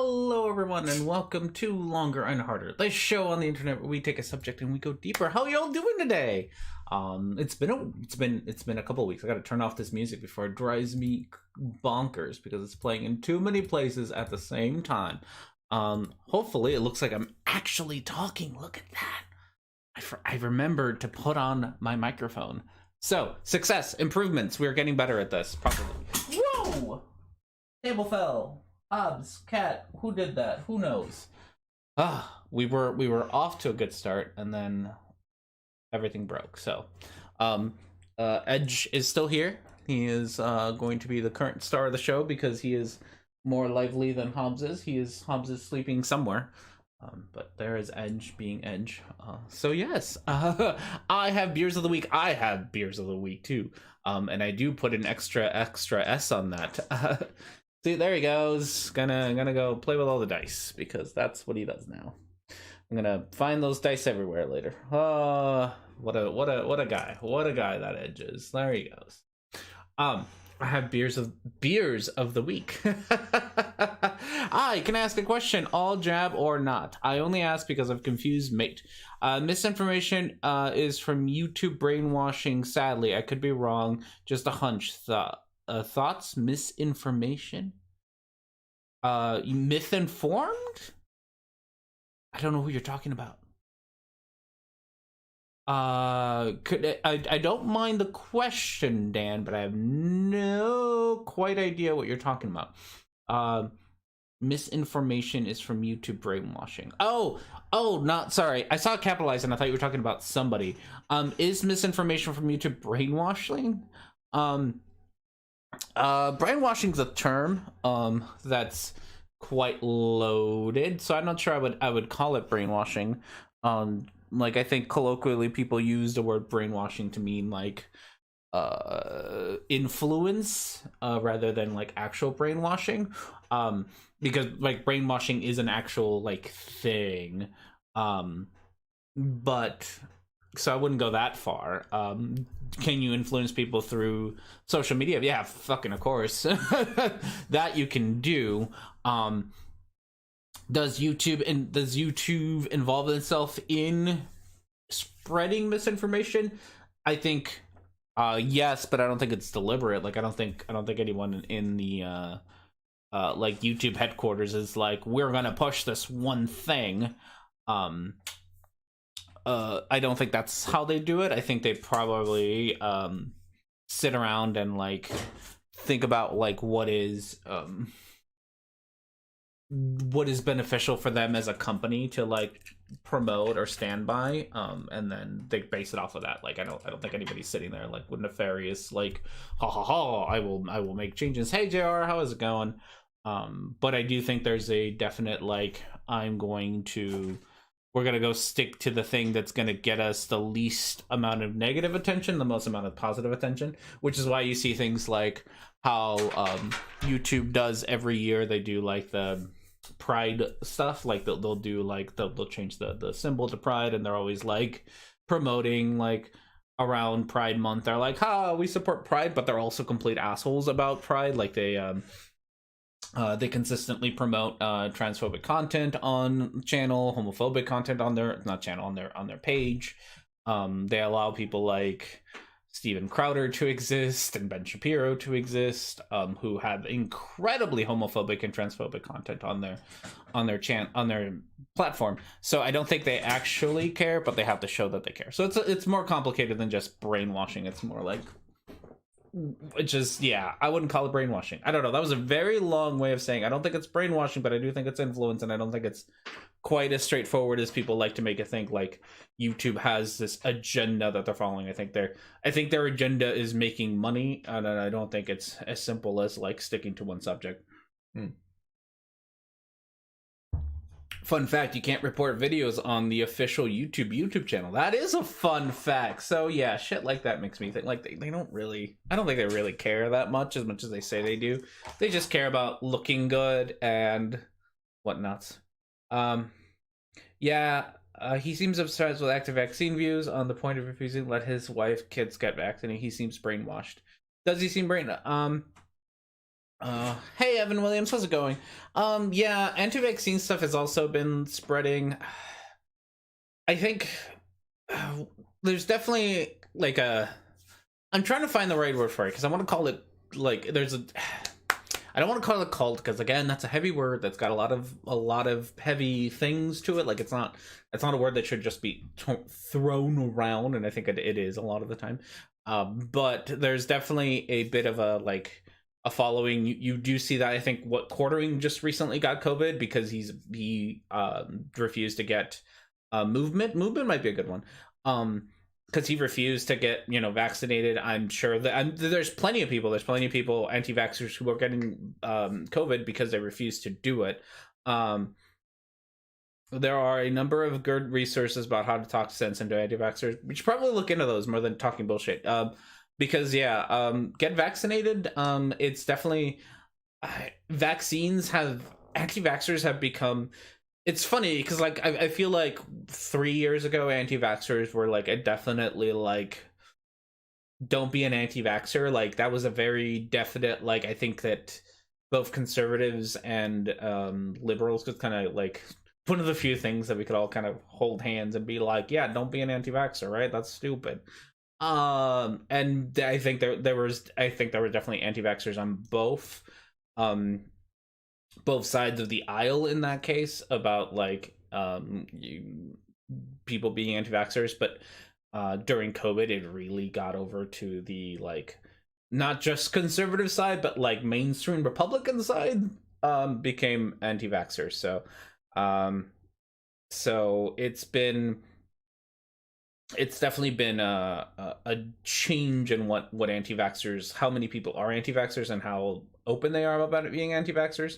Hello everyone and welcome to Longer and Harder, the show on the internet where we take a subject and we go deeper. How y'all doing today? It's been a couple of weeks. I gotta turn off this music before it drives me bonkers because it's playing in too many places at the same time. Hopefully it looks like I'm actually talking. Look at that. I remembered to put on my microphone. So, success, improvements. We're getting better at this, probably. Whoa! Table fell. Hobbs, cat, who did that? Who knows? We were off to a good start, and then everything broke. So, Edge is still here. He is going to be the current star of the show because he is more lively than Hobbs is. Hobbs is sleeping somewhere. But there is Edge being Edge. So yes, I have beers of the week. I have beers of the week too. And I do put an extra S on that. See, there he goes. Gonna go play with all the dice because that's what he does now. I'm gonna find those dice everywhere later. What a guy. What a guy that Edge is. There he goes. I have beers of the week. I can ask a question, all jab or not. I only ask because I've confused mate. Misinformation is from YouTube brainwashing. Sadly, I could be wrong. Just a hunch. Thoughts? Misinformation? Myth-informed? I don't know who you're talking about. I don't mind the question, Dan, but I have no quite idea what you're talking about. Misinformation is from YouTube brainwashing. Oh, not sorry. I saw it capitalized and I thought you were talking about somebody. Is misinformation from YouTube brainwashing? Brainwashing is a term that's quite loaded, so I'm not sure I would call it brainwashing. Like, I think colloquially people use the word brainwashing to mean like influence rather than like actual brainwashing, because like brainwashing is an actual like thing, but so I wouldn't go that far. Can you influence people through social media? Yeah, fucking of course. That you can do. Does YouTube involve itself in spreading misinformation? I think yes, but I don't think it's deliberate. Like I don't think anyone in the like YouTube headquarters is like, we're gonna push this one thing. I don't think that's how they do it. I think they probably sit around and like think about like what is beneficial for them as a company to like promote or stand by, and then they base it off of that. Like I don't think anybody's sitting there like with nefarious like I will make changes. Hey JR, how is it going? But I do think there's a definite like we're gonna go stick to the thing that's gonna get us the least amount of negative attention, the most amount of positive attention, which is why you see things like how YouTube does every year. They do like the Pride stuff, like they'll do like they'll change the symbol to Pride, and they're always like promoting like around Pride Month. They're like, we support Pride, but they're also complete assholes about Pride. Like they consistently promote transphobic content on channel, homophobic content on their on their page. They allow people like Steven Crowder to exist and Ben Shapiro to exist, who have incredibly homophobic and transphobic content on their platform. So I don't think they actually care, but they have to show that they care. So it's more complicated than just brainwashing. It's more like, I wouldn't call it brainwashing. I don't know. That was a very long way of saying I don't think it's brainwashing, but I do think it's influence, and I don't think it's quite as straightforward as people like to make it think. Like YouTube has this agenda that they're following. I think their agenda is making money, and I don't think it's as simple as like sticking to one subject. Fun fact, you can't report videos on the official YouTube channel. That is a fun fact. So yeah, shit like that makes me think like they don't really, I don't think they really care that much as they say they do. They just care about looking good and whatnots. He seems obsessed with active vaccine views on the point of refusing to let his wife, kids get vaccinated. He seems brainwashed. Does he seem brain? Hey Evan Williams, how's it going? Yeah, anti-vaccine stuff has also been spreading. I think uh, there's definitely like a. I'm trying to find the right word for it because I want to call it like there's a. I don't want to call it a cult because again, that's a heavy word that's got a lot of heavy things to it. Like it's not a word that should just be thrown around, and I think it is a lot of the time. But there's definitely a bit of a like a following. You do see that. I think what Quartering just recently got COVID because he refused to get movement might be a good one. Because he refused to get vaccinated. I'm sure that there's plenty of people anti-vaxxers who are getting COVID because they refuse to do it. There are a number of good resources about how to talk sense into anti-vaxxers. We should probably look into those more than talking bullshit. Because get vaccinated. It's definitely vaccines have anti-vaxxers have become. It's funny because like I feel like 3 years ago anti-vaxxers were like a definitely like don't be an anti-vaxxer. Like that was a very definite like I think that both conservatives and liberals could kind of like one of the few things that we could all kind of hold hands and be like, yeah, don't be an anti-vaxxer, right? That's stupid. And I think there were definitely anti-vaxxers on both sides of the aisle in that case about like people being anti-vaxxers, but during COVID it really got over to the like not just conservative side but like mainstream Republican side became anti-vaxxers. So it's definitely been a change in what anti-vaxxers, how many people are anti-vaxxers and how open they are about it being anti-vaxxers.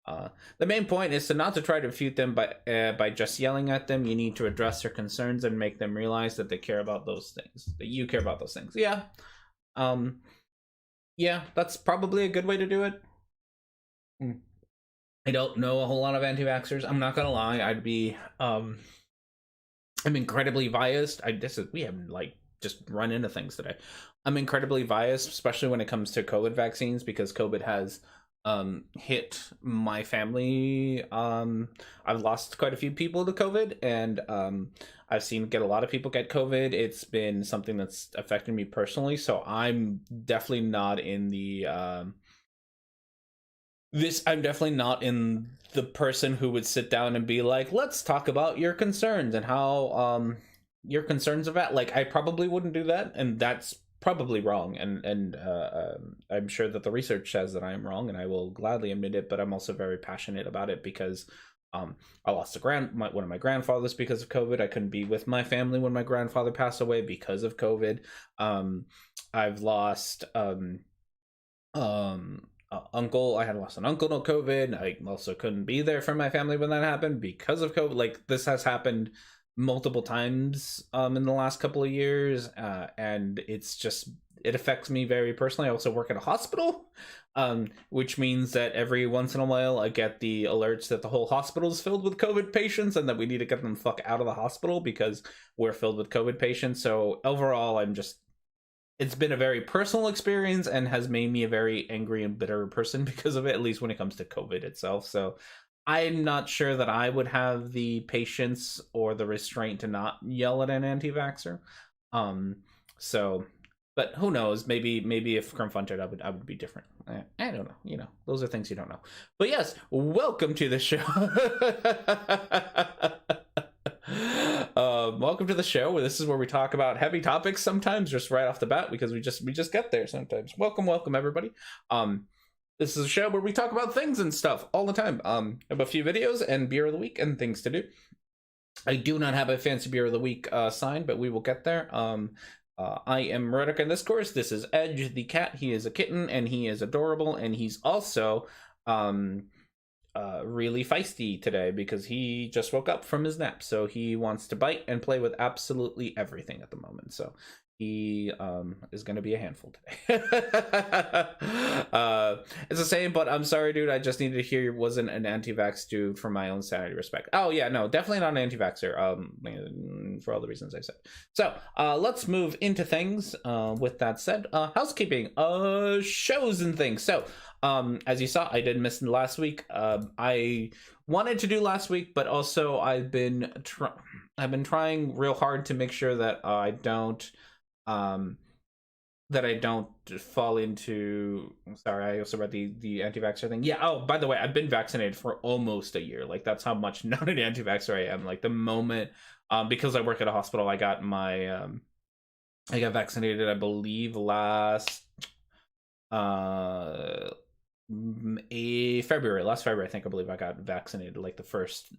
The main point is to not to try to refute them by just yelling at them. You need to address their concerns and make them realize that they care about those things, that you care about those things. Yeah, um, yeah, that's probably a good way to do it. I don't know a whole lot of anti-vaxxers. I'm not gonna lie. I'm incredibly biased. We haven't like just run into things today. I'm incredibly biased, especially when it comes to COVID vaccines, because COVID has hit my family. I've lost quite a few people to COVID, and I've seen get a lot of people get COVID. It's been something that's affected me personally, so I'm definitely not in the I'm definitely not in the person who would sit down and be like, let's talk about your concerns and how your concerns about, like, I probably wouldn't do that, and that's probably wrong, and I'm sure that the research says that I am wrong, and I will gladly admit it. But I'm also very passionate about it because I lost one of my grandfathers because of COVID. I couldn't be with my family when my grandfather passed away because of COVID. I've lost uncle. I had lost an uncle to COVID. I also couldn't be there for my family when that happened because of COVID. Like, this has happened multiple times in the last couple of years, and it affects me very personally. I also work at a hospital, which means that every once in a while I get the alerts that the whole hospital is filled with COVID patients and that we need to get them the fuck out of the hospital because we're filled with COVID patients. So overall, it's been a very personal experience and has made me a very angry and bitter person because of it, at least when it comes to COVID itself. So I'm not sure that I would have the patience or the restraint to not yell at an anti-vaxxer. So, but who knows? Maybe if confronted, I would be different. I don't know. Those are things you don't know. But yes, welcome to the show. Welcome to the show where this is where we talk about heavy topics sometimes just right off the bat because we just get there sometimes. Welcome everybody. This is a show where we talk about things and stuff all the time. I have a few videos and beer of the week and things to do. I do not have a fancy beer of the week sign, but we will get there. I am Rhetoric&Discourse. This is Edge the cat. He is a kitten and he is adorable, and he's also really feisty today because he just woke up from his nap, so he wants to bite and play with absolutely everything at the moment. So he is going to be a handful today. It's the same, but I'm sorry, dude. I just needed to hear you wasn't an anti-vax dude for my own sanity respect. Oh yeah, no, definitely not an anti-vaxxer. For all the reasons I said. So let's move into things. With that said, housekeeping, shows and things. So as you saw, I did miss last week. I wanted to do last week, but also I've been trying real hard to make sure that I don't fall into. Sorry, I also read the anti-vaxxer thing. Yeah. Oh, by the way, I've been vaccinated for almost a year. Like that's how much not an anti-vaxxer I am. Like the moment, because I work at a hospital, I got vaccinated. I believe last last February, I think. I believe I got vaccinated, like the first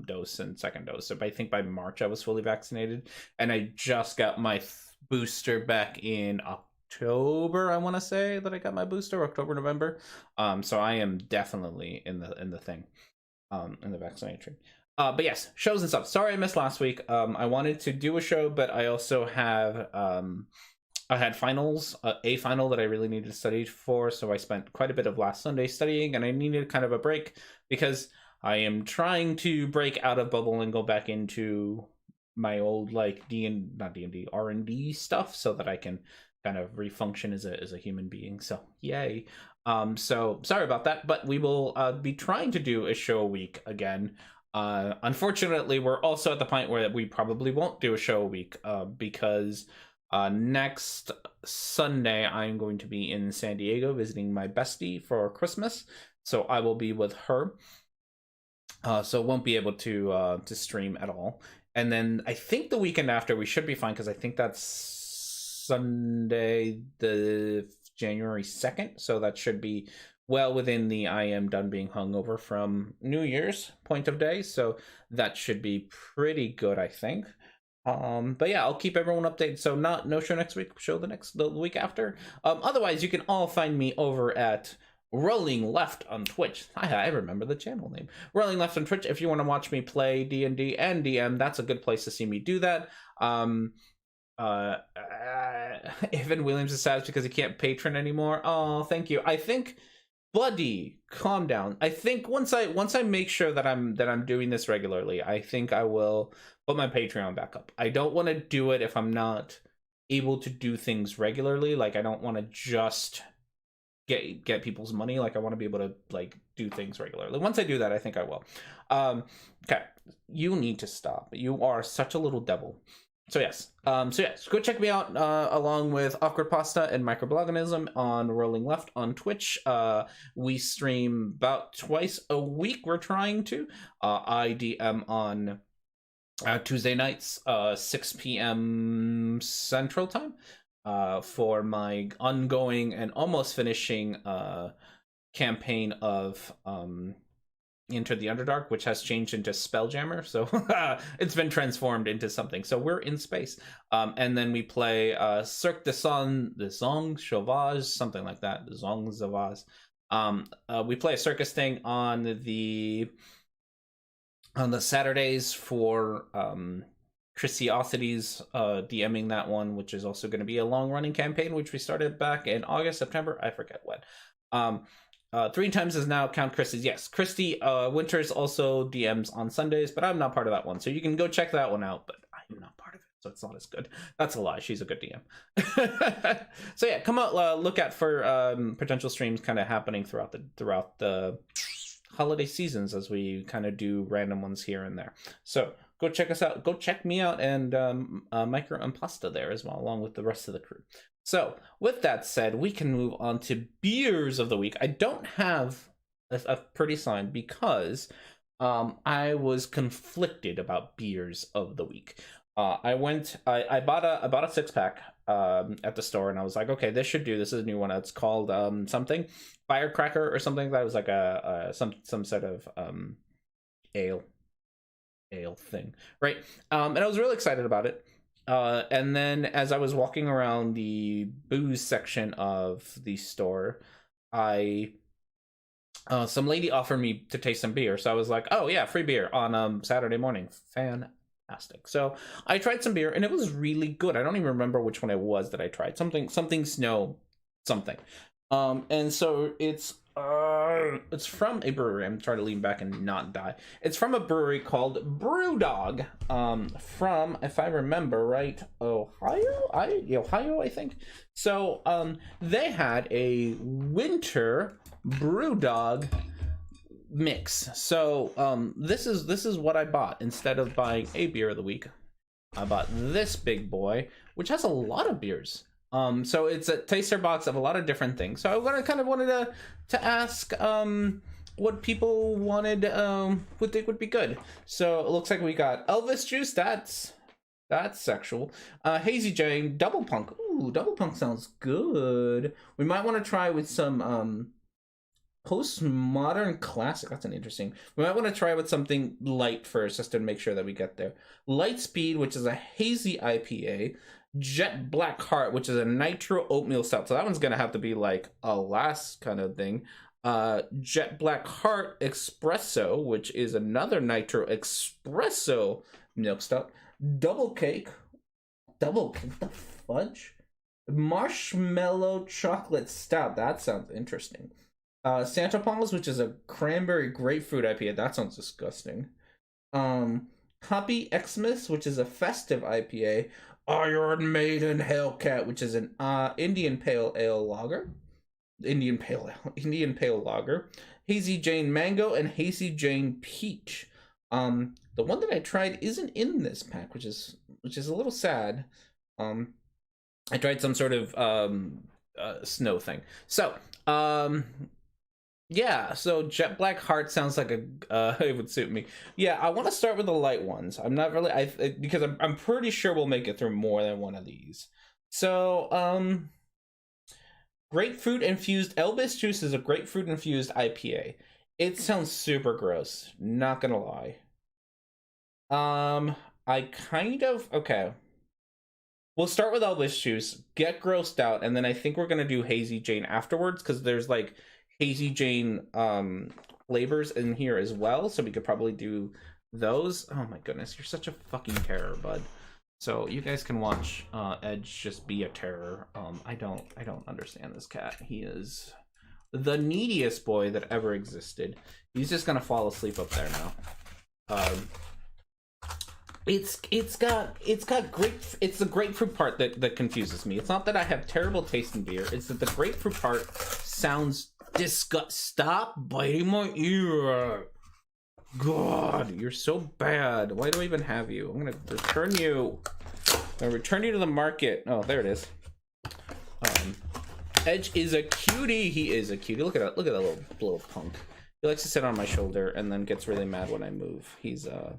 dose and second dose. So I think by March I was fully vaccinated, and I just got my booster back in October. I want to say that I got my booster October, November. So I am definitely in the thing, in the vaccination. But yes, shows and stuff. Sorry I missed last week. I wanted to do a show, but I also have I had finals, a final that I really needed to study for, so I spent quite a bit of last Sunday studying, and I needed kind of a break because I am trying to break out of bubble and go back into my old like not D&D, R&D stuff, so that I can kind of refunction as a human being. So yay. So sorry about that, but we will be trying to do a show a week again. Unfortunately, we're also at the point where we probably won't do a show a week because next Sunday I'm going to be in San Diego visiting my bestie for Christmas, so I will be with her. So won't be able to stream at all. And then I think the weekend after we should be fine, because I think that's Sunday the January 2nd, so that should be well within the I am done being hungover from New Year's point of day, so that should be pretty good, I think. But yeah, I'll keep everyone updated. So no show next week, show the week after. Otherwise you can all find me over at Rolling Left on Twitch. I remember the channel name. Rolling Left on Twitch. If you want to watch me play D&D and DM, that's a good place to see me do that. Evan Williams is sad because he can't patron anymore. Oh, thank you. I think, buddy, calm down. I think once I make sure that I'm doing this regularly, I think I will put my Patreon back up. I don't want to do it if I'm not able to do things regularly. Like I don't want to just get people's money. Like I want to be able to like do things regularly. Once I do that, I think I will. Okay, you need to stop. You are such a little devil. So yes, go check me out along with Awkward Pasta and Microbloganism on Rolling Left on Twitch. We stream about twice a week. We're trying to. I DM on Tuesday nights, 6 p.m. Central Time, for my ongoing and almost finishing campaign of Enter the Underdark, which has changed into Spelljammer, so it's been transformed into something. So we're in space, and then we play Cirque du Son, the Zong Sauvage, something like that, the Zong Sauvage. We play a circus thing on the Saturdays for Christiosity's DMing that one, which is also going to be a long-running campaign, which we started back in August, September, I forget when. 3 times is now Count Christie's. Yes, Christy Winters also DMs on Sundays, but I'm not part of that one. So you can go check that one out, but I'm not part of it, so it's not as good. That's a lie. She's a good DM. So yeah, come out, look out for potential streams kind of happening throughout the holiday seasons as we kind of do random ones here and there. So go check us out. Go check me out and Micro and Pasta there as well, along with the rest of the crew. So, with that said, we can move on to beers of the week. I don't have a pretty sign because I was conflicted about beers of the week. I bought a 6-pack at the store, and I was like, okay, this should do. This is a new one. It's called something Firecracker or something. That was like some sort of ale thing, right? And I was really excited about it. And then as I was walking around the booze section of the store, some lady offered me to taste some beer. So I was like, oh yeah, free beer on Saturday morning. Fantastic. fantastic. So I tried some beer and it was really good. I don't even remember which one it was that I tried. Something snow something. And so it's from a brewery. I'm trying to lean back and not die. It's from a brewery called Brewdog. From, if I remember right, Ohio, I think. So they had a winter Brewdog mix. So this is what I bought. Instead of buying a beer of the week, I bought this big boy, which has a lot of beers. So it's a taster box of a lot of different things. So I kind of wanted to ask what people wanted would think would be good. So it looks like we got Elvis juice. That's sexual. Hazy Jane, Double Punk. Ooh, Double Punk sounds good. We might want to try with some postmodern classic. That's an interesting. We might want to try with something light first, just to make sure that we get there. Lightspeed, which is a hazy IPA. Jet Black Heart, which is a nitro oatmeal stout. So that one's gonna have to be like a last kind of thing. Jet Black Heart Espresso, which is another nitro espresso milk stout. Double cake, the fudge. Marshmallow chocolate stout. That sounds interesting. Santa Paula's, which is a cranberry grapefruit IPA. That sounds disgusting. Hoppy Xmas, which is a festive IPA. Iron Maiden Hellcat, which is an Indian Pale Lager. Hazy Jane Mango and Hazy Jane Peach. The one that I tried isn't in this pack, which is a little sad. I tried some sort of snow thing. So, yeah, so Jet Black Heart sounds like it would suit me. Yeah, I want to start with the light ones. I'm not really because I'm pretty sure we'll make it through more than one of these. So, grapefruit infused Elvis juice is a grapefruit infused IPA. It sounds super gross, not gonna lie. I kind of okay. We'll start with Elvis juice, get grossed out, and then I think we're gonna do Hazy Jane afterwards, because there's like Hazy Jane flavors in here as well, so we could probably do those. Oh my goodness, you're such a fucking terror, bud. So you guys can watch Edge just be a terror. I don't understand this cat. He is the neediest boy that ever existed. He's just gonna fall asleep up there now. It's the grapefruit part that confuses me. It's not that I have terrible taste in beer. It's that the grapefruit part sounds Stop biting my ear. God, you're so bad. Why do I even have you? I'm gonna return you. I'm gonna return you to the market. Oh, there it is. Edge is a cutie. He is a cutie. Look at that. Look at that little punk. He likes to sit on my shoulder and then gets really mad when I move. He's a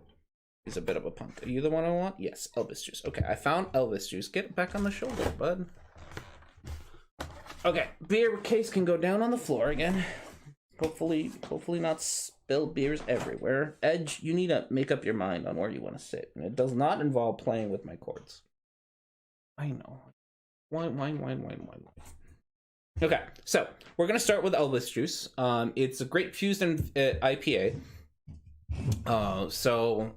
bit of a punk. Are you the one I want? Yes, Elvis juice. Okay, I found Elvis juice. Get back on the shoulder, bud. Okay, beer case can go down on the floor again. Hopefully not spill beers everywhere. Edge, you need to make up your mind on where you want to sit. And it does not involve playing with my chords. I know. Why? Okay, so we're going to start with Elvis juice. It's a grape fused IPA. So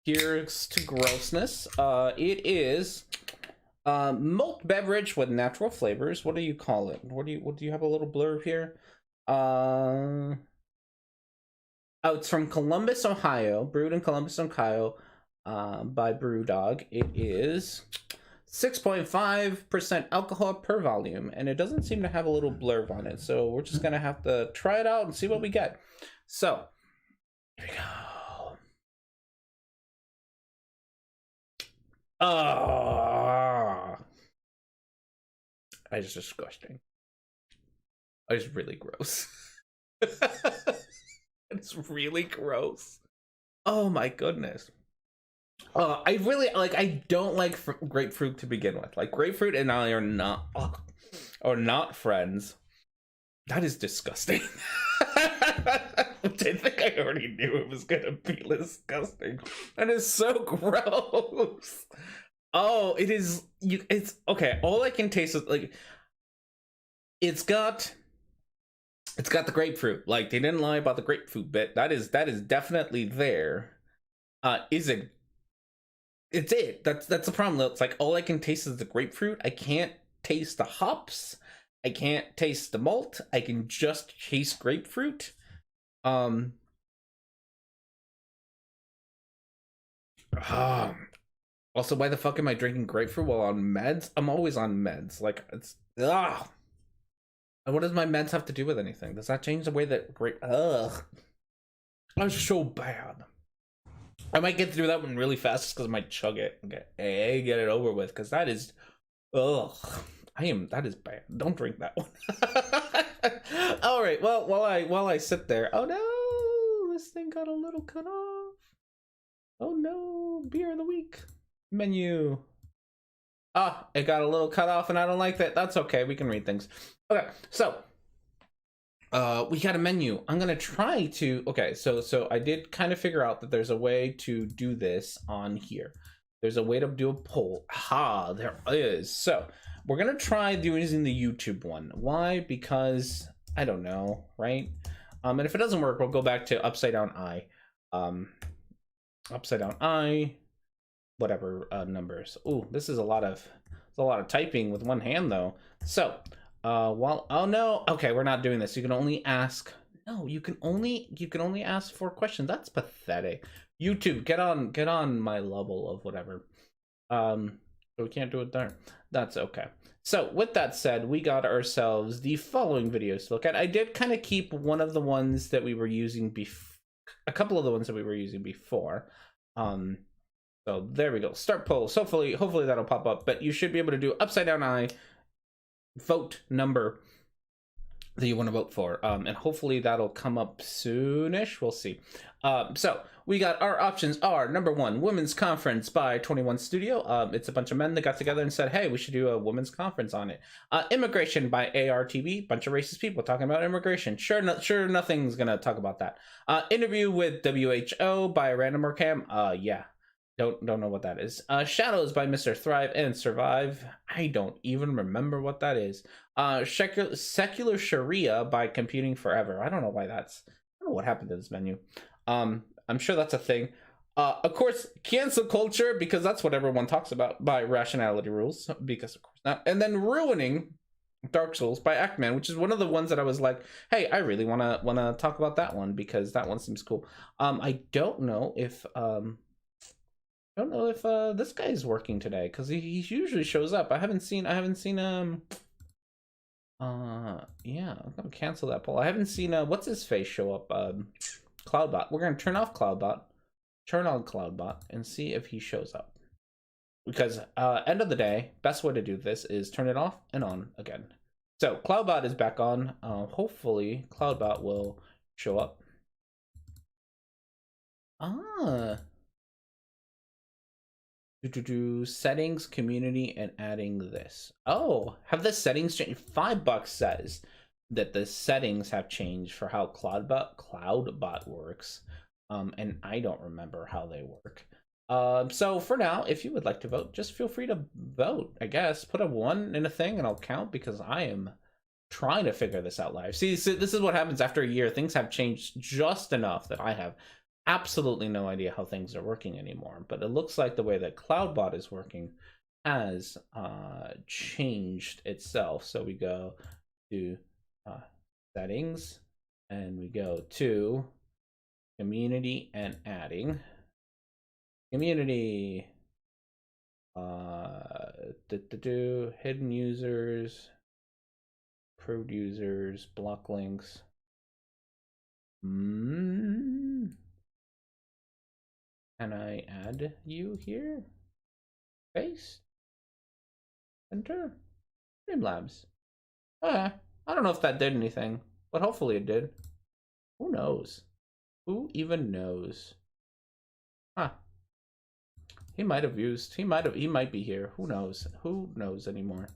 here's to grossness. It is malt beverage with natural flavors. What do you call it? What do you have a little blurb here? Oh, it's from Columbus, Ohio. Brewed in Columbus, Ohio, by Brewdog. It is 6.5% alcohol per volume, and it doesn't seem to have a little blurb on it. So we're just gonna have to try it out and see what we get. So here we go. It's disgusting. It's really gross. It's really gross. Oh my goodness. I really I don't like grapefruit to begin with. Like, grapefruit and I are not friends. That is disgusting. I think I already knew it was gonna be disgusting. That is so gross. Oh, it is. It's okay. All I can taste is like it's got the grapefruit. Like, they didn't lie about the grapefruit bit. That is definitely there. Is it it's it. That's the problem. It's like all I can taste is the grapefruit. I can't taste the hops. I can't taste the malt. I can just taste grapefruit. Um, Also, why the fuck am I drinking grapefruit while on meds? I'm always on meds. Like, it's ugh. And what does my meds have to do with anything? Does that change the way that ugh? That's so bad. I might get through that one really fast just because I might chug it and get it over with, because that is ugh. That is bad. Don't drink that one. All right. Well, while I sit there, oh no, this thing got a little cut off. Oh no, beer of the week menu. Ah, it got a little cut off, and I don't like that. That's okay. We can read things. Okay, so we got a menu. I'm gonna try to. Okay, so I did kind of figure out that there's a way to do this on here. There's a way to do a poll. Ha, there is. So we're gonna try using the YouTube one. Why? Because I don't know, right? And if it doesn't work, we'll go back to upside down eye. Upside down eye, whatever numbers. Ooh, this is a lot of typing with one hand though. So oh no, okay, we're not doing this. You can only ask. No, you can only ask 4 questions. That's pathetic. YouTube, get on my level of whatever. So we can't do it there. That's okay. So with that said, we got ourselves the following videos to look at. I did kind of keep one of the ones that we were using before. A couple of the ones that we were using before. So there we go. Start polls. Hopefully that'll pop up. But you should be able to do upside down eye, vote number that you want to vote for. And hopefully that'll come up soonish. We'll see. So we got our options are number 1, Women's Conference by 21 Studio. It's a bunch of men that got together and said, hey, we should do a women's conference on it. Immigration by ARTV, bunch of racist people talking about immigration. Sure, nothing's gonna talk about that. Interview with WHO by Random or Cam. Yeah. Don't know what that is. Shadows by Mr. Thrive and Survive. I don't even remember what that is. Secular Sharia by Computing Forever. I don't know why that's. I don't know what happened to this menu. I'm sure that's a thing. Of course, cancel culture, because that's what everyone talks about, by Rationality Rules, because of course not. And then Ruining Dark Souls by Ackman, which is one of the ones that I was like, hey, I really wanna talk about that one because that one seems cool. I don't know if this guy's working today, because he usually shows up. I haven't seen yeah, I'm gonna cancel that poll. I haven't seen what's his face show up. Cloudbot. We're gonna turn off Cloudbot, turn on Cloudbot, and see if he shows up. Because end of the day, best way to do this is turn it off and on again. So Cloudbot is back on. Hopefully Cloudbot will show up. Settings, community, and adding this. Oh, have the settings changed? $5 says that the settings have changed for how Cloudbot works. And I don't remember how they work. So for now, if you would like to vote, just feel free to vote, I guess. Put a 1 in a thing and I'll count, because I am trying to figure this out live. See, so this is what happens after a year. Things have changed just enough that I have absolutely no idea how things are working anymore. But it looks like the way that Cloudbot is working has changed itself. So we go to settings, and we go to community and adding. Community, hidden users, approved users, block links. Can I add you here? Paste. Enter. Streamlabs. I don't know if that did anything, but hopefully it did. Who knows? Who even knows? Huh. He might have used. He might be here. Who knows? Who knows anymore?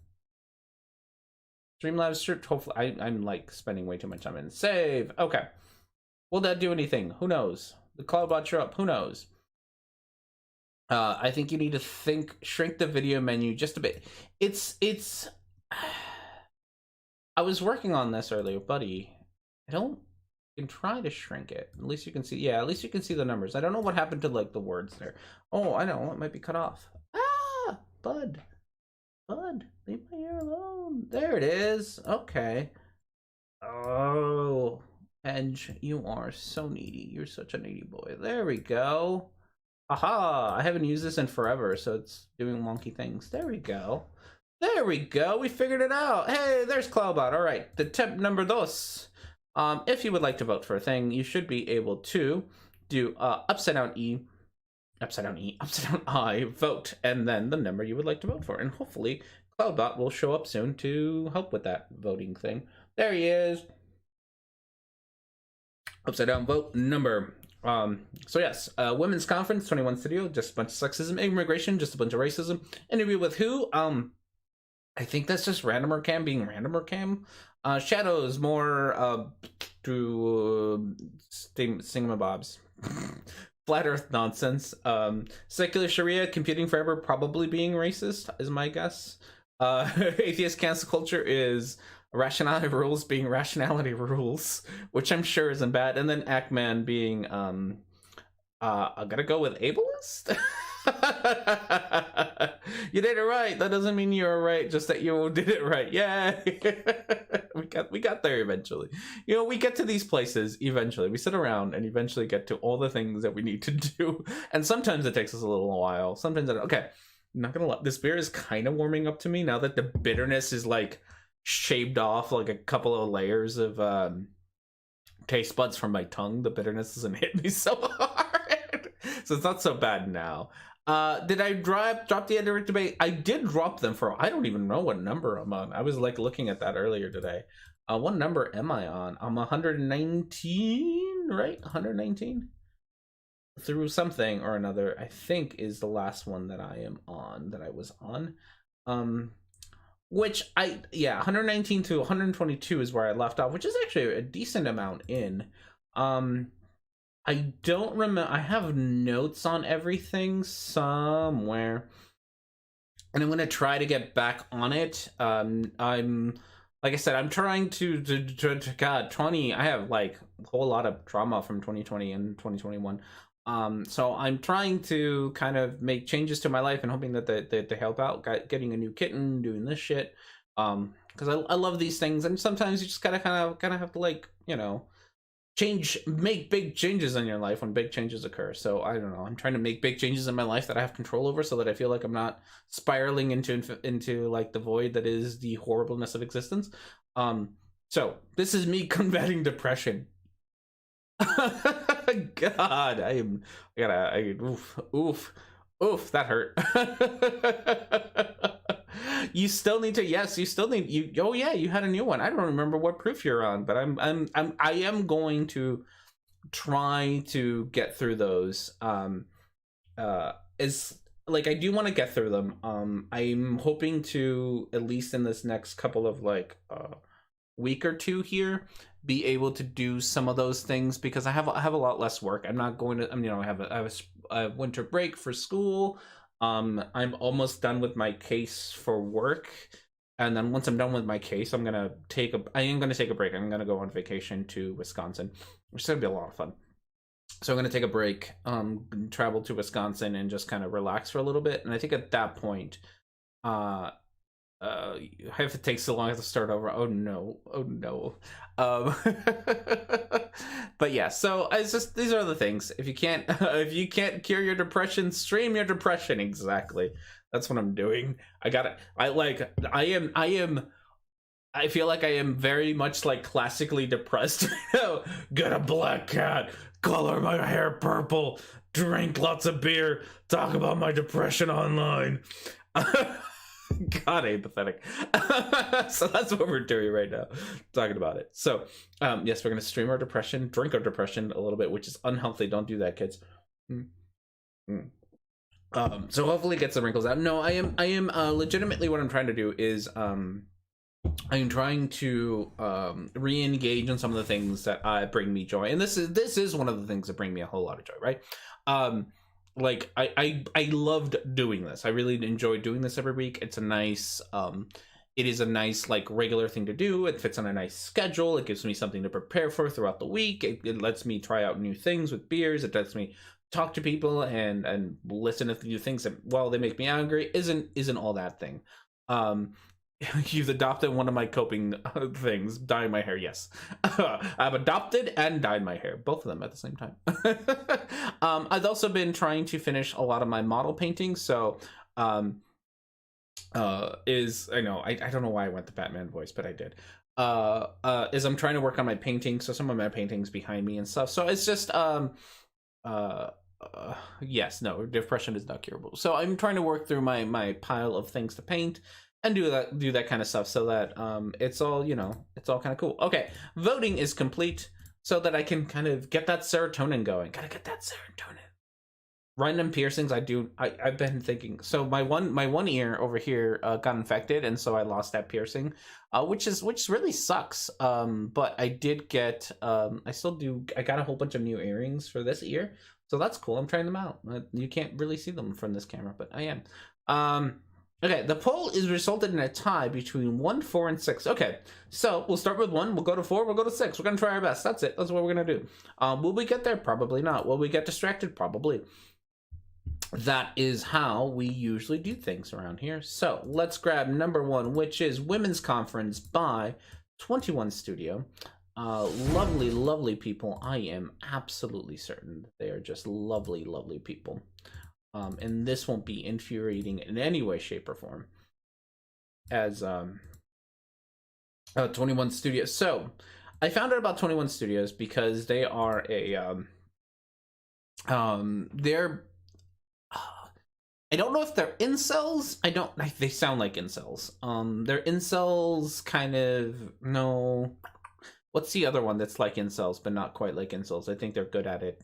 Streamlabs stripped. Hopefully, I'm like spending way too much time in save. Okay. Will that do anything? Who knows? The Cloudbot show up. Who knows? I think you need to shrink the video menu just a bit. It's. I was working on this earlier, buddy. I don't can try to shrink it. At least you can see. Yeah, at least you can see the numbers. I don't know what happened to like the words there. Oh, I know. It might be cut off. Ah, bud. Bud, leave my ear alone. There it is. Okay. Oh, Edge, you are so needy. You're such a needy boy. There we go. Aha! I haven't used this in forever, so it's doing wonky things. There we go. There we go. We figured it out. Hey, there's Cloudbot. All right. The tip number dos. If you would like to vote for a thing, you should be able to do upside down I, vote, and then the number you would like to vote for. And hopefully Cloudbot will show up soon to help with that voting thing. There he is. Upside down vote number. So yes, Women's Conference, 21 Studio, just a bunch of sexism, immigration, just a bunch of racism. Interview with who? I think that's just Randomer Cam being Randomer Cam. Shadows, more to Singamabobs. Flat Earth nonsense. Secular Sharia, computing forever, probably being racist, is my guess. Atheist cancel culture is rationality rules being rationality rules, which I'm sure isn't bad. And then Ackman being I'm gonna go with ableist. You did it right. That doesn't mean you're right, just that you did it right. Yeah. we got there eventually. You know, we get to these places eventually. We sit around and eventually get to all the things that we need to do. And sometimes it takes us a little while. Sometimes okay. I'm not gonna lie, this beer is kind of warming up to me now that the bitterness is like shaved off like a couple of layers of taste buds from my tongue. The bitterness doesn't hit me so hard. So it's not so bad now. Did I drop the Rhetoric debate? I did drop them for, I don't even know what number I'm on. I was like looking at that earlier today. What number am I on? I'm 119, right? 119? Through something or another, I think is the last one that I am on, that I was on. Which 119 to 122 is where I left off, which is actually a decent amount in. I don't remember. I have notes on everything somewhere, and I'm gonna try to get back on it. I'm like I said, I'm trying to God, 20. I have like a whole lot of trauma from 2020 and 2021. So I'm trying to kind of make changes to my life and hoping that they help out. Getting a new kitten, doing this shit, because I love these things, and sometimes you just gotta kind of have to, like, you know, make big changes in your life when big changes occur. So I don't know. I'm trying to make big changes in my life that I have control over, so that I feel like I'm not spiraling into like the void that is the horribleness of existence. So this is me combating depression. God, oof, that hurt. You still need to, oh yeah, you had a new one. I don't remember what proof you're on, but I am going to try to get through those. Is like, I do want to get through them. I'm hoping to, at least in this next couple of like week or two here, be able to do some of those things, because I have a lot less work. I'm not going to, I have a winter break for school. I'm almost done with my case for work, and then once I'm done with my case, I am gonna take a break. I'm gonna go on vacation to Wisconsin, which is gonna be a lot of fun. So I'm gonna take a break, travel to Wisconsin, and just kind of relax for a little bit. And I think at that point, if it takes so long, I have to start over. Oh no. But yeah, so it's just, these are the things. If you can't cure your depression, stream your depression. Exactly. That's what I'm doing. I feel like I am very much like classically depressed. Get a black cat, color my hair purple, drink lots of beer, talk about my depression online. God, I'm pathetic. So that's what we're doing right now, talking about it. So yes, we're gonna stream our depression, drink our depression a little bit, which is unhealthy. Don't do that, kids. So hopefully get some wrinkles out. No, I am legitimately, what I'm trying to do is I'm trying to re-engage in some of the things that bring me joy, and this is one of the things that bring me a whole lot of joy, right? Like I loved doing this. I really enjoy doing this every week. It's a nice it is a nice like regular thing to do. It fits on a nice schedule. It gives me something to prepare for throughout the week. It lets me try out new things with beers. It lets me talk to people and listen to new things that, while they make me angry, isn't all that thing. You've adopted one of my coping things, dyeing my hair. Yes, I've adopted and dyed my hair, both of them at the same time. I've also been trying to finish a lot of my model paintings. So I know I don't know why I went the Batman voice, but I did. Is I'm trying to work on my painting, so some of my paintings behind me and stuff. So it's just yes, no, depression is not curable. So I'm trying to work through my pile of things to paint and do that kind of stuff, so that it's all, it's all kind of cool. Okay, voting is complete, so that I can kind of get that serotonin going. Gotta get that serotonin. Random piercings, I've been thinking. So my one ear over here got infected, and so I lost that piercing, which really sucks. But I did get I got a whole bunch of new earrings for this ear, so that's cool. I'm trying them out. You can't really see them from this camera, but I am. Okay, the poll is resulted in a tie between 1, 4, and 6. Okay, so we'll start with 1, we'll go to 4, we'll go to 6. We're gonna try our best. That's it. That's what we're gonna do. Will we get there? Probably not. Will we get distracted? Probably. That is how we usually do things around here. So let's grab number 1, which is Women's Conference by 21 Studio. Lovely, lovely people. I am absolutely certain they are just lovely, lovely people. And this won't be infuriating in any way, shape, or form as 21 Studios. So I found out about 21 Studios because they are they're I don't know if they're incels. They sound like incels. They're incels, kind of. No, what's the other one that's like incels but not quite like incels? I think they're good at it.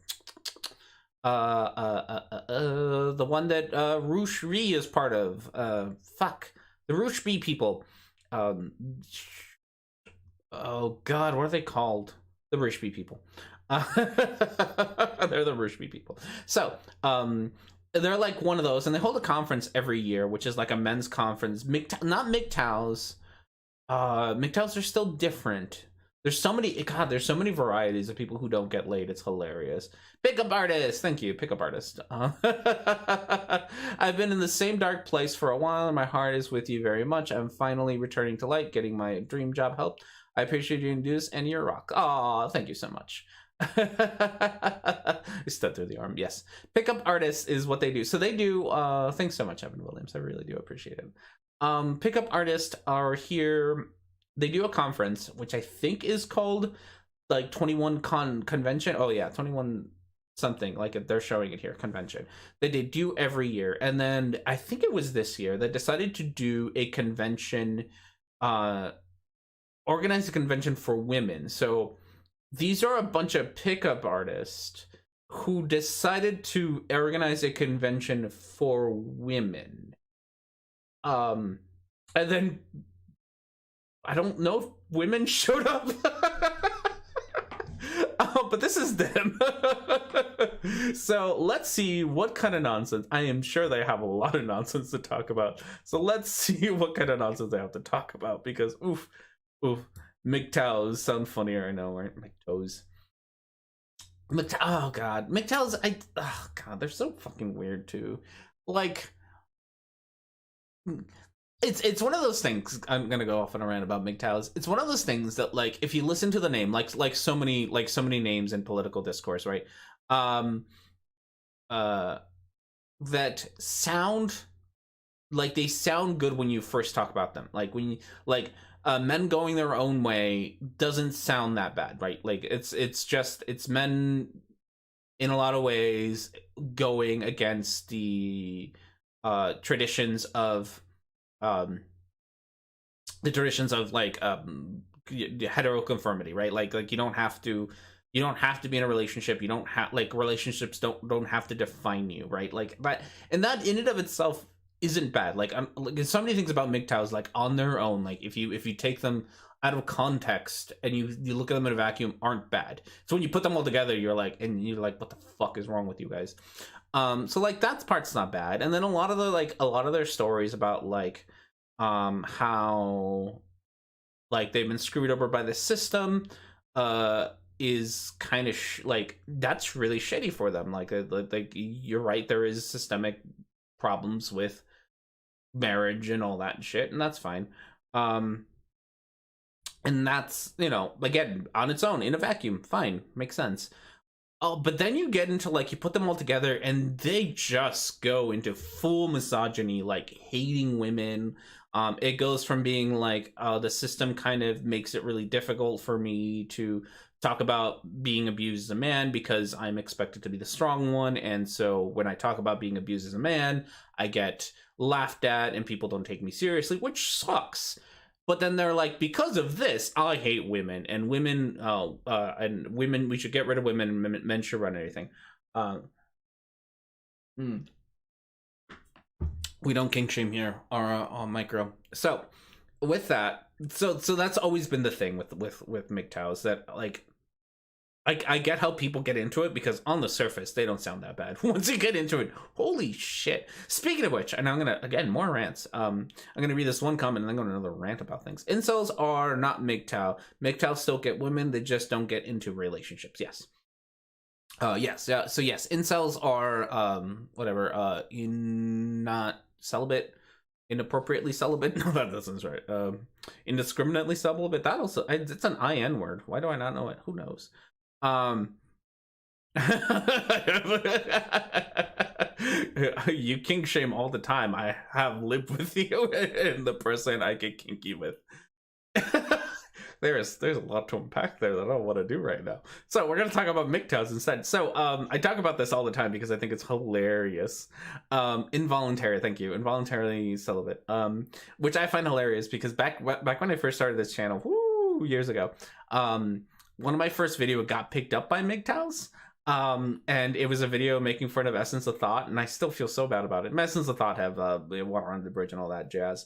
The one that Roosh Ree is part of. The Roosh Bee people. Oh God, what are they called? The Roosh Bee people. They're the Roosh Bee people. So, they're like one of those, and they hold a conference every year, which is like a men's conference. Not MGTOWs. MGTOWs are still different. There's so many varieties of people who don't get laid. It's hilarious. Pickup artist, thank you, pickup artist. I've been in the same dark place for a while, and my heart is with you very much. I'm finally returning to light, getting my dream job help. I appreciate you doing this, and you're a rock. Aw, thank you so much. Step through the arm. Yes, pickup artists is what they do. So they do. Thanks so much, Evan Williams. I really do appreciate it. Pickup artists are here. They do a conference, which I think is called like 21 convention. Oh yeah, 21 something, like they're showing it here, convention, that they do every year. And then I think it was this year they decided to do a convention, organize a convention for women. So these are a bunch of pickup artists who decided to organize a convention for women. And then I don't know if women showed up. But this is them. So let's see what kind of nonsense. I am sure they have a lot of nonsense to talk about. So let's see what kind of nonsense they have to talk about, because oof. MGTOWs sound funnier, I know, right? MGTOWs. Oh god, MGTOWs. Oh god, they're so fucking weird too. Like, it's one of those things. I'm gonna go off on a rant about MGTOWs. It's one of those things that, like, if you listen to the name, like so many names in political discourse, right? That sound like they sound good when you first talk about them. Like when you, like, men going their own way doesn't sound that bad, right? Like it's men in a lot of ways going against the traditions of like heteroconformity, right? Like you don't have to be in a relationship. You don't have, like, relationships don't have to define you, right? Like that, and that in and of itself isn't bad. Like, so many things about MGTOWs, like, on their own, like if you take them out of context and you look at them in a vacuum, aren't bad. So when you put them all together, you're like, what the fuck is wrong with you guys? So like that part's not bad. And then a lot of their stories about, like, how like they've been screwed over by the system, is kind of like that's really shitty for them. Like you're right, there is systemic problems with marriage and all that shit, and that's fine. Um, and that's, you know, again, on its own in a vacuum, fine, makes sense. Oh, but then you get into like you put them all together and they just go into full misogyny, like hating women. It goes from being like the system kind of makes it really difficult for me to talk about being abused as a man because I'm expected to be the strong one, and so when I talk about being abused as a man, I get laughed at and people don't take me seriously, which sucks. But then they're like, because of this, I hate women, and women, we should get rid of women, and men should run anything. Mm. We don't kink shame here, or on micro. So, with that, so that's always been the thing with MGTOWs, that like I get how people get into it because on the surface they don't sound that bad. Once you get into it, holy shit. Speaking of which, and I'm gonna, again, more rants. I'm gonna read this one comment and then go on another rant about things. Incels are not MGTOW. MGTOW still get women, they just don't get into relationships. Yes. Yes. Yeah. So yes, incels are whatever. Not celibate, inappropriately celibate. No, that doesn't right. Indiscriminately celibate. That also, it's an IN word. Why do I not know it? Who knows? You kink shame all the time. I have lived with you and the person I get kinky with. There's a lot to unpack there that I don't want to do right now. So we're gonna talk about MGTOWs instead. So I talk about this all the time because I think it's hilarious. Involuntary, thank you, involuntarily celibate. Which I find hilarious because back when I first started this channel, years ago, one of my first videos got picked up by MGTOWs. And it was a video making fun of Essence of Thought, and I still feel so bad about it. Essence of Thought have Water Under the Bridge and all that jazz.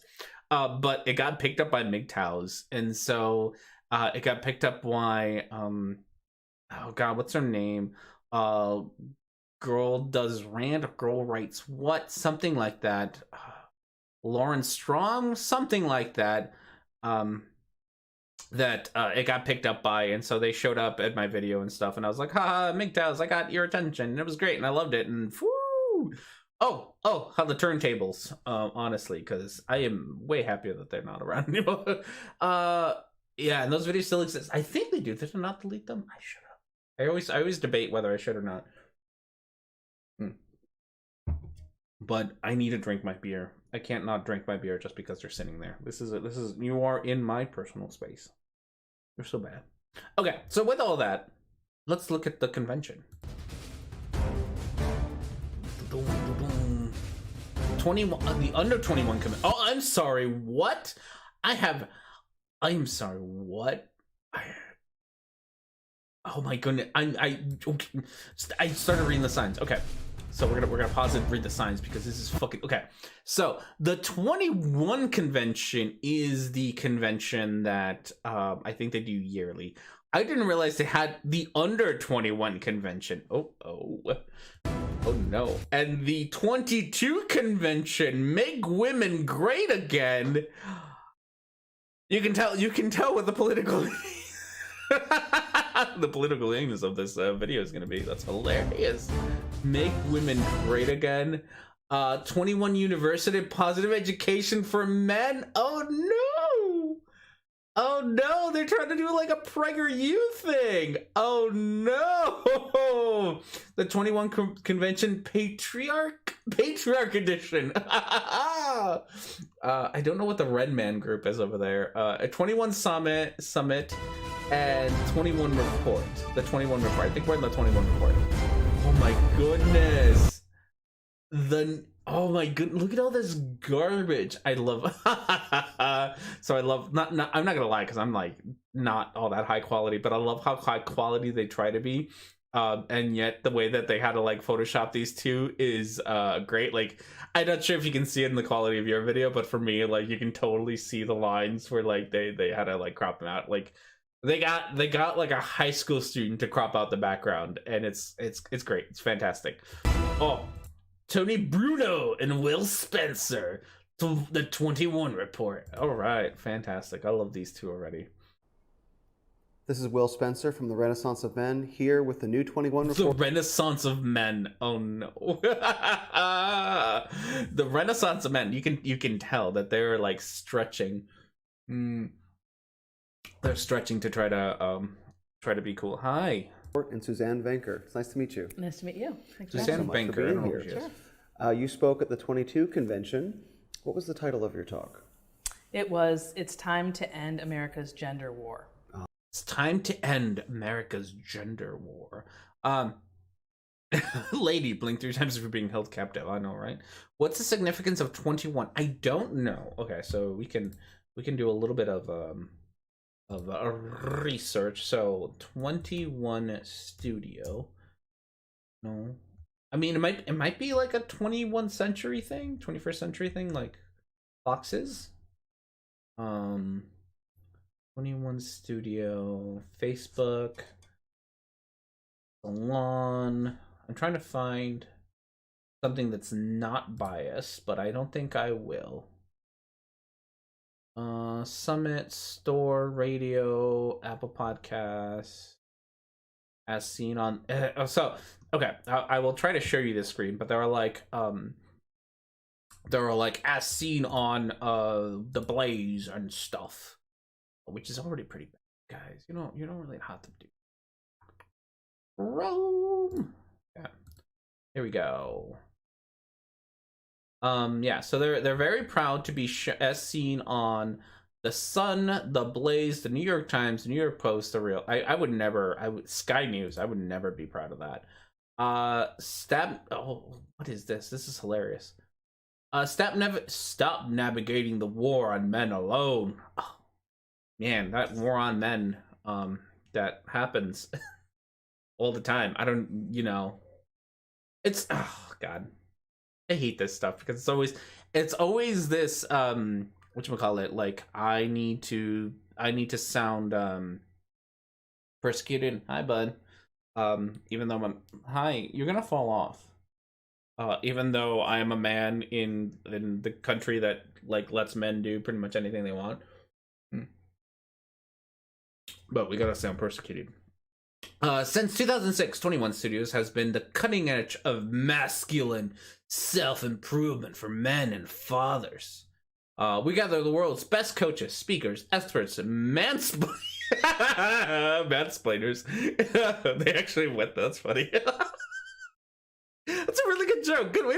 But it got picked up by MGTOWs, and so it got picked up by oh god, what's her name? Girl does rant, girl writes what? Something like that. Lauren Strong, something like that. That it got picked up by, and so they showed up at my video and stuff, and I was like, haha, MGTOWs, I got your attention, and it was great, and I loved it, and whoo! Oh, how the turntables, honestly, because I am way happier that they're not around anymore. Yeah, and those videos still exist. I think they do. Did I not delete them? I should have. I always debate whether I should or not. But I need to drink my beer. I can't not drink my beer just because they're sitting there. This is you are in my personal space. You're so bad. Okay, so with all that, let's look at the convention. 21, the under 21 convention. Oh, I'm sorry. What? I'm sorry. What? Oh my goodness. I started reading the signs. Okay. So we're gonna pause and read the signs because this is fucking okay. So the 21 convention is the convention that I think they do yearly. I didn't realize they had the under 21 convention. Oh no. And the 22 convention, Make Women Great Again. You can tell what the political the political aims of this video is going to be. That's hilarious. Make Women Great Again. 21 University, Positive Education for Men. Oh no! Oh no, they're trying to do like a PragerU thing. Oh no! The 21 convention Patriarch Edition. I don't know what the Red Man group is over there. A 21 Summit and 21 Report. The 21 Report. I think we're in the 21 Report. Oh my goodness. Oh my goodness, look at all this garbage. I love so I love not I'm not gonna lie because I'm like not all that high quality, but I love how high quality they try to be, and yet the way that they had to like Photoshop these two is great. Like, I'm not sure if you can see it in the quality of your video, but for me, like, you can totally see the lines where like they had to like crop them out. Like they got like a high school student to crop out the background, and it's great. It's fantastic. Oh, Tony Bruno and Will Spencer. The 21 report. All right, fantastic. I love these two already. This is Will Spencer from the Renaissance of Men, here with the new 21 report. The Renaissance of Men. Oh no. The Renaissance of Men. You can tell that they're like stretching. They're stretching to try to be cool. Hi. And Suzanne Venker. It's nice to meet you. Nice to meet you. Suzanne Venker. I here. Sure. You spoke at the 22 convention. What was the title of your talk? It was "It's Time to End America's Gender War." It's time to end America's gender war. Lady, blink 3 times if you're being held captive. I know, right? What's the significance of 21? I don't know. Okay, so we can do a little bit of research. So 21 studio. No, I mean it might be like a 21st century thing, 21st century thing, like boxes. 21 studio, Facebook, salon. I'm trying to find something that's not biased, but I don't think I will. Summit, store, radio, Apple Podcasts, as seen on. So okay, I will try to show you this screen, but there are like as seen on the Blaze and stuff, which is already pretty bad, guys. You don't really have to do Rome. Yeah, here we go. Yeah, so they're very proud to be as seen on the Sun, the Blaze, the New York Times, the New York Post, the Real. I would never. Sky News. I would never be proud of that. Oh, what is this? This is hilarious. Stop navigating the war on men alone. Oh, man, that war on men, that happens all the time. I don't, it's, oh God, I hate this stuff because it's always this, whatchamacallit, like, I need to sound, persecuted. Hi, bud. Even though hi, you're gonna fall off. Even though I am a man in the country that like lets men do pretty much anything they want. But we gotta sound persecuted. Since 2006, 21 Studios has been the cutting edge of masculine self-improvement for men and fathers. We gather the world's best coaches, speakers, experts, and mansplainers. They actually went. That's funny. That's a really good joke. Good way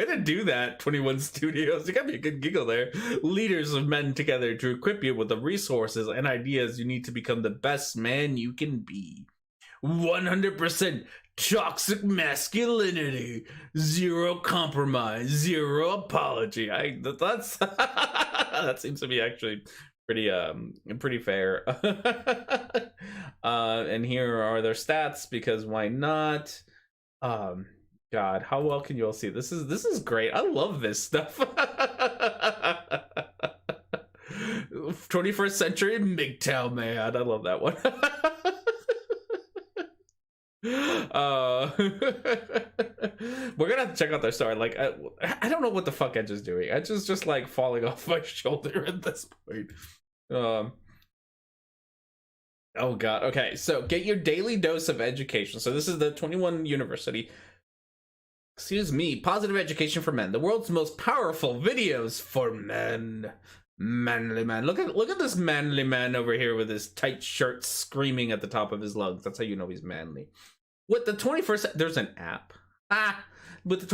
to do that. 21 Studios. You got me a good giggle there. Leaders of men together to equip you with the resources and ideas you need to become the best man you can be. 100% toxic masculinity, 0 compromise, 0 apology. That's that seems to be actually pretty fair. And here are their stats, because why not? God, how well can you all see? This is great. I love this stuff. 21st century MGTOW man. I love that one. We're gonna have to check out their story. Like, I don't know what the fuck Edge is doing. Edge is just like falling off my shoulder at this point. Oh God. Okay, so get your daily dose of education. So this is the 21 University. Excuse me. Positive education for men. The world's most powerful videos for men. Manly man. Look at this manly man over here with his tight shirt screaming at the top of his lungs. That's how you know he's manly. With the 21st, there's an app. With the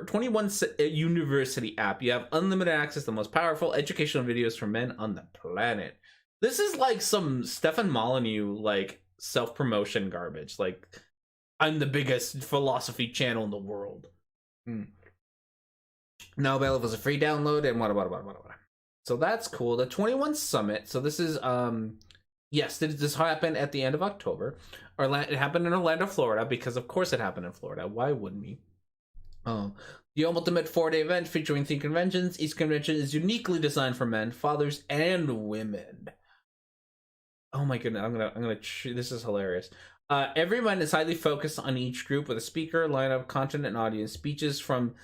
21 University app, you have unlimited access to the most powerful educational videos for men on the planet. This is like some Stefan Molyneux, like, self-promotion garbage. Like, I'm the biggest philosophy channel in the world. Now available as a free download and what. So that's cool. The 21 Summit. So this is, yes, this happened at the end of October. It happened in Orlando, Florida, because of course it happened in Florida. Why wouldn't we? The ultimate 4-day event featuring 3 conventions. Each convention is uniquely designed for men, fathers, and women. Oh my goodness, I'm gonna. This is hilarious. Everyone is highly focused on each group with a speaker, lineup, content, and audience. Speeches from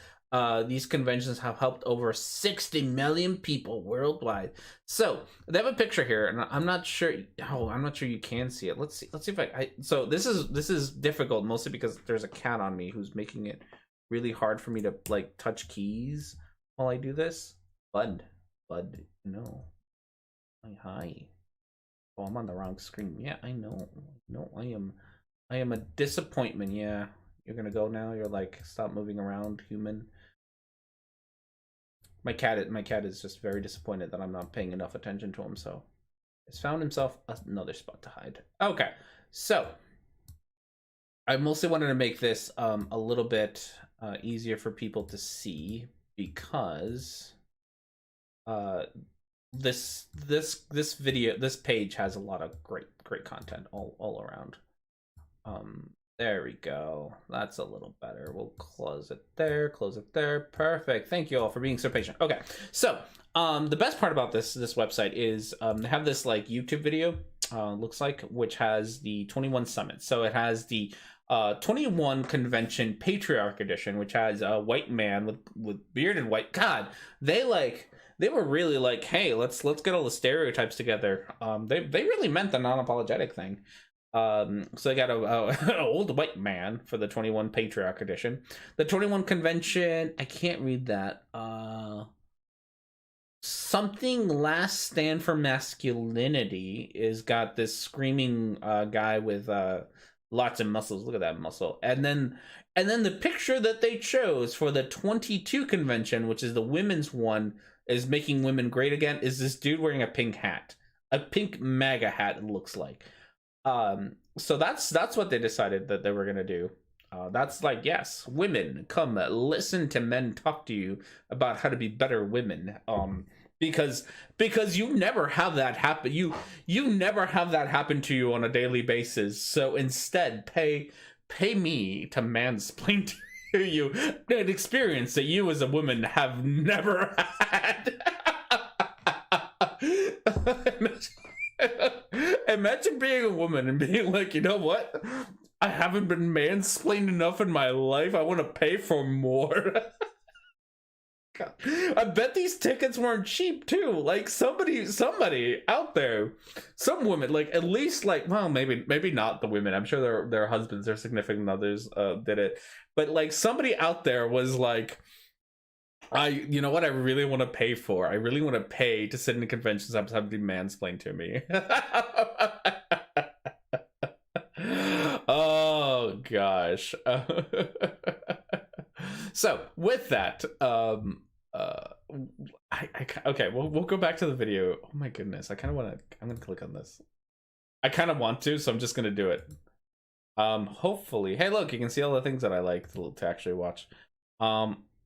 These conventions have helped over 60 million people worldwide. So they have a picture here, and I'm not sure. Oh, I'm not sure you can see it. Let's see. Let's see if so this is difficult, mostly because there's a cat on me who's making it really hard for me to like touch keys while I do this. Bud, no. Hi. Oh, I'm on the wrong screen. Yeah, I know. No, I am a disappointment. Yeah, you're gonna go now. You're like, stop moving around, human. My cat is just very disappointed that I'm not paying enough attention to him, so he's found himself another spot to hide. Okay, so I mostly wanted to make this a little bit easier for people to see, because this page has a lot of great content all around. There we go. That's a little better. We'll close it there. Perfect. Thank you all for being so patient. Okay, so the best part about this website is they have this like YouTube video, looks like, which has the 21 summit. So it has the 21 convention patriarch edition, which has a white man with bearded white. God, they were really like, hey, let's get all the stereotypes together. They really meant the non-apologetic thing. So they got an old white man for the 21 patriarch edition. The 21 convention, I can't read that. Something last stand for masculinity is got this screaming guy with lots of muscles. Look at that muscle. And then the picture that they chose for the 22 convention, which is the women's one, is making women great again, is this dude wearing a pink hat. A pink MAGA hat, it looks like. So that's what they decided that they were gonna do. That's like, yes, women, come listen to men talk to you about how to be better women. Because you never have that happen. You never have that happen to you on a daily basis. So instead, pay me to mansplain to you an experience that you as a woman have never had. Imagine being a woman and being like, you know what? I haven't been mansplained enough in my life. I want to pay for more. God. I bet these tickets weren't cheap too. Like somebody out there, some women, like at least like, well, maybe not the women. I'm sure their husbands, their significant others did it. But like somebody out there was like, you know what I really want to pay for? I really want to pay to sit in conventions and have somebody mansplain to me. Oh gosh. So with that, okay, we'll go back to the video. Oh my goodness, I'm gonna click on this. I kind of want to, so I'm just gonna do it. Hopefully, hey, look, you can see all the things that I like to actually watch.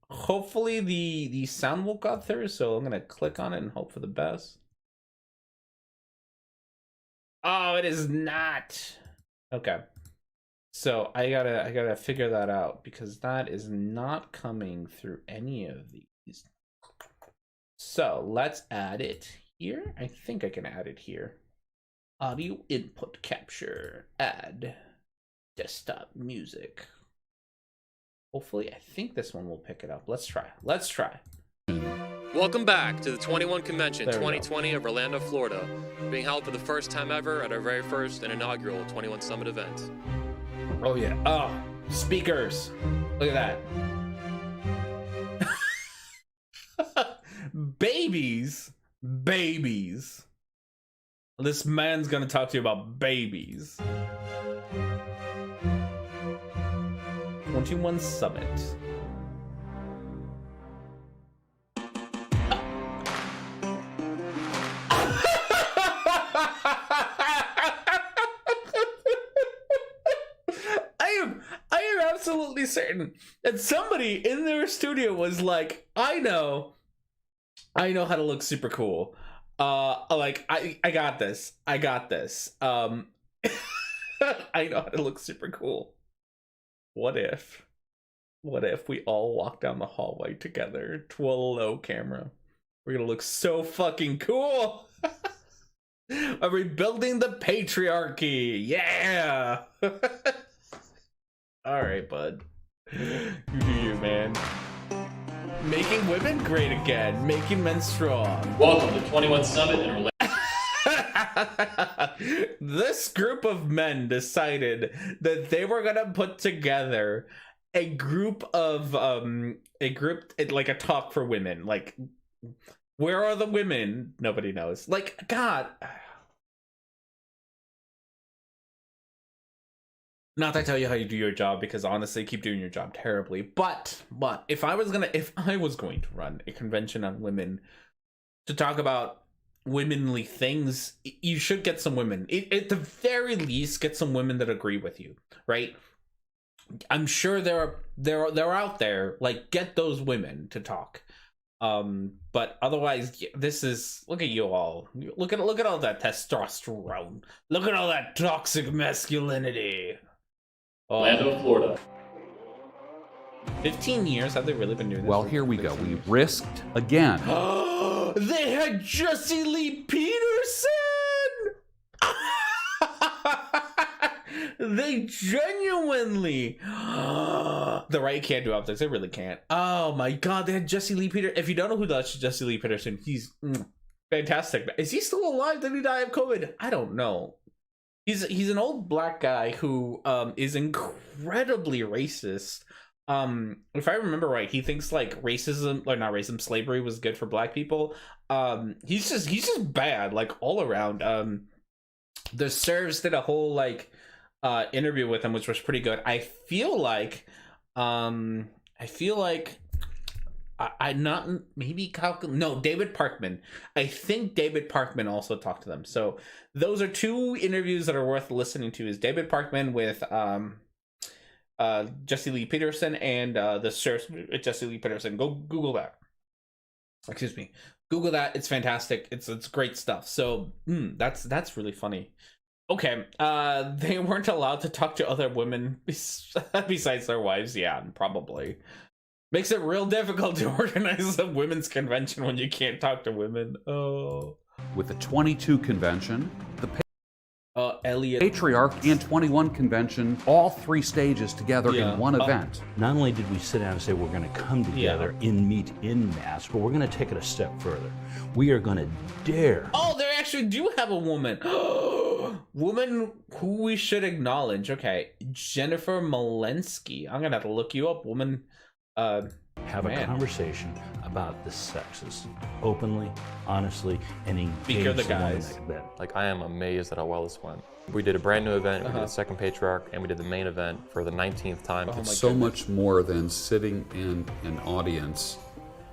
Hopefully the sound will go through, so I'm gonna click on it and hope for the best. Oh, it is not. Okay, so I gotta figure that out, because that is not coming through any of these. So let's add it here. I think I can add it here. Audio input capture, add desktop music. Hopefully, I think this one will pick it up. Let's try. Welcome back to the 21 Convention 2020 of Orlando, Florida, being held for the first time ever at our very first and inaugural 21 Summit event. Oh yeah. Oh, speakers. Look at that. Babies. This man's gonna talk to you about babies. 21 Summit. I am absolutely certain that somebody in their studio was like, I know how to look super cool. Like I got this. I know how to look super cool. What if we all walk down the hallway together to a low camera? We're gonna look so fucking cool. Are we building the patriarchy? Yeah. All right, bud. You do you, man. Making women great again. Making men strong. Welcome to 21 Summit in Orlando. This group of men decided that they were gonna put together a group, like a talk for women. Like, where are the women? Nobody knows. Like, God. Not to tell you how you do your job, because honestly, keep doing your job terribly. But if I was going to run a convention on women to talk about womanly things, you should get some women. At the very least, get some women that agree with you, right? I'm sure they're out there. Like, get those women to talk. But otherwise, this is, look at you all. Look at all that testosterone. Look at all that toxic masculinity. Orlando, Florida. 15 years? Have they really been doing this? Well, here we go. We risked again. They had Jesse Lee Peterson! They genuinely... The right can't do optics. They really can't. Oh my god, they had Jesse Lee Peterson. If you don't know who that's Jesse Lee Peterson, he's fantastic. Is he still alive? Did he die of COVID? I don't know. He's an old black guy who is incredibly racist. If I remember right, he thinks like slavery was good for black people. He's just bad, like all around. The Serves did a whole like interview with him, which was pretty good. I feel like David Parkman. I think David Parkman also talked to them. So those are two interviews that are worth listening to. Is David Parkman with Jesse Lee Peterson and the Serfs Jesse Lee Peterson. Go Google that. Excuse me. Google that. It's fantastic. It's great stuff. So that's really funny. Okay. They weren't allowed to talk to other women besides their wives. Yeah, probably. Makes it real difficult to organize a women's convention when you can't talk to women. Oh. With the 22 convention, the Elliot. Patriarch and 21 convention, all three stages together in one event. Not only did we sit down and say we're going to come together meet in mass, but we're going to take it a step further. We are going to dare. Oh, they actually do have a woman. Woman who we should acknowledge. Okay, Jennifer Molensky. I'm going to have to look you up. Woman. Have a conversation about the sexes openly, honestly, and engage the guys. Like, I am amazed at how well this went. We did a brand new event, we did the second Patriarch, and we did the main event for the 19th time. It's so much more than sitting in an audience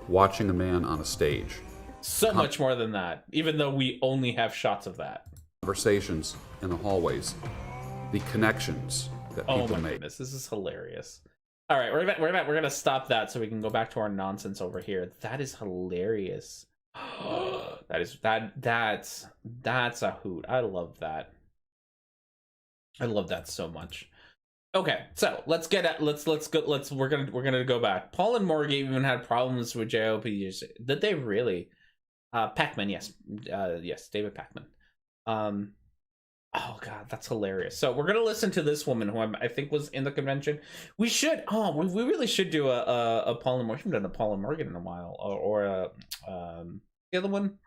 watching a man on a stage. So much more than that, even though we only have shots of that. Conversations in the hallways, the connections that people make. Goodness, this is hilarious. All right, we're gonna stop that so we can go back to our nonsense over here. That is hilarious. That's a hoot. I love that. I love that so much. Okay, so let's go. We're gonna go back. Paul and Morgan even had problems with JOP. Did they really? Pac-Man, yes, David Pac-Man. Oh god, that's hilarious. So we're gonna listen to this woman who I think was in the convention. We should. We really should do a Paul and Morgan. We haven't done a Paul and Morgan in a while, or the other one.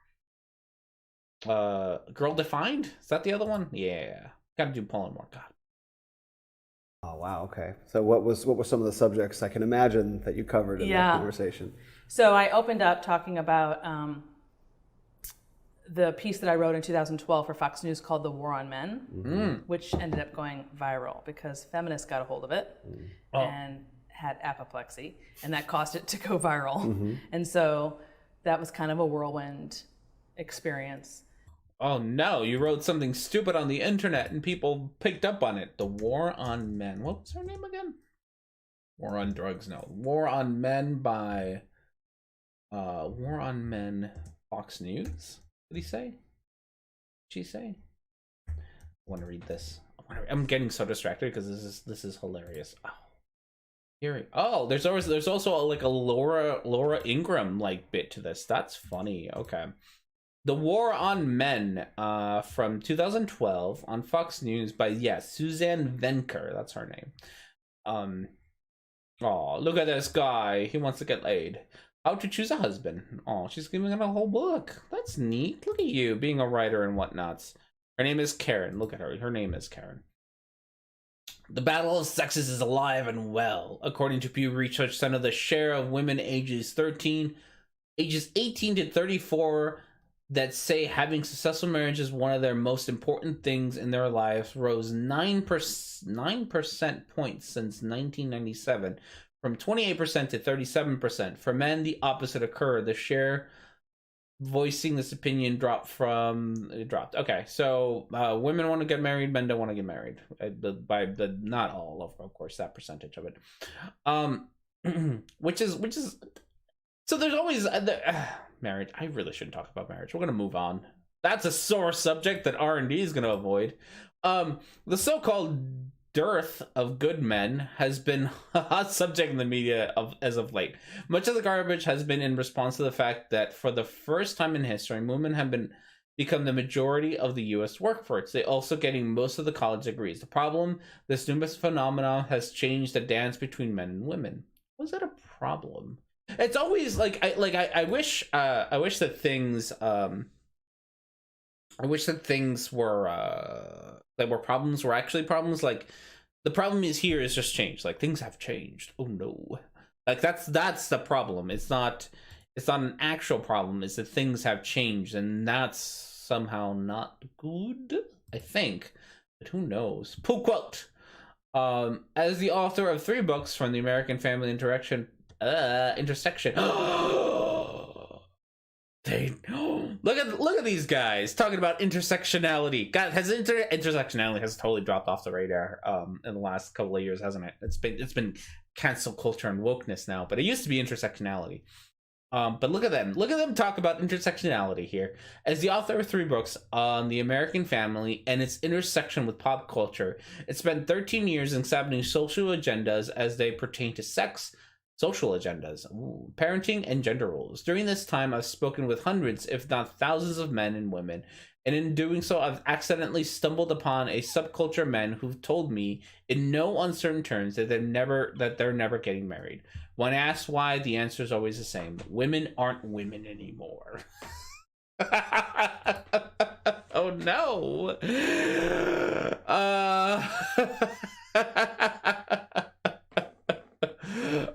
Girl Defined. Is that the other one? Yeah, gotta do Paul and Morgan. God. Oh wow. Okay. So what were some of the subjects I can imagine that you covered in that conversation? So I opened up talking about the piece that I wrote in 2012 for Fox News called "The War on Men," which ended up going viral because feminists got a hold of it and had apoplexy, and that caused it to go viral. And so that was kind of a whirlwind experience. Oh no, you wrote something stupid on the internet and people picked up on it. The War on Men. What was her name again? War on Drugs, no. War on Men by War on Men Fox News? Did he say? Did she say? I want to read this. I'm getting so distracted because this is hilarious. Oh. There's also like a Laura Ingraham like bit to this. That's funny. Okay. The War on Men from 2012 on Fox News by Suzanne Venker. That's her name. Oh, look at this guy. He wants to get laid. How to Choose a Husband. Oh, she's giving it a whole book. That's neat. Look at you being a writer and whatnots. Her name is Karen. Look at her. Her name is Karen. The battle of sexes is alive and well. According to Pew Research Center, the share of women ages 18 to 34 that say having successful marriage is one of their most important things in their lives rose 9 percent points since 1997, from 28% to 37%. For men, the opposite occurred. The share voicing this opinion dropped. Okay, so women want to get married, men don't want to get married. Not all of course, that percentage of it. Which is so there's always marriage. I really shouldn't talk about marriage. We're gonna move on. That's a sore subject that R&D is gonna avoid. The so-called dearth of good men has been a hot subject in the media as of late. Much of the garbage has been in response to the fact that for the first time in history, women have become the majority of the U.S. workforce. They also getting most of the college degrees. The problem, this new phenomenon has changed the dance between men and women. Was that a problem? It's always I wish that things were problems were actually problems. Like, the problem is just change. Like, things have changed. Oh no. Like, that's the problem. It's not an actual problem. It's that things have changed, and that's somehow not good, I think. But who knows? Pull quote. As the author of 3 books from the American Family intersection. Look at these guys talking about intersectionality. God, intersectionality has totally dropped off the radar in the last couple of years, hasn't it? It's been cancel culture and wokeness now, but it used to be intersectionality. But look at them talk about intersectionality here. As the author of 3 books on the American family and its intersection with pop culture, it spent 13 years examining social agendas as they pertain to sex, social agendas, parenting, and gender roles. During this time, I've spoken with hundreds, if not thousands, of men and women, and in doing so, I've accidentally stumbled upon a subculture of men who've told me, in no uncertain terms, that they're never getting married. When asked why, the answer is always the same: women aren't women anymore. Oh no.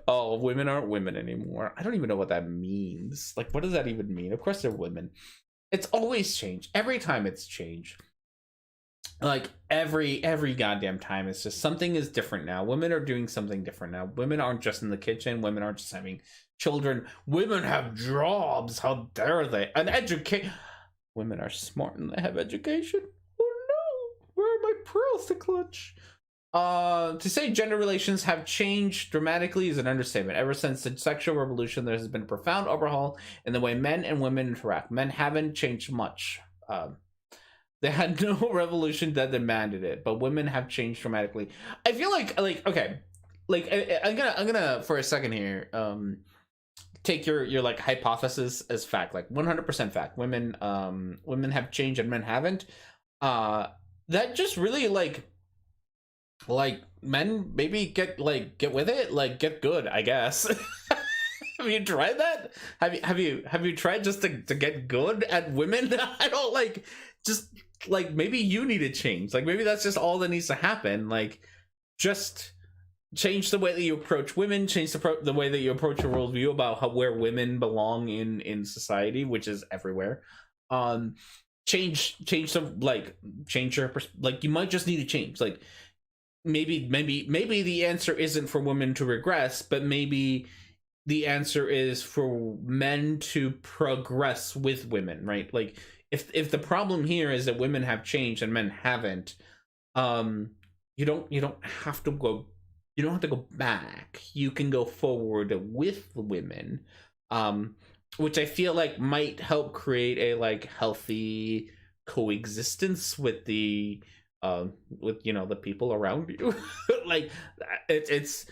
Oh, women aren't women anymore. I don't even know what that means. Like, what does that even mean? Of course they're women. It's always changed. Every time it's changed. Like, every goddamn time, it's just something is different now. Women are doing something different now. Women aren't just in the kitchen. Women aren't just having children. Women have jobs. How dare they? And women are smart and they have education. Oh no, where are my pearls to clutch? To say gender relations have changed dramatically is an understatement. Ever since the sexual revolution, there has been a profound overhaul in the way men and women interact. Men haven't changed much. They had no revolution that demanded it, but women have changed dramatically. I feel like okay, I'm gonna for a second here take your like hypothesis as fact, like 100% fact. Women have changed and men haven't. That just really like men maybe get with it, like get good, I guess. Have you tried that? Have you tried just to get good at women? I don't maybe you need to change. Like, maybe that's just all that needs to happen. Like, just change the way that you approach women, change the way that you approach your worldview about where women belong in society, which is everywhere. Change your you might just need to change. Like, maybe the answer isn't for women to regress, but maybe the answer is for men to progress with women, right? Like, if the problem here is that women have changed and men haven't, you don't have to go back. You can go forward with women, which I feel like might help create a healthy coexistence with the the people around you. Like, it's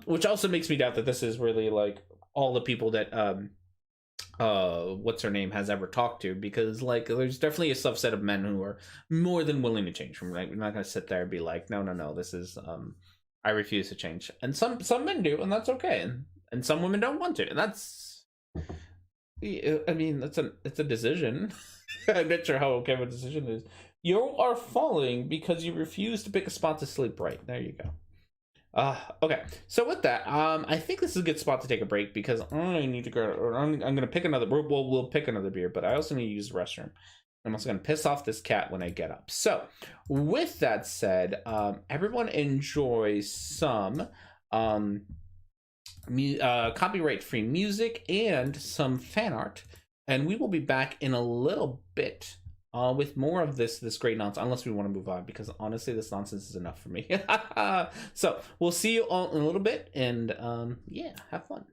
which also makes me doubt that this is really like all the people that what's her name has ever talked to, because like there's definitely a subset of men who are more than willing to change from, like, we're not going to sit there and be like, no, this is I refuse to change. And some men do, and that's okay, and some women don't want to, and that's Yeah, I mean, it's a decision. I'm not sure how okay of a decision it is. You are falling because you refuse to pick a spot to sleep right. There you go. Okay, so with that, I think this is a good spot to take a break because I need to go. Or I'm gonna pick another. We'll pick another beer, but I also need to use the restroom. I'm also gonna piss off this cat when I get up. So, with that said, everyone enjoy some copyright-free music and some fan art, and we will be back in a little bit. With more of this great nonsense, unless we want to move on, because honestly, this nonsense is enough for me. So we'll see you all in a little bit, and yeah, have fun.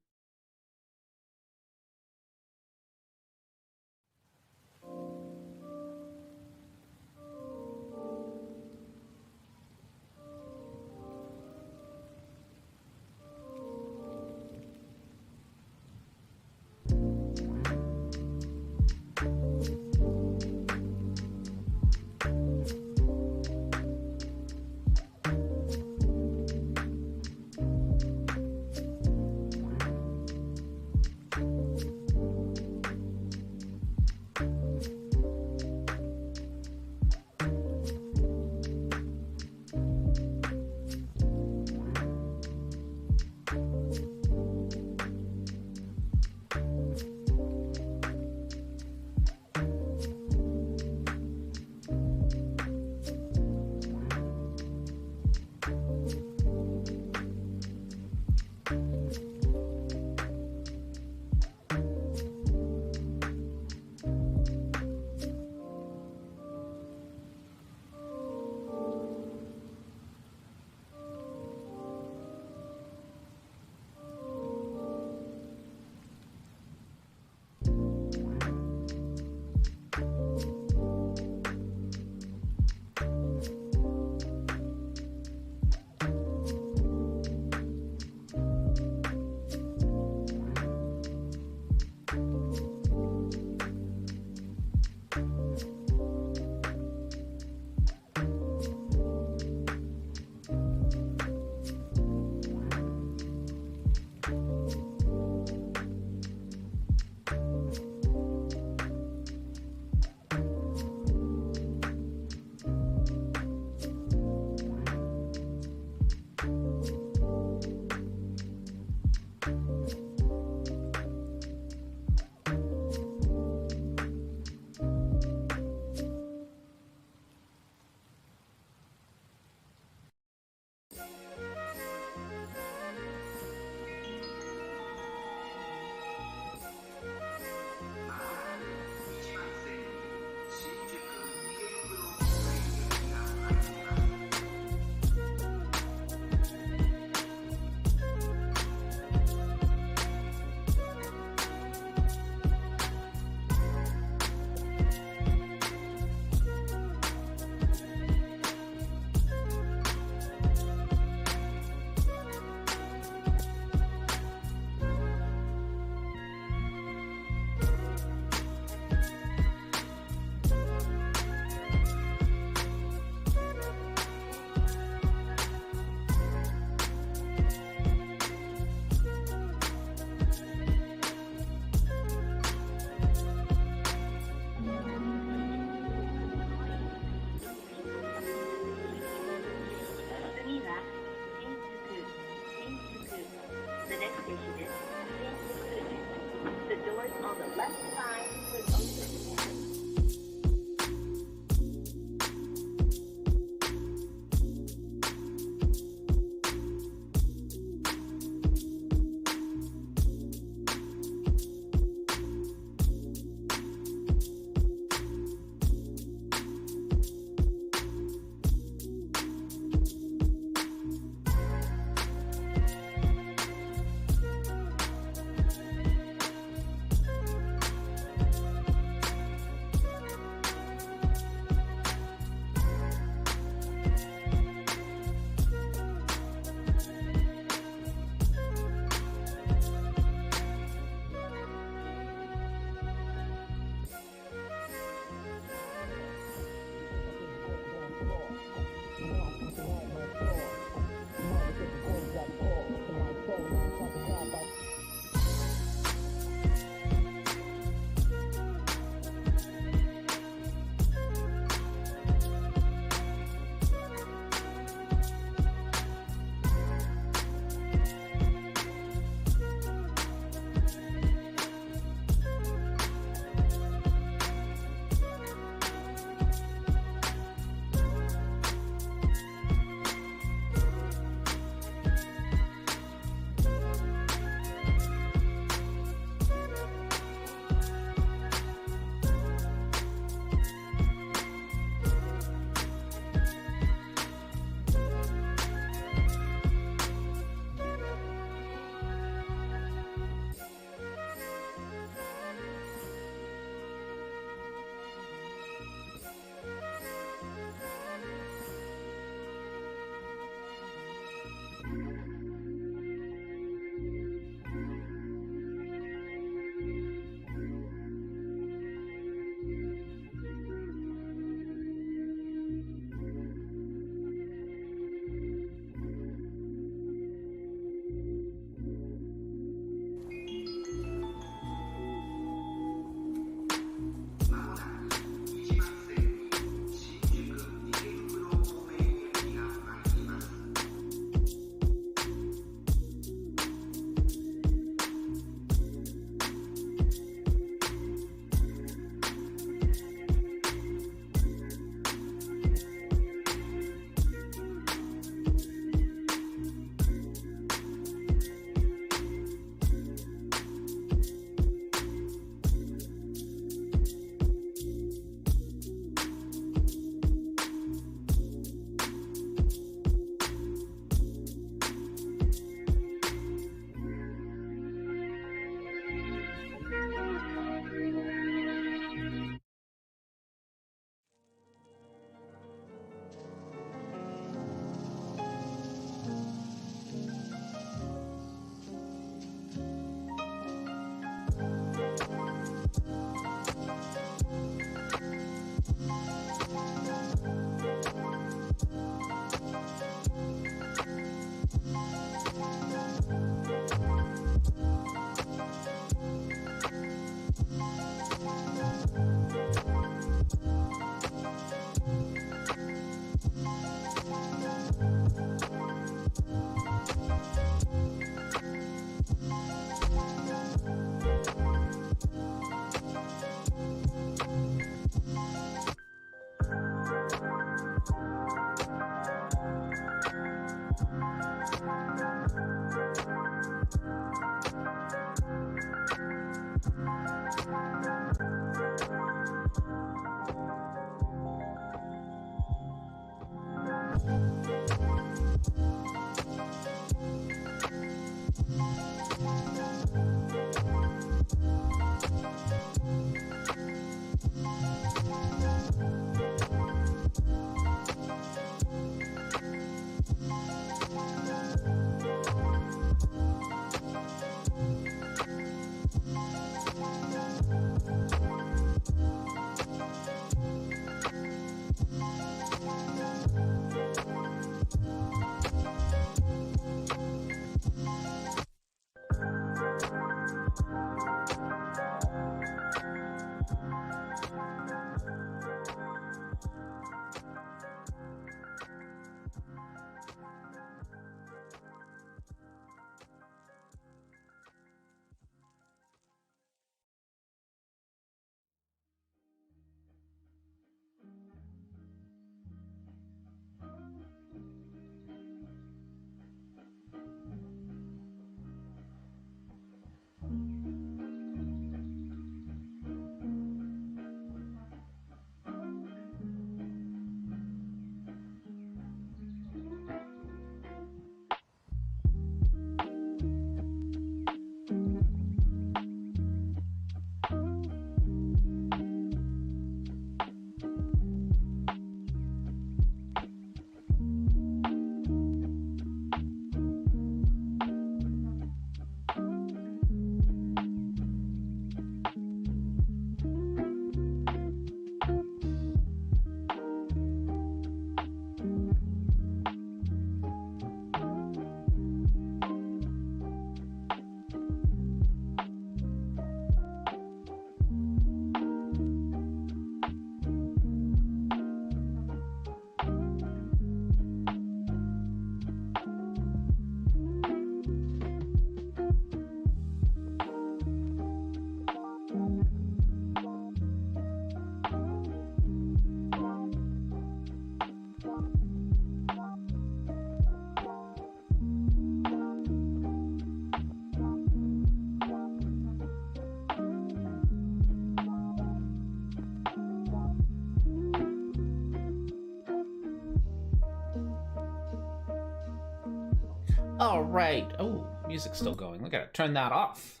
All right. Oh, music's still going. I gotta turn that off.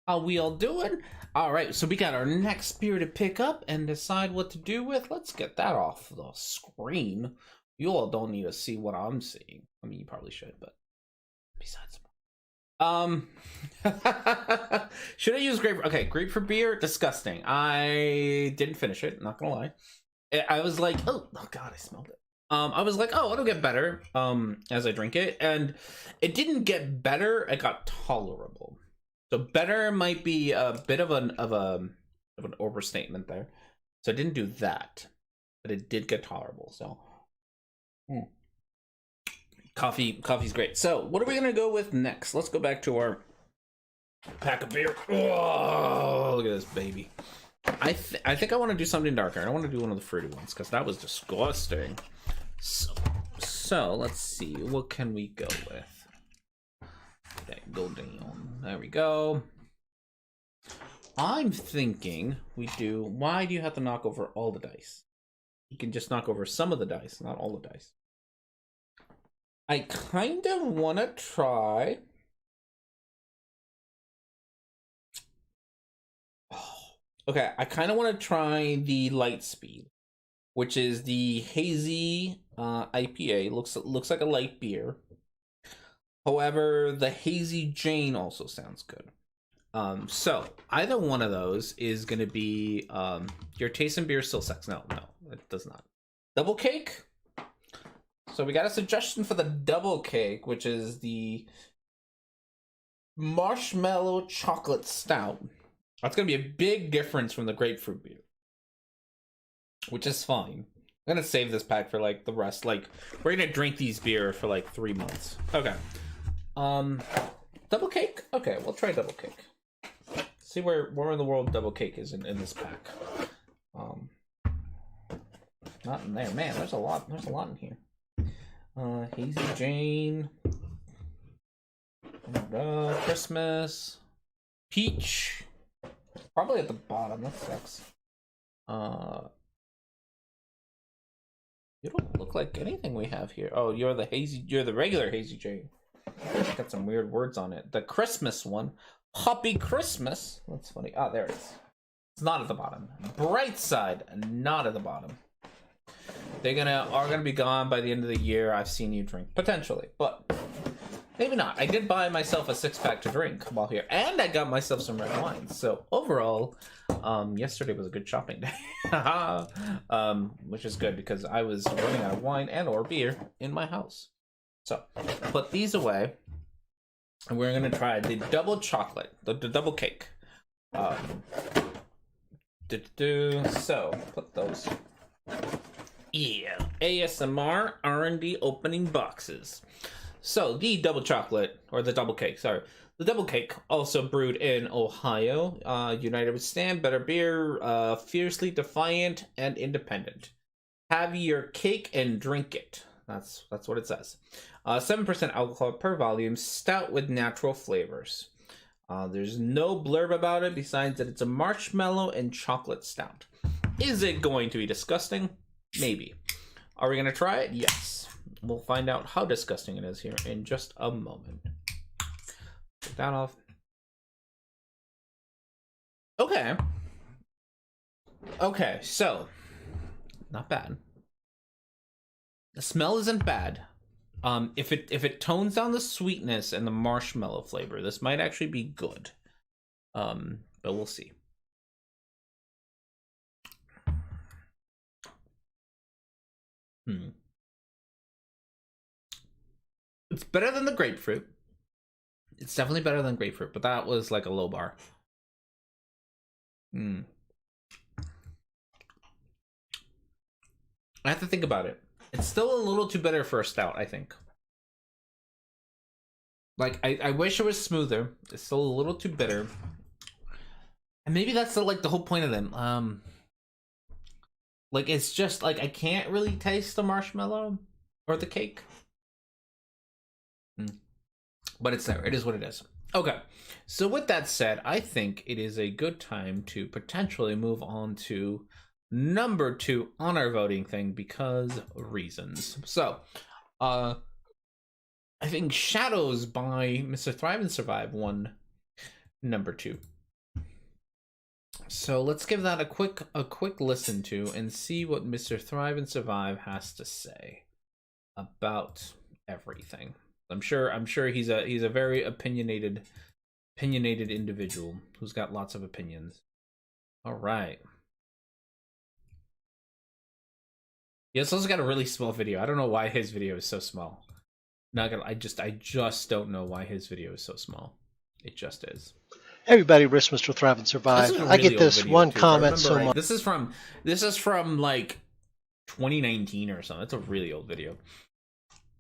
How we all doing? All right, so we got our next beer to pick up and decide what to do with. Let's get that off the screen. You all don't need to see what I'm seeing. I mean, you probably should, but besides. Should I use grapefruit? Okay, grapefruit beer, disgusting. I didn't finish it, not gonna lie. I was like, oh god, I smelled it. I was like, oh, it'll get better as I drink it, and it didn't get better, it got tolerable. So better might be a bit of an overstatement there. So I didn't do that, but it did get tolerable. So coffee's great. So what are we gonna go with next? Let's go back to our pack of beer. Oh, look at this baby. I think I want to do something darker. I don't want to do one of the fruity ones because that was disgusting. So let's see, what can we go with? Go down. There we go. I'm thinking we do. Why do you have to knock over all the dice? You can just knock over some of the dice, not all the dice. I kind of want to try. Okay, I kind of want to try the light speed, which is the hazy IPA. Looks like a light beer. However, the Hazy Jane also sounds good. So either one of those is going to be your taste in beer still sucks. No, it does not. Double cake. So we got a suggestion for the double cake, which is the marshmallow chocolate stout. That's going to be a big difference from the grapefruit beer, which is fine. I'm going to save this pack for like the rest. Like we're going to drink these beer for like 3 months. Okay. Double cake? Okay, we'll try double cake. See where in the world double cake is in this pack. Not in there. Man, there's a lot in here. Hazy Jane. Christmas. Peach. Probably at the bottom, that sucks. You don't look like anything we have here. Oh, you're the regular Hazy Jane. Got some weird words on it. The Christmas one. Hoppy Christmas. That's funny. Ah, there it is. It's not at the bottom. Bright Side, not at the bottom. Are gonna be gone by the end of the year. I've seen you drink. Potentially, but maybe not. I did buy myself a 6-pack to drink while here. And I got myself some red wine. So overall, yesterday was a good shopping day. Which is good because I was running out of wine and or beer in my house. So put these away, and we're gonna try the double chocolate, the double cake. So put those. Yeah, ASMR R&D opening boxes. So the double chocolate or the double cake, sorry, the double cake also brewed in Ohio. United we stand, better beer, fiercely defiant and independent. Have your cake and drink it. That's what it says. 7% alcohol per volume, stout with natural flavors. There's no blurb about it besides that it's a marshmallow and chocolate stout. Is it going to be disgusting? Maybe. Are we going to try it? Yes. We'll find out how disgusting it is here in just a moment. Take that off. Okay, so not bad. The smell isn't bad. If it tones down the sweetness and the marshmallow flavor, this might actually be good. But we'll see. It's better than the grapefruit. It's definitely better than grapefruit, but that was like a low bar. I have to think about it. It's still a little too bitter for a stout, I think. Like, I wish it was smoother. It's still a little too bitter. And maybe that's the whole point of them. Like, it's just, like, I can't really taste the marshmallow or the cake. But it's there. It is what it is. Okay. So with that said, I think it is a good time to potentially move on to number 2 on our voting thing because reasons. So, I think Shadows by Mr. Thrive and Survive won number 2. So let's give that a quick listen to and see what Mr. Thrive and Survive has to say about everything. I'm sure he's a very opinionated individual who's got lots of opinions. All right. He also got a really small video. I don't know why his video is so small. Not gonna. I just don't know why his video is so small. It just is. Everybody risks Mr. Thrive and Survive. Really I get this one too, comment so much. This is from like 2019 or something. It's a really old video.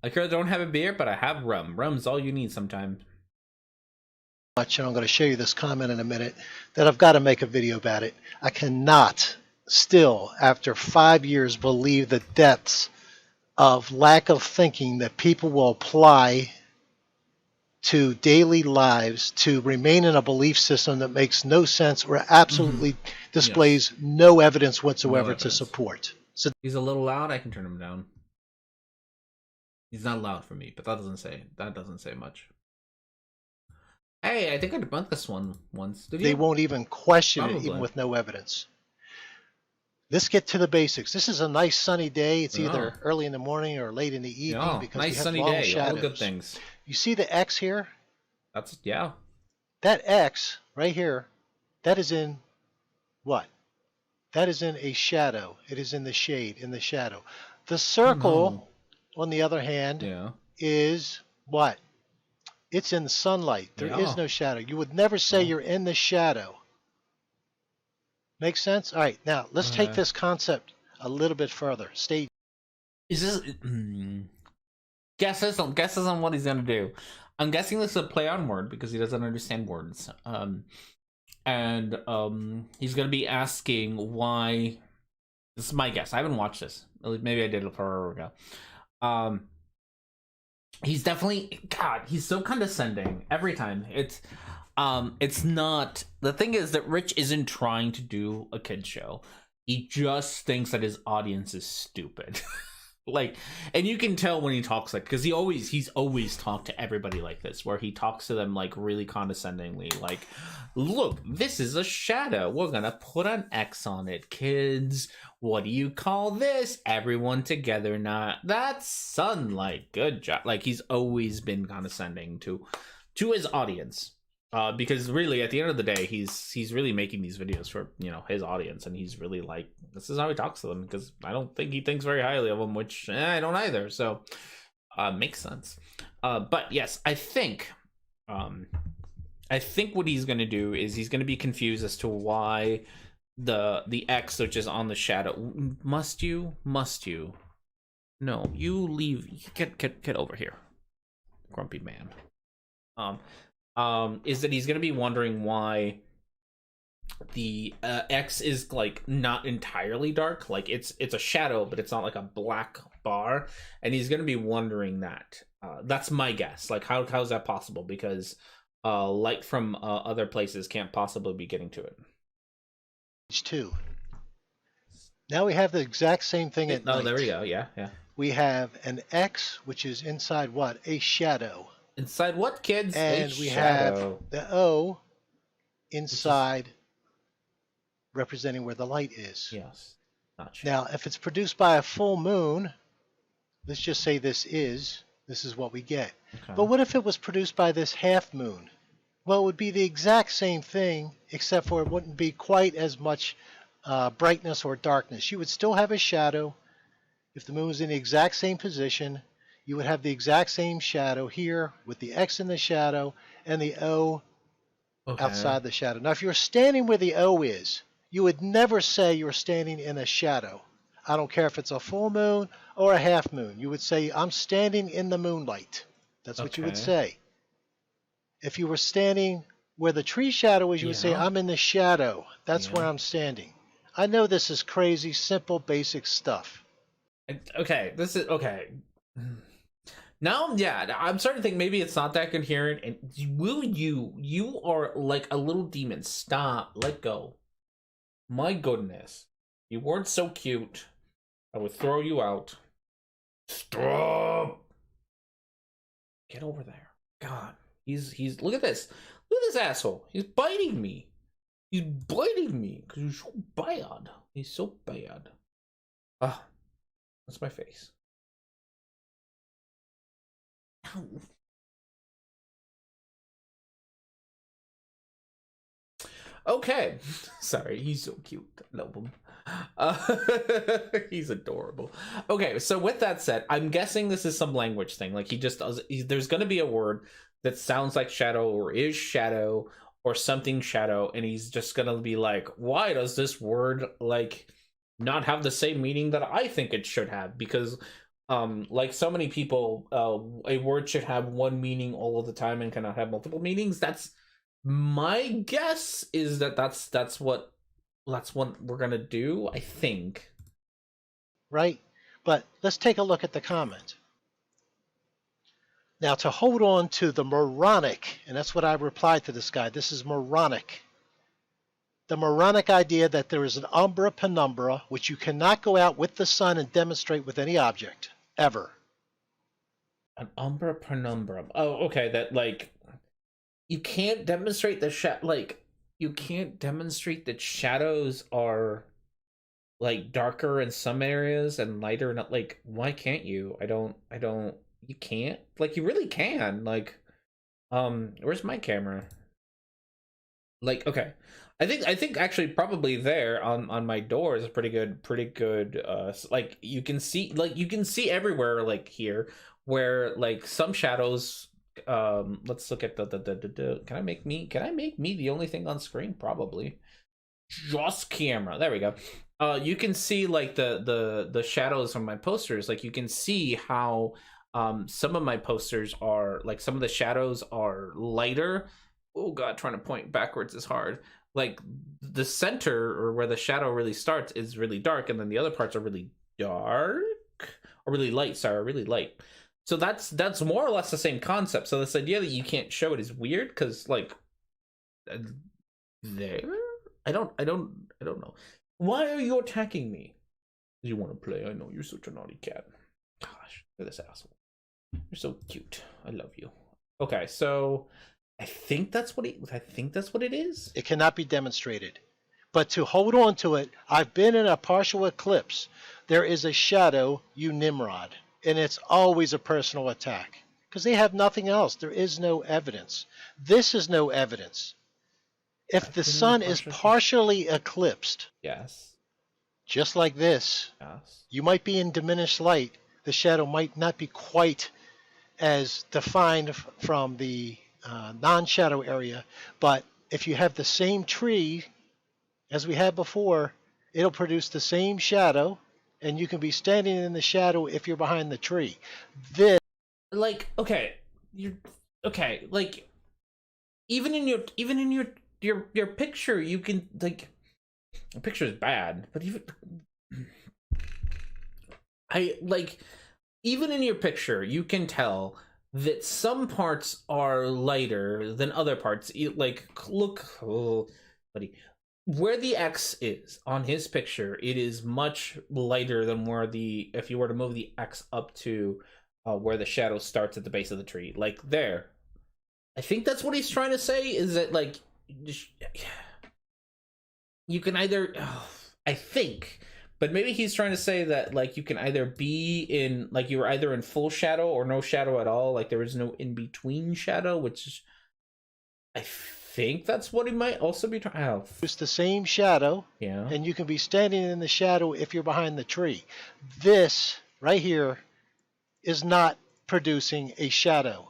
I currently don't have a beer, but I have rum. Rum's all you need sometimes. And I'm going to show you this comment in a minute, that I've got to make a video about it. I cannot still, after 5 years, believe the depths of lack of thinking that people will apply to daily lives to remain in a belief system that makes no sense or absolutely displays no evidence whatsoever to support. So he's a little loud. I can turn him down. He's not loud for me, but that doesn't say much. Hey, I think I debunked this one once. Did you? They won't even question Probably. it, even with no evidence. Let's get to the basics. This is a nice sunny day. It's either early in the morning or late in the evening because nice we have sunny long day. shadows. All good things. You see the X here? That's That X right here, that is in what? That is in a shadow. It is in the shade, in the shadow. The circle, on the other hand, is what? It's in the sunlight. There is no shadow. You would never say you're in the shadow. Make sense? All right, now let's take this concept a little bit further. Stay. Is this guesses on what he's gonna do? I'm guessing this is a play on word because he doesn't understand words. And he's gonna be asking why. This is my guess. I haven't watched this. Maybe I did it forever ago. He's definitely he's so condescending every time. It's not, the thing is that Rich isn't trying to do a kid show. He just thinks that his audience is stupid. Like, and you can tell when he talks like, because he's always talked to everybody like this, where he talks to them like really condescendingly, like, look, this is a shadow, we're gonna put an X on it, kids, what do you call this? Everyone together, not that's sunlight, good job. Like, he's always been condescending to his audience. Because really, at the end of the day, he's really making these videos for, his audience, and he's really like, this is how he talks to them, because I don't think he thinks very highly of them, which I don't either. So, makes sense. But yes, I think what he's gonna do is he's gonna be confused as to why the X, which is on the shadow, must you? No, you leave. Get over here, grumpy man. Is that he's gonna be wondering why the X is like not entirely dark, like it's a shadow, but it's not like a black bar, and he's gonna be wondering that. That's my guess. Like, how's that possible? Because light from other places can't possibly be getting to it. Two. Now we have the exact same thing at night. Oh, there we go. Yeah. We have an X, which is inside what? A shadow. Inside what, kids? And we have the O inside, representing where the light is. Yes. Not sure. Now, if it's produced by a full moon, let's just say this is what we get. Okay. But what if it was produced by this half moon? Well, it would be the exact same thing, except for it wouldn't be quite as much brightness or darkness. You would still have a shadow. If the moon was in the exact same position, you would have the exact same shadow here with the X in the shadow and the O outside the shadow. Now, if you're standing where the O is, you would never say you're standing in a shadow. I don't care if it's a full moon or a half moon. You would say, I'm standing in the moonlight. That's what you would say. If you were standing where the tree shadow is, you would say, I'm in the shadow. That's where I'm standing. I know this is crazy, simple, basic stuff. Okay, this is okay. Now, I'm starting to think maybe it's not that coherent. And you are like a little demon. Stop. Let go. My goodness. You weren't so cute. I would throw you out. Stop. Get over there. God. He's look at this. Look at this asshole. He's biting me. He's biting me because he's so bad. He's so bad. Ah, that's my face. Ow. Okay. Sorry, he's so cute. I love him. He's adorable. Okay, so with that said, I'm guessing this is some language thing. Like he just does. There's going to be a word that sounds like shadow or is shadow or something shadow, and he's just going to be like, why does this word like not have the same meaning that I think it should have? Because like so many people, a word should have one meaning all of the time and cannot have multiple meanings. That's my guess, is that that's what we're gonna do, I think. Right? But let's take a look at the comment. Now, to hold on to the moronic, and that's what I replied to this guy, this is moronic. The moronic idea that there is an umbra penumbra, which you cannot go out with the sun and demonstrate with any object, ever. An umbra penumbra. Oh, okay, that like you can't demonstrate you can't demonstrate that shadows are like darker in some areas and lighter in, like, why can't you? I don't you can't, like, you really can, like, where's my camera? Like, okay, I think actually probably there on my door is a pretty good like you can see everywhere, like here where like some shadows, let's look at the can I make me the only thing on screen? Probably just camera. There we go. You can see like the shadows on my posters. Like you can see how some of my posters are like, some of the shadows are lighter. Oh god, trying to point backwards is hard. Like the center, or where the shadow really starts, is really dark, and then the other parts are really dark, or really light. Sorry, really light. So that's more or less the same concept. So this idea that you can't show it is weird, because like there, I don't know. Why are you attacking me? You want to play? I know you're such a naughty cat. Gosh, look at this asshole. You're so cute. I love you. Okay, so I think that's what it is. It cannot be demonstrated. But to hold on to it, I've been in a partial eclipse. There is a shadow, you Nimrod, and it's always a personal attack because they have nothing else. There is no evidence. This is no evidence. If the sun is partially eclipsed, yes, just like this, yes, you might be in diminished light. The shadow might not be quite as defined from the non-shadow area, but if you have the same tree as we had before, it'll produce the same shadow, and you can be standing in the shadow if you're behind the tree. This, like, okay, you're okay, like even in your picture, you can, like, the picture is bad, but even in your picture, you can tell that some parts are lighter than other parts. Like, look, oh, buddy, where the X is on his picture, it is much lighter than where if you were to move the X up to where the shadow starts at the base of the tree, like there. I think that's what he's trying to say, is that like you can either, I think. But maybe he's trying to say that, like, you can either be in, like, you were either in full shadow or no shadow at all. Like, there is no in-between shadow, which is, I think that's what he might also be trying. Oh. It's the same shadow, yeah, and you can be standing in the shadow if you're behind the tree. This, right here, is not producing a shadow.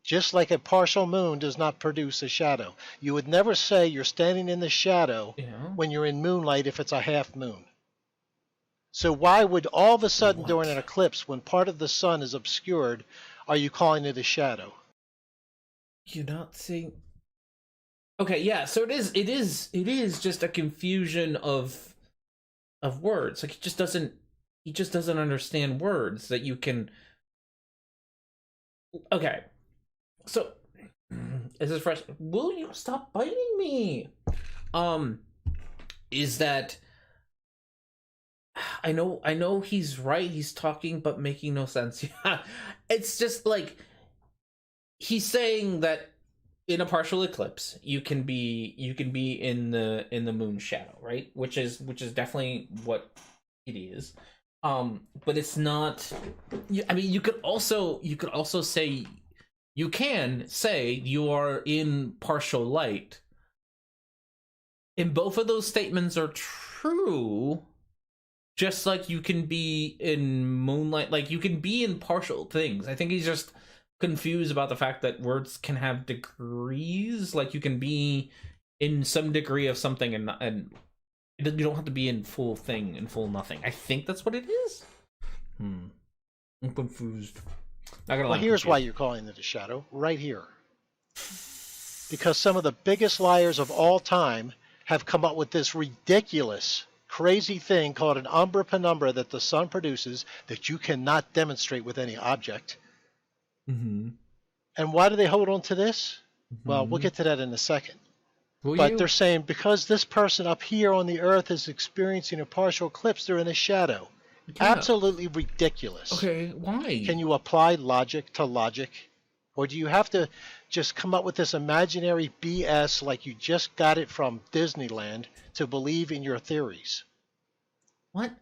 Just like a partial moon does not produce a shadow. You would never say you're standing in the shadow when you're in moonlight if it's a half moon. So why would all of a sudden during an eclipse, when part of the sun is obscured, are you calling it a shadow? You're not seeing. Okay, yeah. So it is just a confusion of words. Like, he just doesn't understand words that you can. Okay, so this is fresh. Will you stop biting me? Is that? I know he's right. He's talking but making no sense. Yeah, it's just like he's saying that in a partial eclipse, you can be in the moon's shadow, right? Which is definitely what it is. But it's not. I mean, you could also say you can say you are in partial light. And both of those statements are true. Just like you can be in moonlight, like you can be in partial things. I think he's just confused about the fact that words can have degrees. Like you can be in some degree of something, and you don't have to be in full thing and full nothing. I think that's what it is. I'm confused. Not gonna lie, here's why you're calling it a shadow, right here. Because some of the biggest liars of all time have come up with this ridiculous, crazy thing called an umbra penumbra that the sun produces that you cannot demonstrate with any object. Mm-hmm. And why do they hold on to this? Mm-hmm. Well, we'll get to that in a second. They're saying because this person up here on the earth is experiencing a partial eclipse, they're in a shadow. Yeah. Absolutely ridiculous. Okay, why? Can you apply logic to logic? Or do you have to just come up with this imaginary BS like you just got it from Disneyland to believe in your theories? What?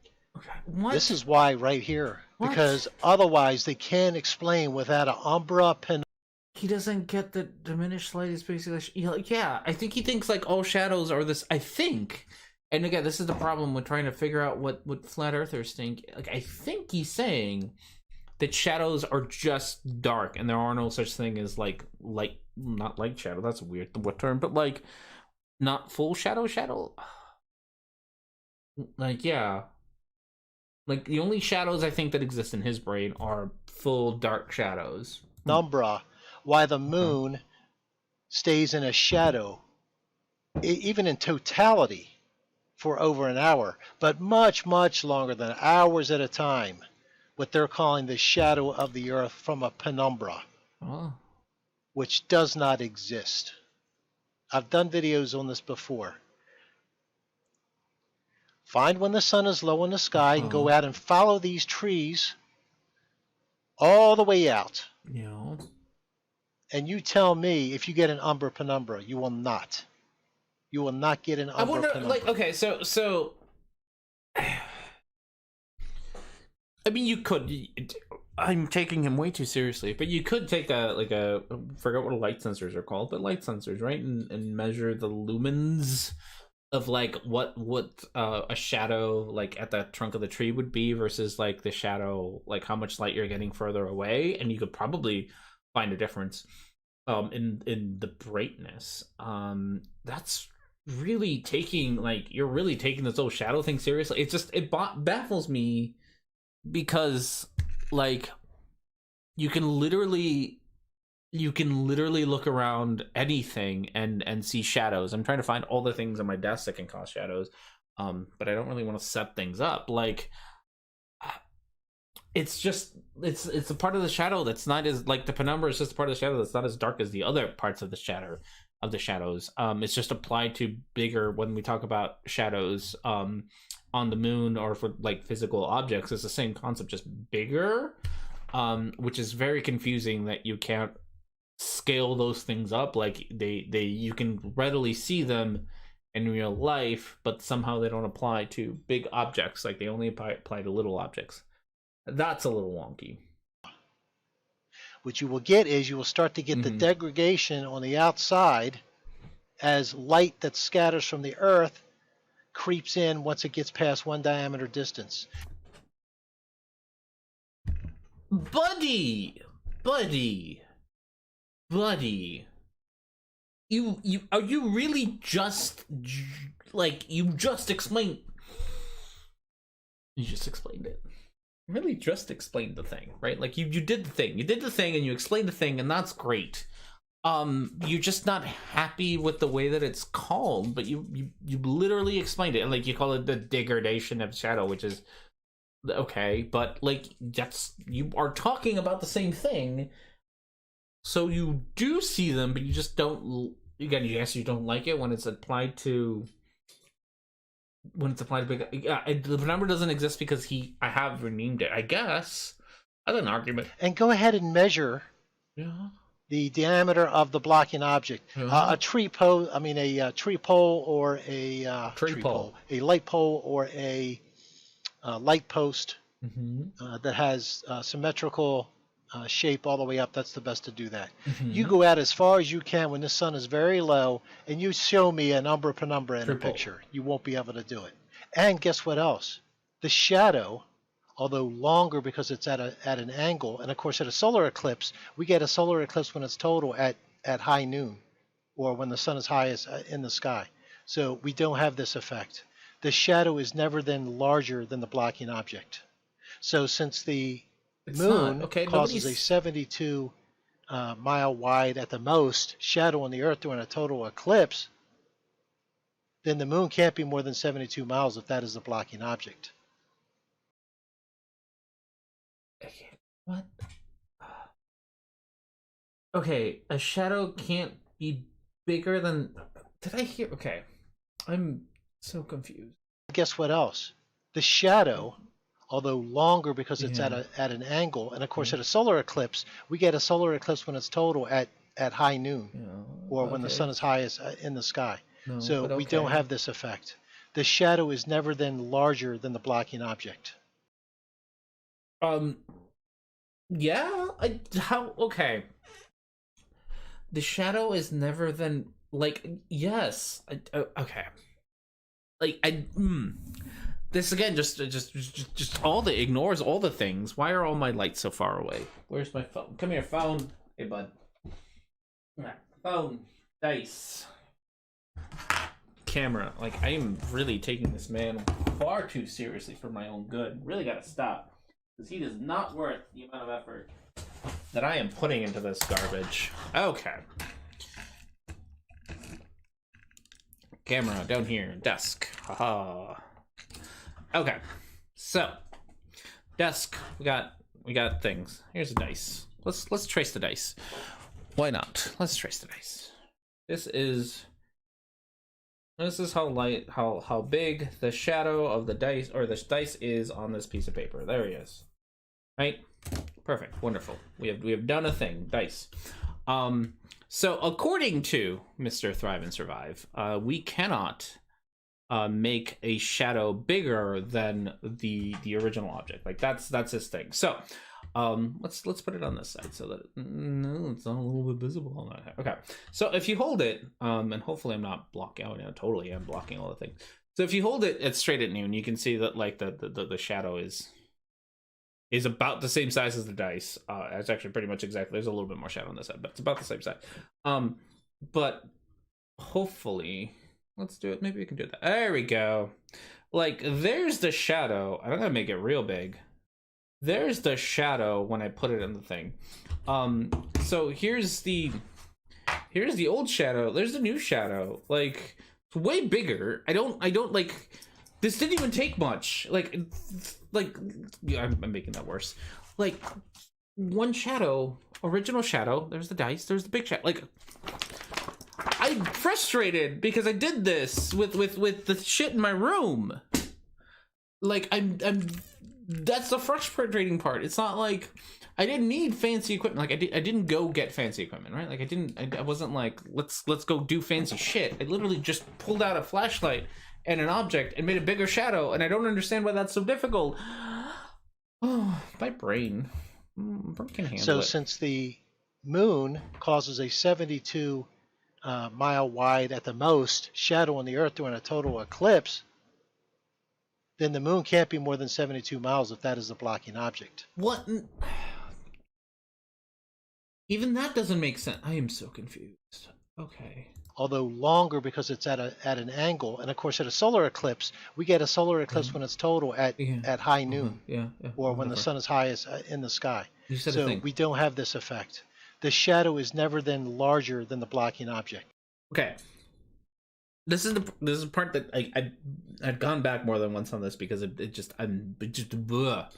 What? This is why right here. What? Because otherwise they can't explain without an umbra penumbra. He doesn't get the diminished light is basically... Yeah, I think he thinks like all shadows are this... I think... And again, this is the problem with trying to figure out what flat earthers think. Like, I think he's saying that shadows are just dark and there are no such thing as like light, not light shadow, that's a weird what term, but like not full shadow. Like, yeah. Like the only shadows I think that exist in his brain are full dark shadows. Umbra, why the moon stays in a shadow, even in totality, for over an hour, but much, much longer than hours at a time. What they're calling the shadow of the earth from a penumbra, which does not exist. I've done videos on this before. Find when the sun is low in the sky and go out and follow these trees all the way out. Yeah. And you tell me if you get an umbra penumbra. You will not. You will not get an umbra penumbra. Like, okay, so I mean, you could. I'm taking him way too seriously, but you could take a forget what light sensors are called, but light sensors, right, and measure the lumens of like what a shadow like at the trunk of the tree would be versus like the shadow, like how much light you're getting further away, and you could probably find a difference in the brightness. That's really taking you're really taking this whole shadow thing seriously. It baffles me. Because like you can literally look around anything and see shadows. I'm trying to find all the things on my desk that can cause shadows, but I don't really want to set things up. Like it's a part of the shadow that's not as like the penumbra is just a part of the shadow that's not as dark as the other parts of the shadows. It's just applied to bigger when we talk about shadows on the moon or for like physical objects. It's the same concept, just bigger, which is very confusing that you can't scale those things up. Like you can readily see them in real life, but somehow they don't apply to big objects. Like they only apply to little objects. That's a little wonky. What you will get is you will start to get the degradation on the outside as light that scatters from the earth creeps in once it gets past one diameter distance. Buddy, you really just like you just explained it. Really just explained the thing, right? Like you did the thing and you explained the thing, and that's great. You're just not happy with the way that it's called, but you literally explained it, and like you call it the degradation of shadow, which is okay, but like that's, you are talking about the same thing, so you do see them, but you just don't. Again, you guess you don't like it when it's applied to big. Yeah, the number doesn't exist because I have renamed it, I guess. That's an argument. And go ahead and measure. Yeah. the diameter of the blocking object. A tree pole, a tree pole or a a light pole or a light post that has symmetrical shape all the way up. That's the best to do that. You go out as far as you can when the sun is very low, and you show me a number penumbra in a picture. You won't be able to do it. And guess what else? The shadow, although longer because it's at an angle, and of course at a solar eclipse, we get a solar eclipse when it's total at high noon, or when the sun is highest in the sky. So we don't have this effect. The shadow is never then larger than the blocking object. So since the moon causes a 72 mile wide at the most shadow on the Earth during a total eclipse, then the moon can't be more than 72 miles if that is the blocking object. What? Okay, a shadow can't be bigger than... Did I hear... Okay, I'm so confused. Guess what else? The shadow, although longer because it's at an angle, and of course at a solar eclipse, we get a solar eclipse when it's total at high noon, or when the sun is highest in the sky. So we don't have this effect. The shadow is never then larger than the blocking object. Yeah? Okay. The shadow is never then, like, yes. Okay. Like, this again, just all the ignores all the things. Why are all my lights so far away? Where's my phone? Come here, phone. Hey, bud. Phone. Dice. Camera. Like, I am really taking this man far too seriously for my own good. Really gotta stop. Because he is not worth the amount of effort that I am putting into this garbage. Okay. Camera down here. Desk. Haha. Okay. So, desk. We got things. Here's a dice. Let's trace the dice. Why not? Let's trace the dice. This is how big the shadow of the dice, or the dice, is on this piece of paper. There he is. Right? Perfect. Wonderful. We have done a thing. Dice. So according to Mr. Thrive and Survive, we cannot make a shadow bigger than the original object. Like that's his thing. So let's put it on this side so that it's not a little bit visible on that. Okay. So if you hold it, and hopefully I'm not blocking out, totally I'm blocking all the things. So if you hold it at straight at noon, you can see that like the shadow is about the same size as the dice. It's actually pretty much exactly. There's a little bit more shadow on this side, but it's about the same size. But hopefully, let's do it. Maybe we can do that. There we go. Like, there's the shadow. I'm gonna make it real big. There's the shadow when I put it in the thing. So here's the old shadow. There's the new shadow. Like, it's way bigger. I don't like. This didn't even take much. Like yeah, I'm making that worse. Like, one shadow, original shadow. There's the dice. There's the big shadow. Like, I'm frustrated because I did this with the shit in my room. Like, I'm. That's the frustrating part. It's not like I didn't need fancy equipment. Like, I didn't go get fancy equipment, right? Like, I wasn't like, let's go do fancy shit. I literally just pulled out a flashlight and an object and made a bigger shadow, and I don't understand why that's so difficult. Oh, my brain can handle it. So since the moon causes a 72 mile wide at the most shadow on the Earth during a total eclipse, then the moon can't be more than 72 miles if that is the blocking object. What? Even that doesn't make sense. I am so confused. Okay. Although longer because it's at an angle, and of course at a solar eclipse, we get a solar eclipse when it's total at high noon, or when the sun is highest in the sky. So we don't have this effect. The shadow is never then larger than the blocking object. Okay. This is the part that I've gone back more than once on this because I'm just blah.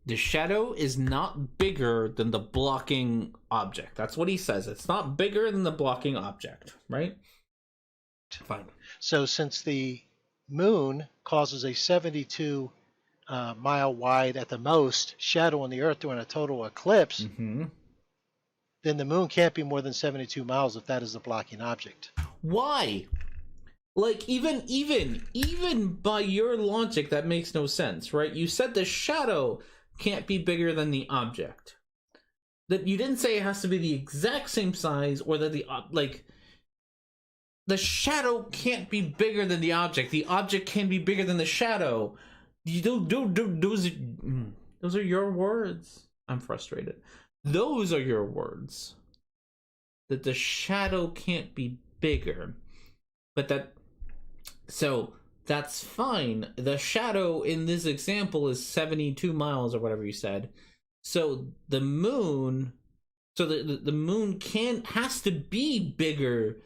The shadow is not bigger than the blocking object. That's what he says. It's not bigger than the blocking object, right? Fine. So since the moon causes a 72 mile wide at the most shadow on the Earth during a total eclipse, then the moon can't be more than 72 miles if that is a blocking object. Why? Like, even by your logic, that makes no sense, right? You said the shadow can't be bigger than the object. That you didn't say it has to be the exact same size, or that the shadow can't be bigger than the object. The object can be bigger than the shadow. Those are your words. I'm frustrated. Those are your words. That the shadow can't be bigger. So that's fine. The shadow in this example is 72 miles or whatever you said. So the moon, the moon has to be bigger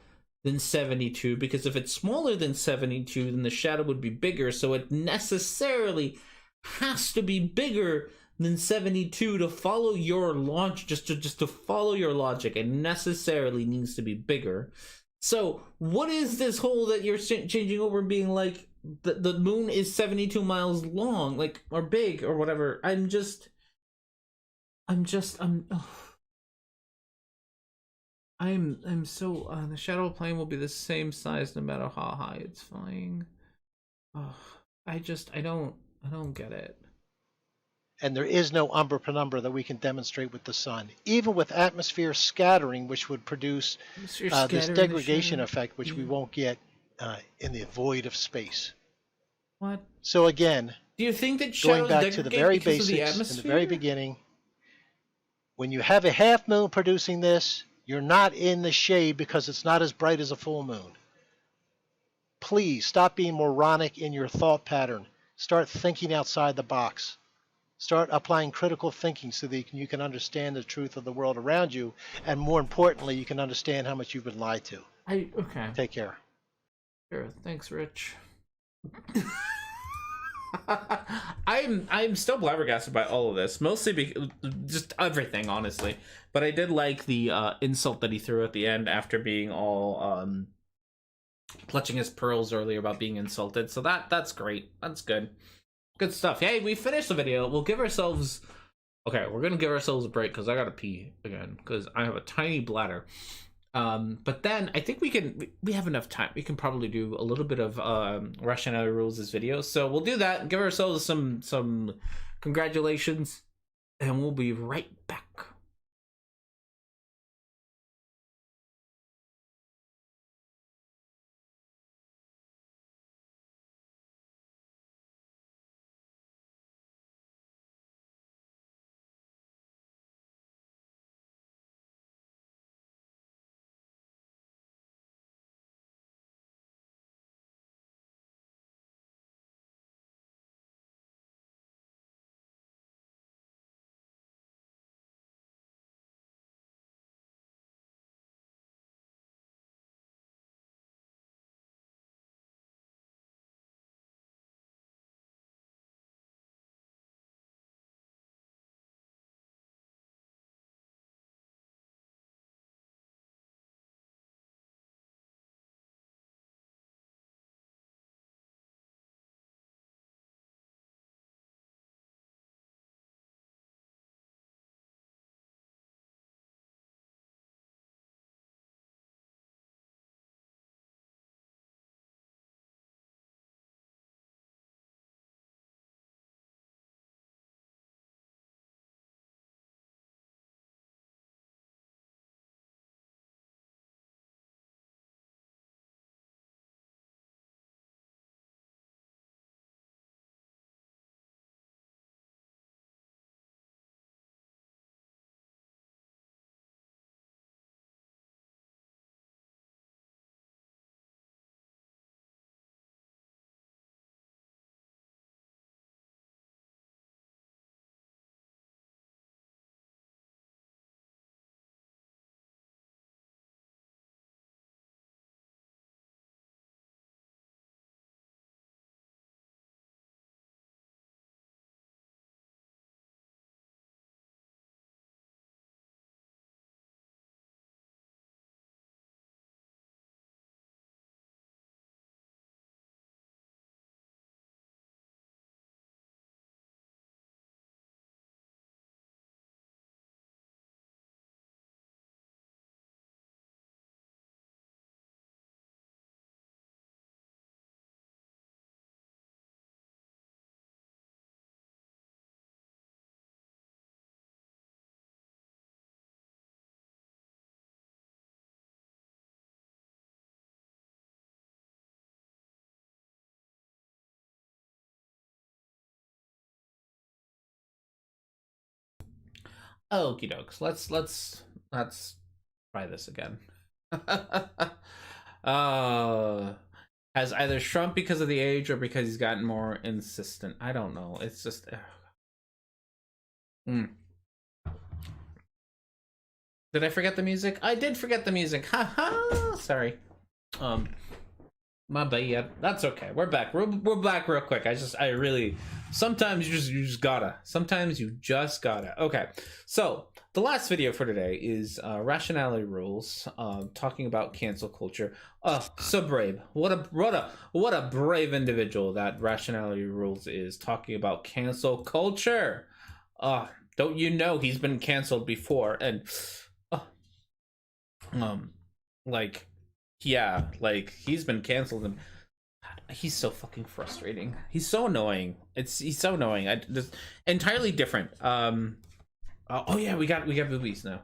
than 72, because if it's smaller than 72, then the shadow would be bigger. So it necessarily has to be bigger than 72 to follow your launch. Just to follow your logic, it necessarily needs to be bigger. So what is this whole that you're changing over and being like the moon is 72 miles long, like, or big or whatever? I'm so the shadow plane will be the same size no matter how high it's flying. I don't get it. And there is no umbra penumbra that we can demonstrate with the sun, even with atmosphere scattering, which would produce this degradation effect, which we won't get in the void of space. What? So again, do you think that going back to the very basics in the very beginning, when you have a half moon producing this, you're not in the shade because it's not as bright as a full moon. Please stop being moronic in your thought pattern. Start thinking outside the box. Start applying critical thinking so that you can understand the truth of the world around you, and more importantly, you can understand how much you've been lied to. Okay. Take care. Sure. Thanks, Rich. I'm still flabbergasted by all of this, mostly because just everything, honestly. But I did like the insult that he threw at the end after being all clutching his pearls earlier about being insulted. So that's great. That's good. Good stuff. Hey, we finished the video. We'll give ourselves... Okay, we're going to give ourselves a break because I got to pee again because I have a tiny bladder. But then I think we have enough time. We can probably do a little bit of Russian Other Rules this video. So we'll do that and give ourselves some congratulations. And we'll be right back. Okie dokes. Let's try this again. Has either shrunk because of the age or because he's gotten more insistent. I don't know. It's just. Did I forget the music? I did forget the music. Haha. Sorry. My bad. That's okay. We're back. We're back real quick. I really. Sometimes you just gotta. Sometimes you just gotta. Okay. So the last video for today is rationality rules. Talking about cancel culture. So brave. What a brave individual that rationality rules is, talking about cancel culture. Don't you know he's been canceled before? And like, yeah, like he's been canceled, and he's so fucking frustrating. He's so annoying. He's so annoying. Just entirely different. Oh yeah, we got boobies now.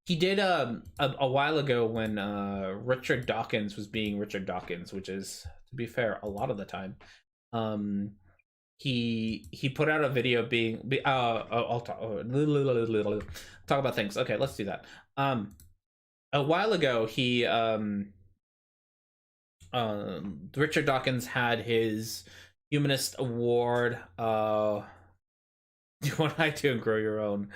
He did a while ago when Richard Dawkins was being Richard Dawkins, which is, to be fair, a lot of the time. He put out a video being I'll talk about things. Okay, let's do that. A while ago, he Richard Dawkins had his Humanist Award. Do you want to grow your own?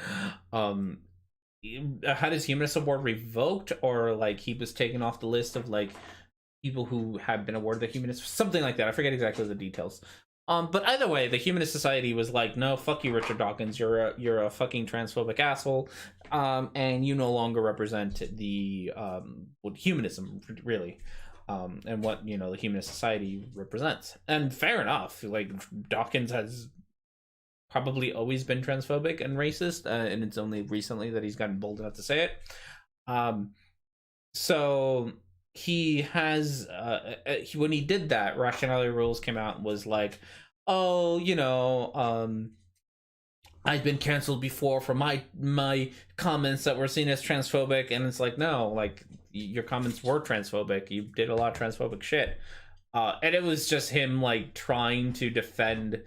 Had his Humanist Award revoked, or like he was taken off the list of like people who had been awarded the Humanist, something like that. I forget exactly the details. But either way, the Humanist Society was like, no, fuck you, Richard Dawkins. You're a fucking transphobic asshole, and you no longer represent the humanism, really, and what the Humanist Society represents. And fair enough. Like, Dawkins has probably always been transphobic and racist, and it's only recently that he's gotten bold enough to say it. So he has when he did that, rationality rules came out and was like, oh, I've been canceled before for my comments that were seen as transphobic. And it's like, no, like, your comments were transphobic. You did a lot of transphobic shit. And it was just him like trying to defend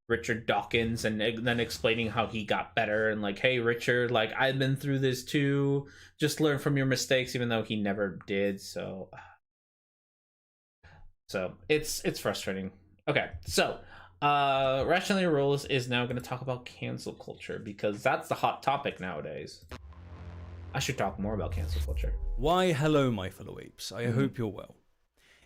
Richard Dawkins and then explaining how he got better, and like, hey Richard, like, I've been through this too, just learn from your mistakes, even though he never did. So it's frustrating. Okay, so Rationality Rules is now going to talk about cancel culture, because that's the hot topic nowadays. I should talk more about cancel culture. Why, hello my fellow apes, I hope you're well.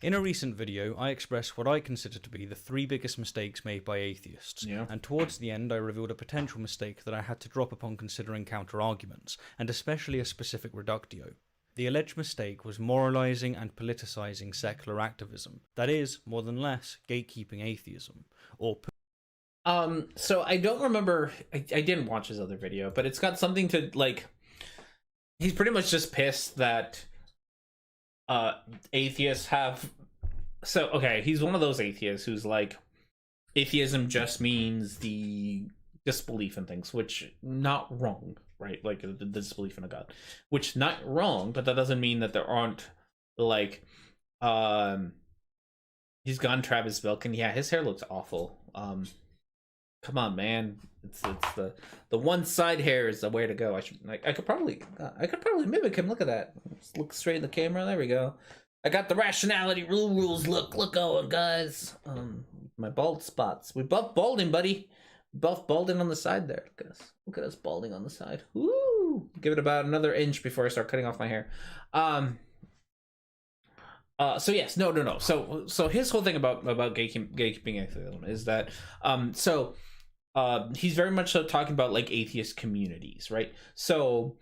In a recent video, I expressed what I consider to be the 3 biggest mistakes made by atheists, and towards the end I revealed a potential mistake that I had to drop upon considering counter-arguments, and especially a specific reductio. The alleged mistake was moralizing and politicizing secular activism, that is, more than less, gatekeeping atheism, or... So I don't remember, I didn't watch his other video, but it's got something to, like, he's pretty much just pissed that atheists have, so okay, he's one of those atheists who's like, atheism just means the disbelief in things, which not wrong, right? Like the disbelief in a god, which not wrong, but that doesn't mean that there aren't, like, he's gone Travis Belkin. Yeah, his hair looks awful. Come on, man. It's the one side hair is the way to go. I could probably mimic him. Look at that. Just look straight in the camera. There we go. I got the rationality rules. Look going, guys. My bald spots. We both balding, buddy. Both balding on the side there. Look at us balding on the side. Woo! Give it about another inch before I start cutting off my hair. So yes, no. So his whole thing about gatekeeping atheism is that he's very much so talking about like atheist communities, right? So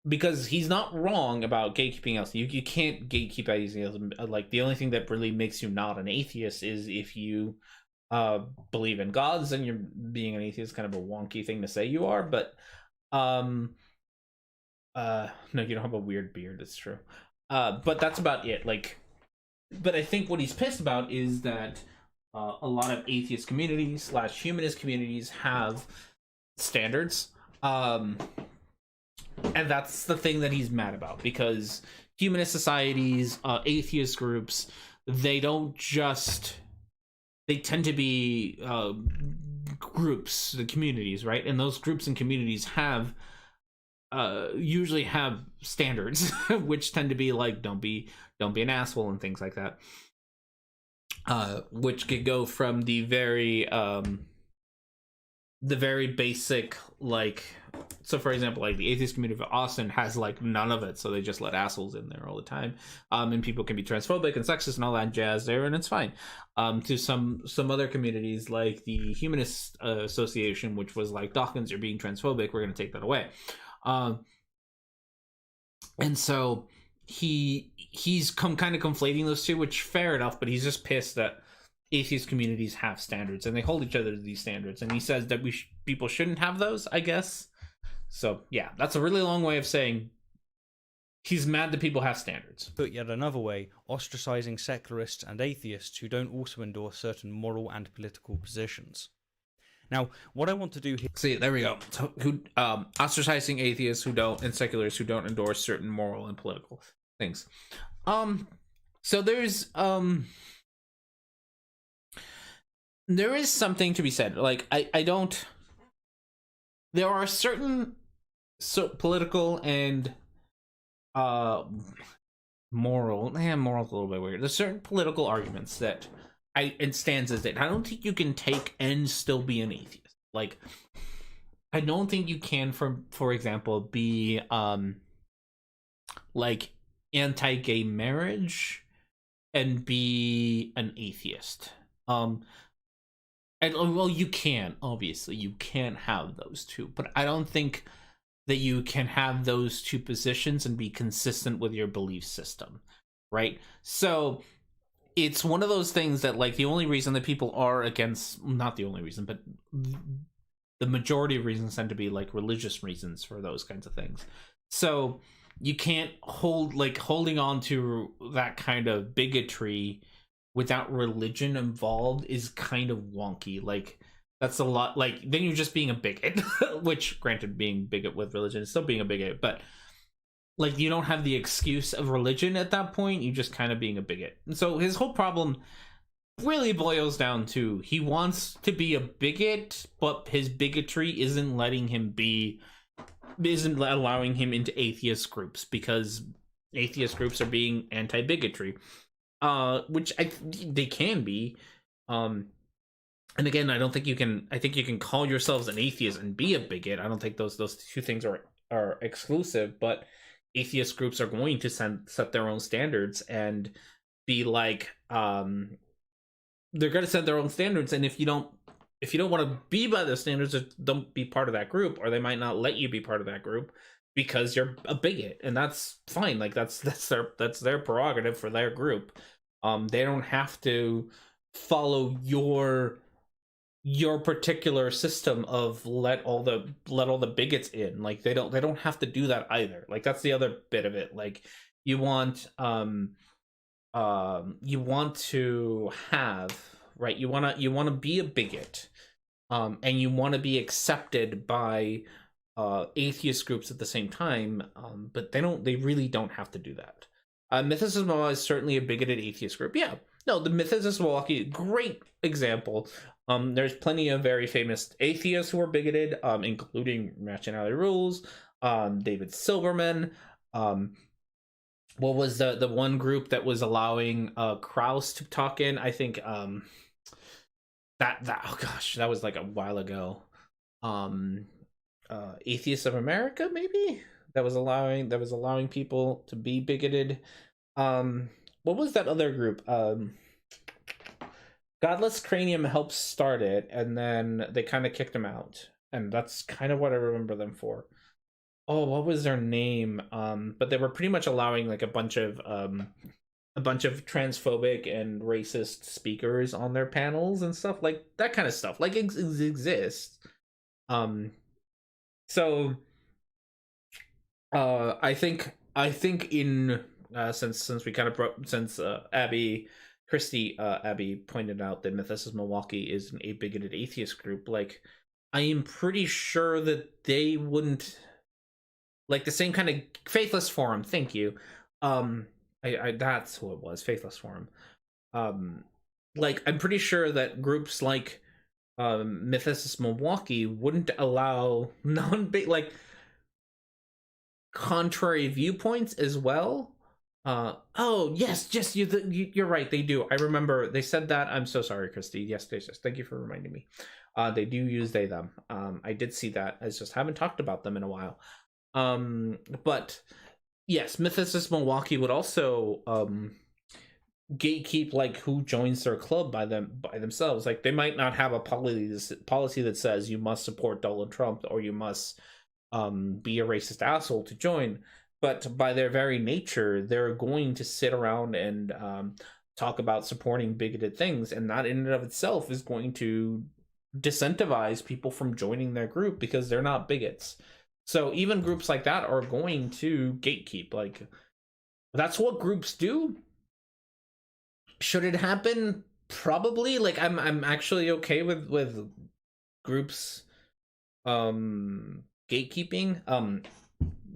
because he's not wrong about gatekeeping else, you can't gatekeep atheism. Like, the only thing that really makes you not an atheist is if you believe in gods, and you're being an atheist is kind of a wonky thing to say you are, but no, you don't have a weird beard, it's true. But that's about it. Like, but I think what he's pissed about is that a lot of atheist communities / humanist communities have standards, and that's the thing that he's mad about, because humanist societies, atheist groups, they tend to be groups, the communities, right? And those groups and communities have usually have standards, which tend to be like don't be an asshole and things like that. Which could go from the very basic, like, so for example, like the atheist community of Austin has like none of it, so they just let assholes in there all the time, and people can be transphobic and sexist and all that jazz there, and it's fine. To some other communities like the Humanist Association, which was like, Dawkins, you're being transphobic, we're going to take that away. And so he's kind of conflating those two, which fair enough, but he's just pissed that atheist communities have standards and they hold each other to these standards, and he says that people shouldn't have those, I guess. So yeah, that's a really long way of saying he's mad that people have standards. But yet another way, ostracizing secularists and atheists who don't also endorse certain moral and political positions. Now, what I want to do here... See, there we go. So, ostracizing atheists who don't, and secularists who don't endorse certain moral and political things. So there's there is something to be said. Like, I don't... There are certain political and moral's a little bit weird. There's certain political arguments that and stances that I don't think you can take and still be an atheist. Like, I don't think you can, for example, be like anti-gay marriage and be an atheist. And well, you can, obviously you can have those two, but I don't think that you can have those two positions and be consistent with your belief system, right? So it's one of those things that, like, the only reason that people are against, not the only reason, but the majority of reasons tend to be like religious reasons for those kinds of things. So you can't holding on to that kind of bigotry without religion involved is kind of wonky. Like, that's a lot. Like, then you're just being a bigot, which, granted, being bigot with religion is still being a bigot, but like, you don't have the excuse of religion at that point. You're just kind of being a bigot. And so his whole problem really boils down to, he wants to be a bigot, but his bigotry isn't allowing him into atheist groups, because atheist groups are being anti-bigotry, which they can be. And again, I think you can call yourselves an atheist and be a bigot. I don't think those two things are exclusive, but atheist groups are going to set their own standards and be like, they're going to set their own standards, and if you don't want to be by those standards, don't be part of that group, or they might not let you be part of that group because you're a bigot, and that's fine. Like, that's their prerogative for their group. They don't have to follow your particular system of let all the bigots in. Like, they don't have to do that either. Like, that's the other bit of it. Like, you want to have, right, you want to be a bigot, and you want to be accepted by atheist groups at the same time, but they really don't have to do that. Mythicism is certainly a bigoted atheist group. Yeah, no, the Mythicists of Milwaukee, great example. There's plenty of very famous atheists who are bigoted, including Rationality Rules, David Silverman. What was the one group that was allowing Krauss to talk in? I think that oh gosh, that was like a while ago. Atheists of America, maybe, that was allowing people to be bigoted. What was that other group? Godless Cranium helped start it, and then they kind of kicked him out, and that's kind of what I remember them for. Oh, what was their name? But they were pretty much allowing like a bunch of transphobic and racist speakers on their panels and stuff, like that kind of stuff. Like, it exists. So I think in since we kind of Abby pointed out that Mythicists Milwaukee is a bigoted atheist group, like, I am pretty sure that they wouldn't, like, the same kind of Faithless Forum. Thank you. That's who it was, Faithless Forum. Like, I'm pretty sure that groups like Mythos Milwaukee wouldn't allow non-big, like, contrary viewpoints as well. Oh yes, you're right, they do. I remember they said that. I'm so sorry, Christy. Yes, thank you for reminding me. They do use they them. I did see that. I just haven't talked about them in a while. But yes, Mythos Milwaukee would also gatekeep like who joins their club by themselves. Like, they might not have a policy that says you must support Donald Trump or you must be a racist asshole to join, but by their very nature, they're going to sit around and talk about supporting bigoted things, and that in and of itself is going to disincentivize people from joining their group because they're not bigots. So even groups like that are going to gatekeep. Like, that's what groups do. Should it happen? Probably. Like, I'm actually okay with groups gatekeeping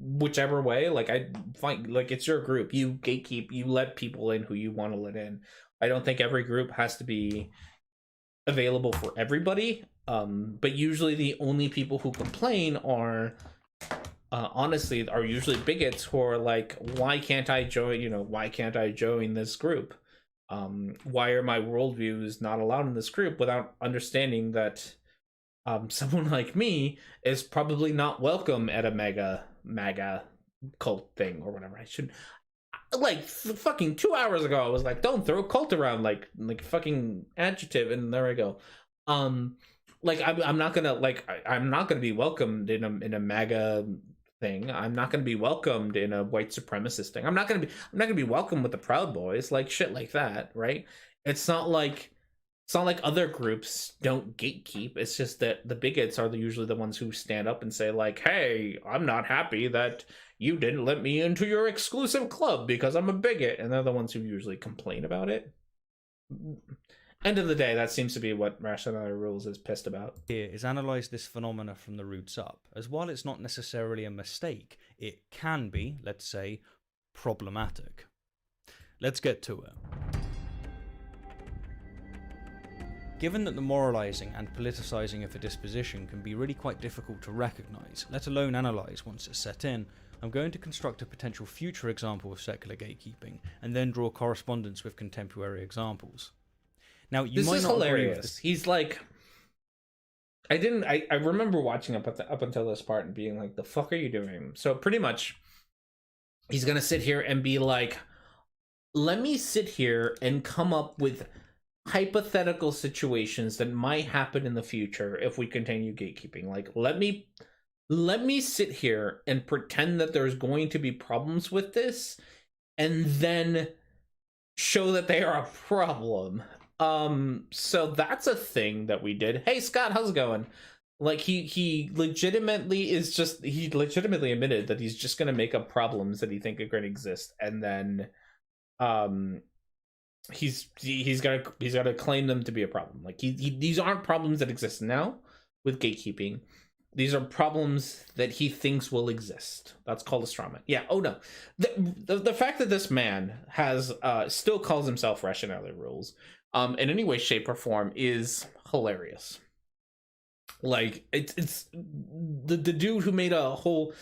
whichever way. Like, I find, like, it's your group, you gatekeep, you let people in who you want to let in. I don't think every group has to be available for everybody, but usually the only people who complain are honestly are usually bigots who are like, why can't I join this group? Why are my worldviews not allowed in this group, without understanding that someone like me is probably not welcome at a MAGA cult thing or whatever. I should, like, fucking 2 hours ago I was like, don't throw cult around like fucking adjective, and there I go. Like, I'm not gonna be welcomed in a MAGA thing. I'm not gonna be welcomed in a white supremacist thing. I'm not gonna be welcomed with the Proud Boys, like shit like that, right? It's not like other groups don't gatekeep. It's just that the bigots are usually the ones who stand up and say, like, hey, I'm not happy that you didn't let me into your exclusive club because I'm a bigot. And they're the ones who usually complain about it. End of the day, that seems to be what Rationality Rules is pissed about. Here is analyze this phenomena from the roots up, as while it's not necessarily a mistake, it can be, let's say, problematic. Let's get to it. Given that the moralizing and politicizing of a disposition can be really quite difficult to recognize, let alone analyze once it's set in, I'm going to construct a potential future example of secular gatekeeping, and then draw correspondence with contemporary examples. Now, This is hilarious. He's like, I remember watching up until this part and being like, the fuck are you doing? So pretty much, he's gonna sit here and be like, let me sit here and come up with hypothetical situations that might happen in the future if we continue gatekeeping. Like, let me sit here and pretend that there's going to be problems with this, and then show that they are a problem. So that's a thing that we did. Hey Scott, how's it going? Like, he legitimately admitted that he's just gonna make up problems that he think are gonna exist, and then he's gonna claim them to be a problem. Like, these aren't problems that exist now with gatekeeping. These are problems that he thinks will exist. That's called a straw man. Yeah. Oh no. The fact that this man has still calls himself Rationality Rules in any way, shape, or form is hilarious. Like, it's the dude who made a whole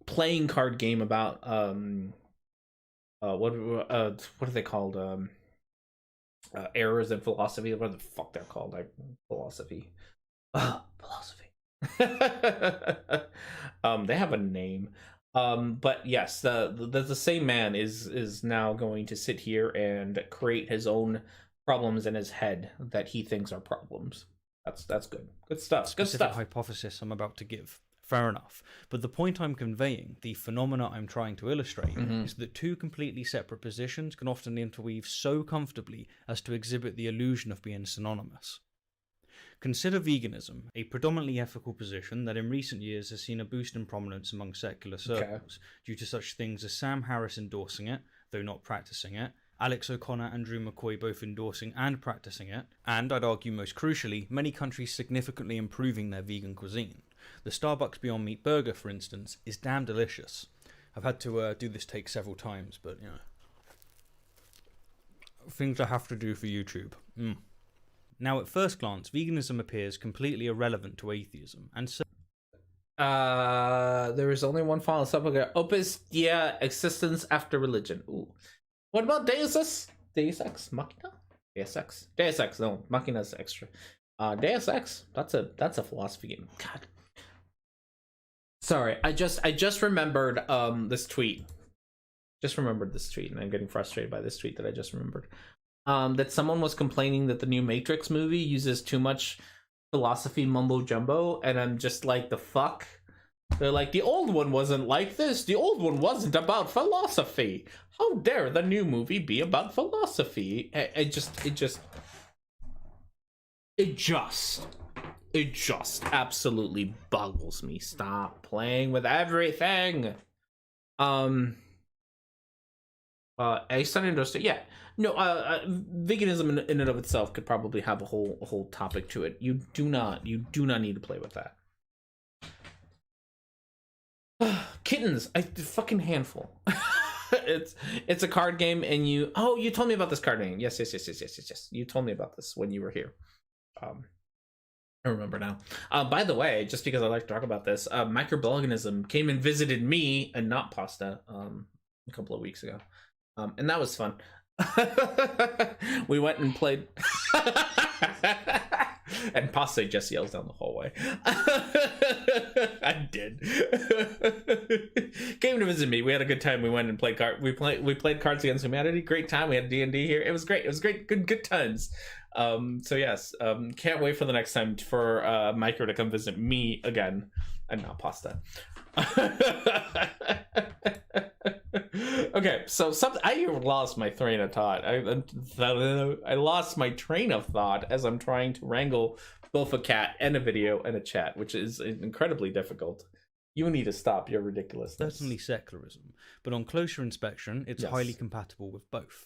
playing card game about what are they called? Errors in philosophy. What the fuck they're called? Like, philosophy. Philosophy. They have a name. But yes, the same man is now going to sit here and create his own problems in his head that he thinks are problems. That's good. Good stuff. Good Specific stuff. hypothesis I'm about to give. Fair enough. But the point I'm conveying, the phenomena I'm trying to illustrate, is that two completely separate positions can often interweave so comfortably as to exhibit the illusion of being synonymous. Consider veganism, a predominantly ethical position that in recent years has seen a boost in prominence among secular circles, due to such things as Sam Harris endorsing it, though not practicing it, Alex O'Connor and Drew McCoy both endorsing and practicing it, and I'd argue most crucially, many countries significantly improving their vegan cuisine. The Starbucks Beyond Meat burger, for instance, is damn delicious. I've had to do this take several times, but, you know, things I have to do for YouTube. Now, at first glance, veganism appears completely irrelevant to atheism, and so there is only one philosophical opus dea existence after religion. Ooh. What about Deus Ex Machina? Deus Ex, no, Machina's extra. Deus Ex, that's a philosophy game. God. Sorry, I just remembered this tweet. Just remembered this tweet, and I'm getting frustrated by this tweet that I just remembered. That someone was complaining that the new Matrix movie uses too much philosophy mumbo jumbo, and I'm just like, the fuck? They're like, the old one wasn't like this. The old one wasn't about philosophy. How dare the new movie be about philosophy? It just absolutely boggles me. Stop playing with everything. Yeah. No, veganism in and of itself could probably have a whole topic to it. You do not need to play with that. Kittens, a fucking handful. It's a card game, and you told me about this card game. Yes. You told me about this when you were here. I remember now. By the way, just because I like to talk about this, microbiologism came and visited me and not Pasta a couple of weeks ago, and that was fun. We went and played. And Pasta just yells down the hallway. I did. Came to visit me. We had a good time. We went and played cards. We played Cards Against Humanity. Great time. We had D&D here. It was great. Good times. So yes. Can't wait for the next time for Micro to come visit me again, and not Pasta. Okay, so I lost my train of thought. I lost my train of thought as I'm trying to wrangle both a cat and a video and a chat, which is incredibly difficult. You need to stop your ridiculousness. Certainly secularism, but on closer inspection, it's highly compatible with both.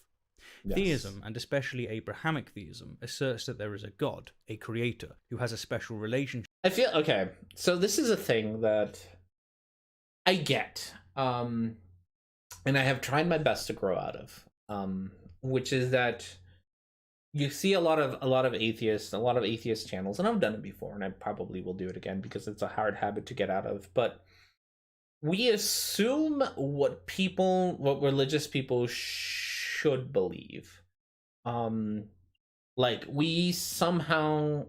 Yes. Theism, and especially Abrahamic theism, asserts that there is a God, a creator, who has a special relationship. I feel, okay, so this is a thing that I get, and I have tried my best to grow out of, which is that you see a lot of atheist channels, and I've done it before, and I probably will do it again because it's a hard habit to get out of, but we assume what religious people should believe. Like we somehow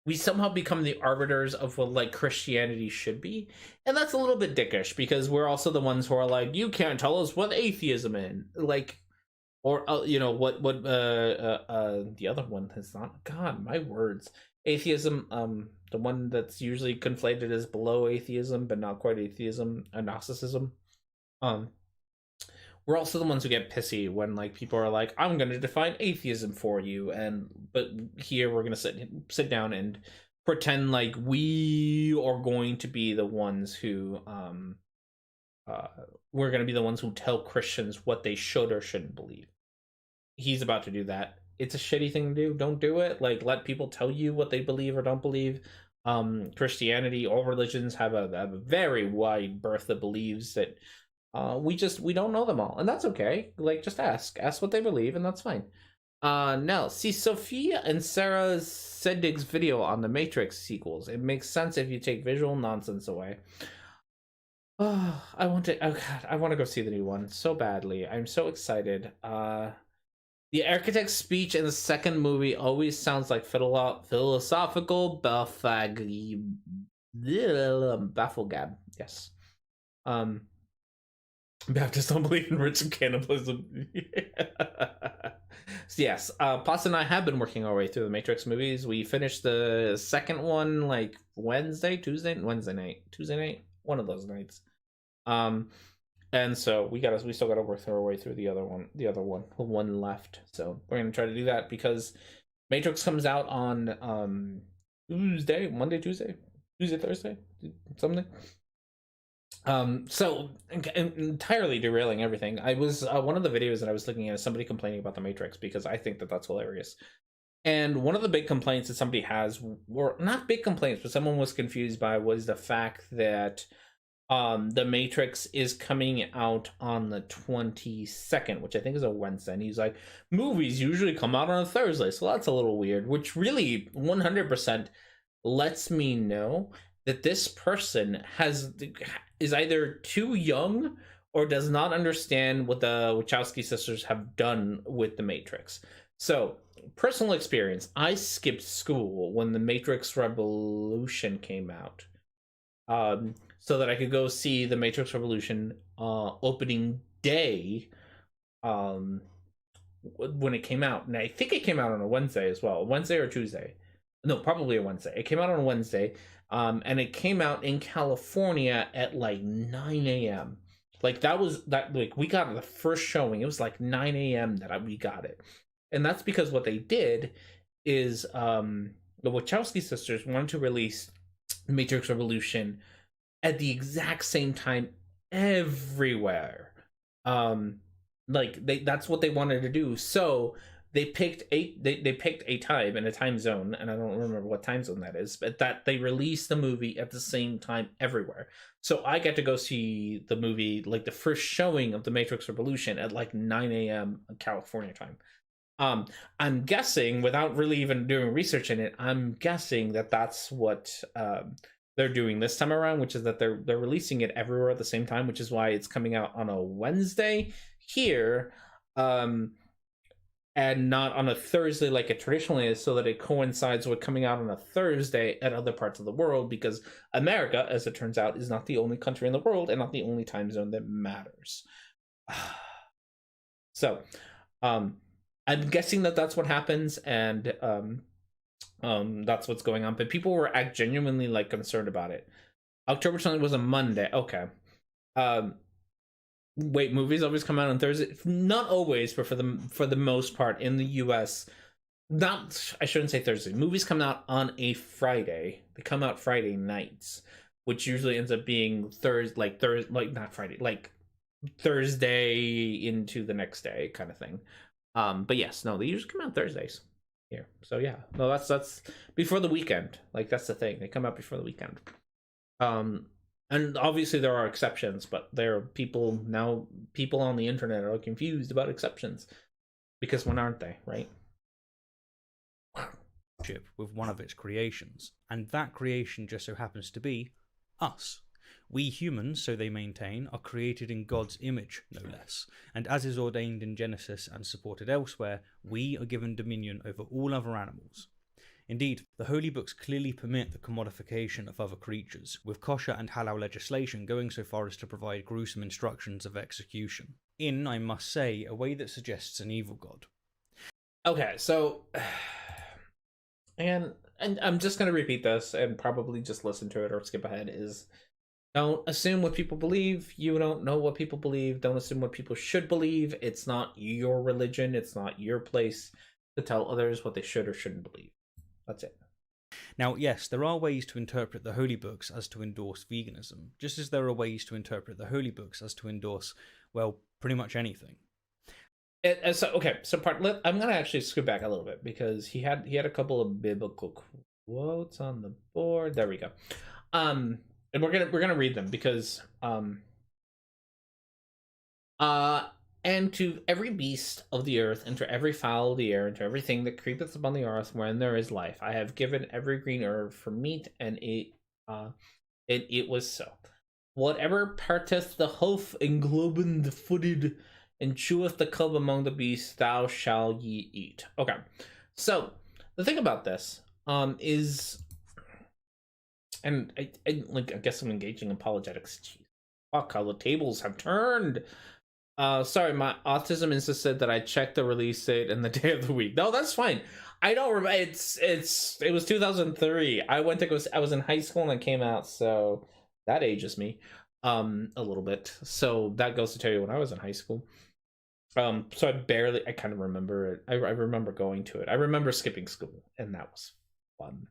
become the arbiters of what like Christianity should be, and that's a little bit dickish because we're also the ones who are like, you can't tell us what atheism is like, or what the other one is not. God, my words. Atheism, the one that's usually conflated as below atheism but not quite atheism, agnosticism. We're also the ones who get pissy when like people are like, I'm going to define atheism for you, but here we're going to sit down and pretend like we are going to be the ones who we're going to be the ones who tell Christians what they should or shouldn't believe. He's about to do that. It's a shitty thing to do. Don't do it. Like, let people tell you what they believe or don't believe. Christianity, all religions have a very wide berth of beliefs that we don't know them all, and that's okay. Like, just ask what they believe, and that's fine. Now, see Sophia and Sarah Sedig's video on the Matrix sequels. It makes sense if you take visual nonsense away. Oh, I want to go see the new one so badly. I'm so excited. The architect's speech in the second movie always sounds like philosophical bafflegab. Yes. Baptists don't believe in ritual cannibalism. So yes, Pasta and I have been working our way through the Matrix movies. We finished the second one like Tuesday night, one of those nights. And so we still gotta work our way through the other one left. So we're gonna try to do that because Matrix comes out on Tuesday, Thursday, something. So entirely derailing everything. I was one of the videos that I was looking at, somebody complaining about the Matrix because I think that's hilarious. And one of the big complaints that somebody has, or not big complaints, but someone was confused by, was the fact that The Matrix is coming out on the 22nd, which I think is a Wednesday. And he's like, movies usually come out on a Thursday, so that's a little weird, which really 100% lets me know that this person is either too young or does not understand what the Wachowski sisters have done with the Matrix. So, personal experience, I skipped school when the Matrix Revolution came out. So that I could go see the Matrix Revolution opening day when it came out. And I think it came out on a Wednesday as well. Wednesday or Tuesday. No, probably a Wednesday. It came out on a Wednesday. And it came out in California at like 9 a.m. Like we got the first showing. It was like 9 a.m. that we got it. And that's because what they did is the Wachowski sisters wanted to release Matrix Revolution at the exact same time everywhere. That's what they wanted to do. So they picked a time and a time zone, and I don't remember what time zone that is, but that they released the movie at the same time everywhere. So I got to go see the movie, like the first showing of the Matrix Revolution, at like 9 a.m. California time. I'm guessing, without really even doing research in it, I'm guessing that that's what they're doing this time around, which is that they're releasing it everywhere at the same time, which is why it's coming out on a Wednesday here, and not on a Thursday like it traditionally is, so that it coincides with coming out on a Thursday at other parts of the world, because America, as it turns out, is not the only country in the world and not the only time zone that matters. So, I'm guessing that that's what happens, and that's what's going on. But people were genuinely like concerned about it. October 20th was a Monday. Okay. Wait, movies always come out on Thursday? Not always, but for the most part in the US, I shouldn't say Thursday. Movies come out on a Friday. They come out Friday nights, which usually ends up being Thursday into the next day kind of thing. But yes, no, they usually come out Thursdays here. So yeah, no, that's before the weekend. Like, that's the thing. They come out before the weekend. And obviously there are exceptions, but there are people on the internet are confused about exceptions, because when aren't they, right? With one of its creations, and that creation just so happens to be us. We humans, so they maintain, are created in God's image, no less, and as is ordained in Genesis and supported elsewhere, we are given dominion over all other animals. Indeed, the holy books clearly permit the commodification of other creatures, with kosher and halal legislation going so far as to provide gruesome instructions of execution, in, I must say, a way that suggests an evil god. Okay, so, and I'm just going to repeat this and probably just listen to it or skip ahead, is don't assume what people believe. You don't know what people believe. Don't assume what people should believe. It's not your religion. It's not your place to tell others what they should or shouldn't believe. That's it. Now, yes, there are ways to interpret the holy books as to endorse veganism, just as there are ways to interpret the holy books as to endorse, well, pretty much anything. I'm going to actually scoot back a little bit, because he had a couple of biblical quotes on the board. There we go. And we're gonna read them, because and to every beast of the earth, and to every fowl of the air, and to everything that creepeth upon the earth, wherein there is life, I have given every green herb for meat, and it was so. Whatever parteth the hoof, englobing the footed, and cheweth the cub among the beasts, thou shalt ye eat. Okay, so the thing about this is, and I guess I'm engaging in apologetics. Jeez, fuck, how the tables have turned. Sorry, my autism insisted that I check the release date and the day of the week. No, that's fine. I don't remember. It was 2003. I was in high school when it came out, so that ages me a little bit. So that goes to tell you when I was in high school. So I kind of remember it. I remember going to it. I remember skipping school, and that was fun.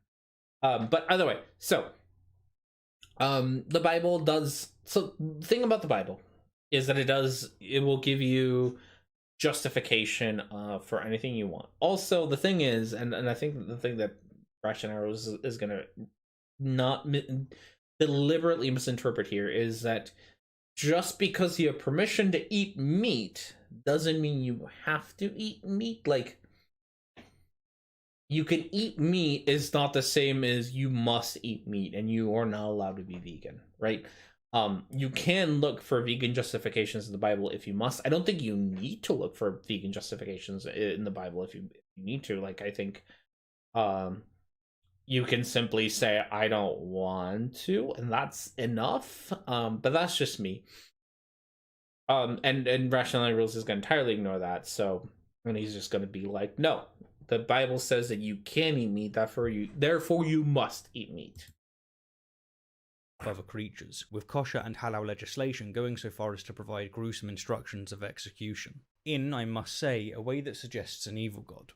But either way, so the Bible does. So the thing about the Bible is that it will give you justification for anything you want. Also, the thing is, and I think the thing that Rash and Arrows is gonna not deliberately misinterpret here is that just because you have permission to eat meat doesn't mean you have to eat meat. Like, you can eat meat is not the same as you must eat meat, and you are not allowed to be vegan, right? You can look for vegan justifications in the Bible if you must. I don't think you need to look for vegan justifications in the Bible if you need to. Like, I think you can simply say, I don't want to, and that's enough. But that's just me. And Rationality Rules is going to entirely ignore that. So, and he's just going to be like, no, the Bible says that you can eat meat, therefore you must eat meat. Other creatures, with kosher and halal legislation going so far as to provide gruesome instructions of execution, in, I must say, a way that suggests an evil god.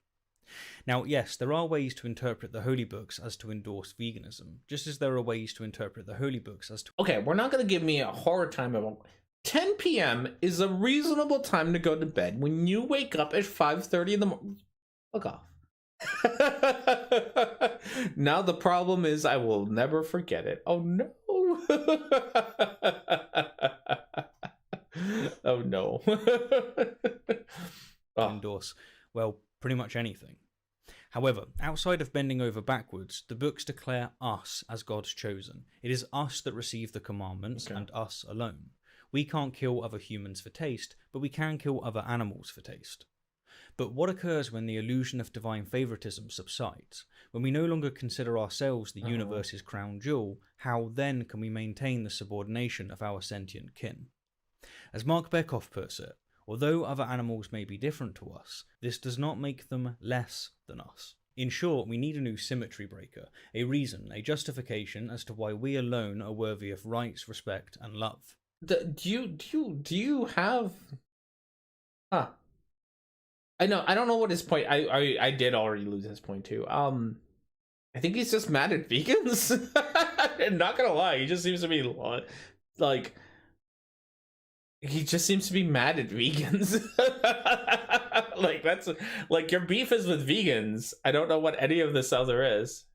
Now, yes, there are ways to interpret the holy books as to endorse veganism, just as there are ways to interpret the holy books as to... Okay, we're not going to give me a hard time about... 10 p.m. is a reasonable time to go to bed. When you wake up at 5:30 in the morning, fuck off. Now the problem is I will never forget it. Oh no. Oh no. endorse, well, pretty much anything. However, outside of bending over backwards, the books declare us as God's chosen. It is us that receive the commandments, and us alone. We can't kill other humans for taste, but we can kill other animals for taste. But what occurs when the illusion of divine favoritism subsides? When we no longer consider ourselves the universe's crown jewel, how then can we maintain the subordination of our sentient kin? As Mark Bekoff puts it, although other animals may be different to us, this does not make them less than us. In short, we need a new symmetry breaker, a reason, a justification as to why we alone are worthy of rights, respect, and love. Do you have... Huh. I don't know what his point... I did already lose his point too. I think he's just mad at vegans. I'm not gonna lie, he just seems to be like... He just seems to be mad at vegans. Like, that's... Like, your beef is with vegans. I don't know what any of this other is.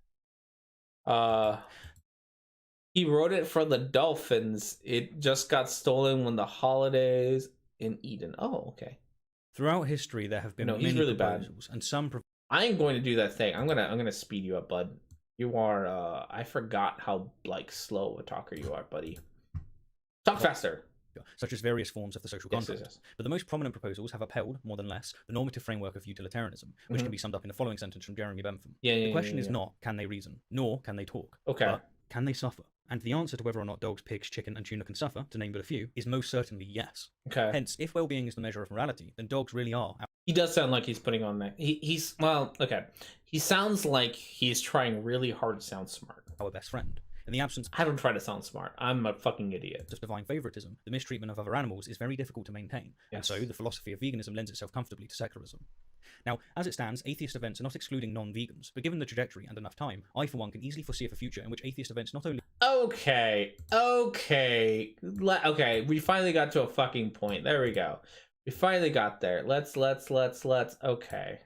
He wrote it for the dolphins. It just got stolen when the holidays in Eden. Oh, okay. Throughout history, there have been many really proposals, bad. and some... I ain't going to do that thing. I'm gonna speed you up, bud. You are, I forgot how, like, slow a talker you are, buddy. Talk faster. Such as various forms of the social contract. Yes. But the most prominent proposals have upheld, more than less, the normative framework of utilitarianism, which can be summed up in the following sentence from Jeremy Bentham. The question is not, can they reason, nor can they talk, but can they suffer? And the answer to whether or not dogs, pigs, chicken, and tuna can suffer, to name but a few, is most certainly yes. Hence, if well-being is the measure of morality, then dogs really are... He does sound like he's putting on that. He's well, okay. He sounds like he's trying really hard to sound smart. Our best friend. In the absence... I don't try to sound smart. I'm a fucking idiot. ...of divine favoritism, the mistreatment of other animals is very difficult to maintain. Yes. And so, the philosophy of veganism lends itself comfortably to secularism. Now, as it stands, atheist events are not excluding non-vegans, but given the trajectory and enough time, I, for one, can easily foresee a future in which atheist events not only... Okay, we finally got to a fucking point. There we go. We finally got there. Let's, okay.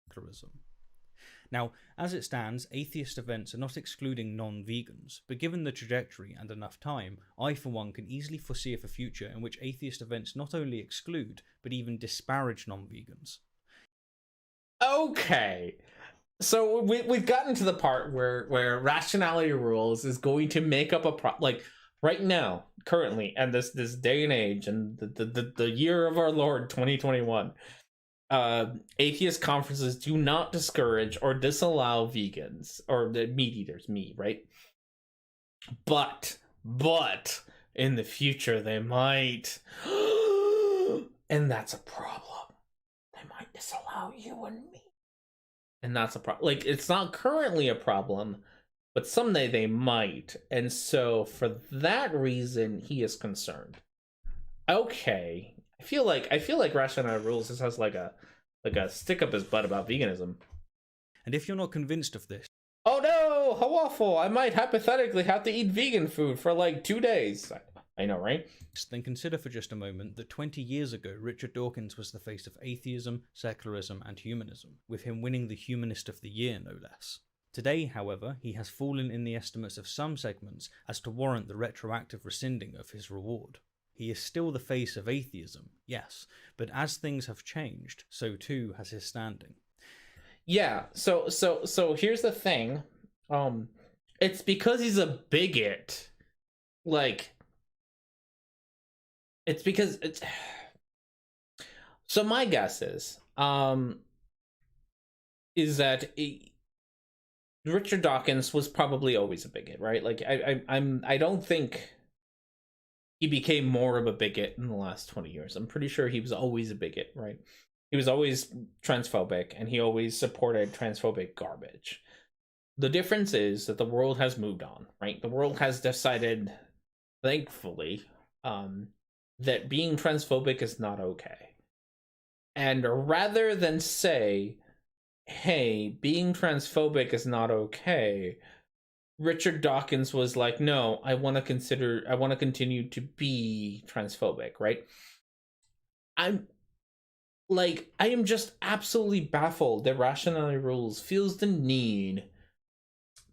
Secularism. Now, as it stands, atheist events are not excluding non-vegans, but given the trajectory and enough time, I for one can easily foresee a future in which atheist events not only exclude, but even disparage non-vegans. Okay, so we've gotten to the part where Rationality Rules is going to make up a like right now, currently, and this day and age, and the year of our Lord 2021. Atheist conferences do not discourage or disallow vegans or the meat eaters, right? But in the future they might, and that's a problem. They might disallow you and me, and that's a problem. Like, it's not currently a problem, but someday they might, and so for that reason he is concerned. Okay. I feel like Rationality Rules just has like a stick up his butt about veganism. And if you're not convinced of this... Oh no! How awful! I might hypothetically have to eat vegan food for like 2 days. I know, right? Then consider for just a moment that 20 years ago, Richard Dawkins was the face of atheism, secularism, and humanism, with him winning the Humanist of the Year, no less. Today, however, he has fallen in the estimates of some segments as to warrant the retroactive rescinding of his reward. He is still the face of atheism, yes, but as things have changed, so too has his standing. Yeah, so here's the thing. It's because he's a bigot. Like, it's because it's... So my guess is that Richard Dawkins was probably always a bigot, right? Like, I don't think he became more of a bigot in the last 20 years. I'm pretty sure he was always a bigot, right? He was always transphobic, and he always supported transphobic garbage. The difference is that the world has moved on, right? The world has decided, thankfully, that being transphobic is not okay. And rather than say, hey, being transphobic is not okay, Richard Dawkins was like, no, I want to continue to be transphobic, right? I am just absolutely baffled that Rationality Rules feels the need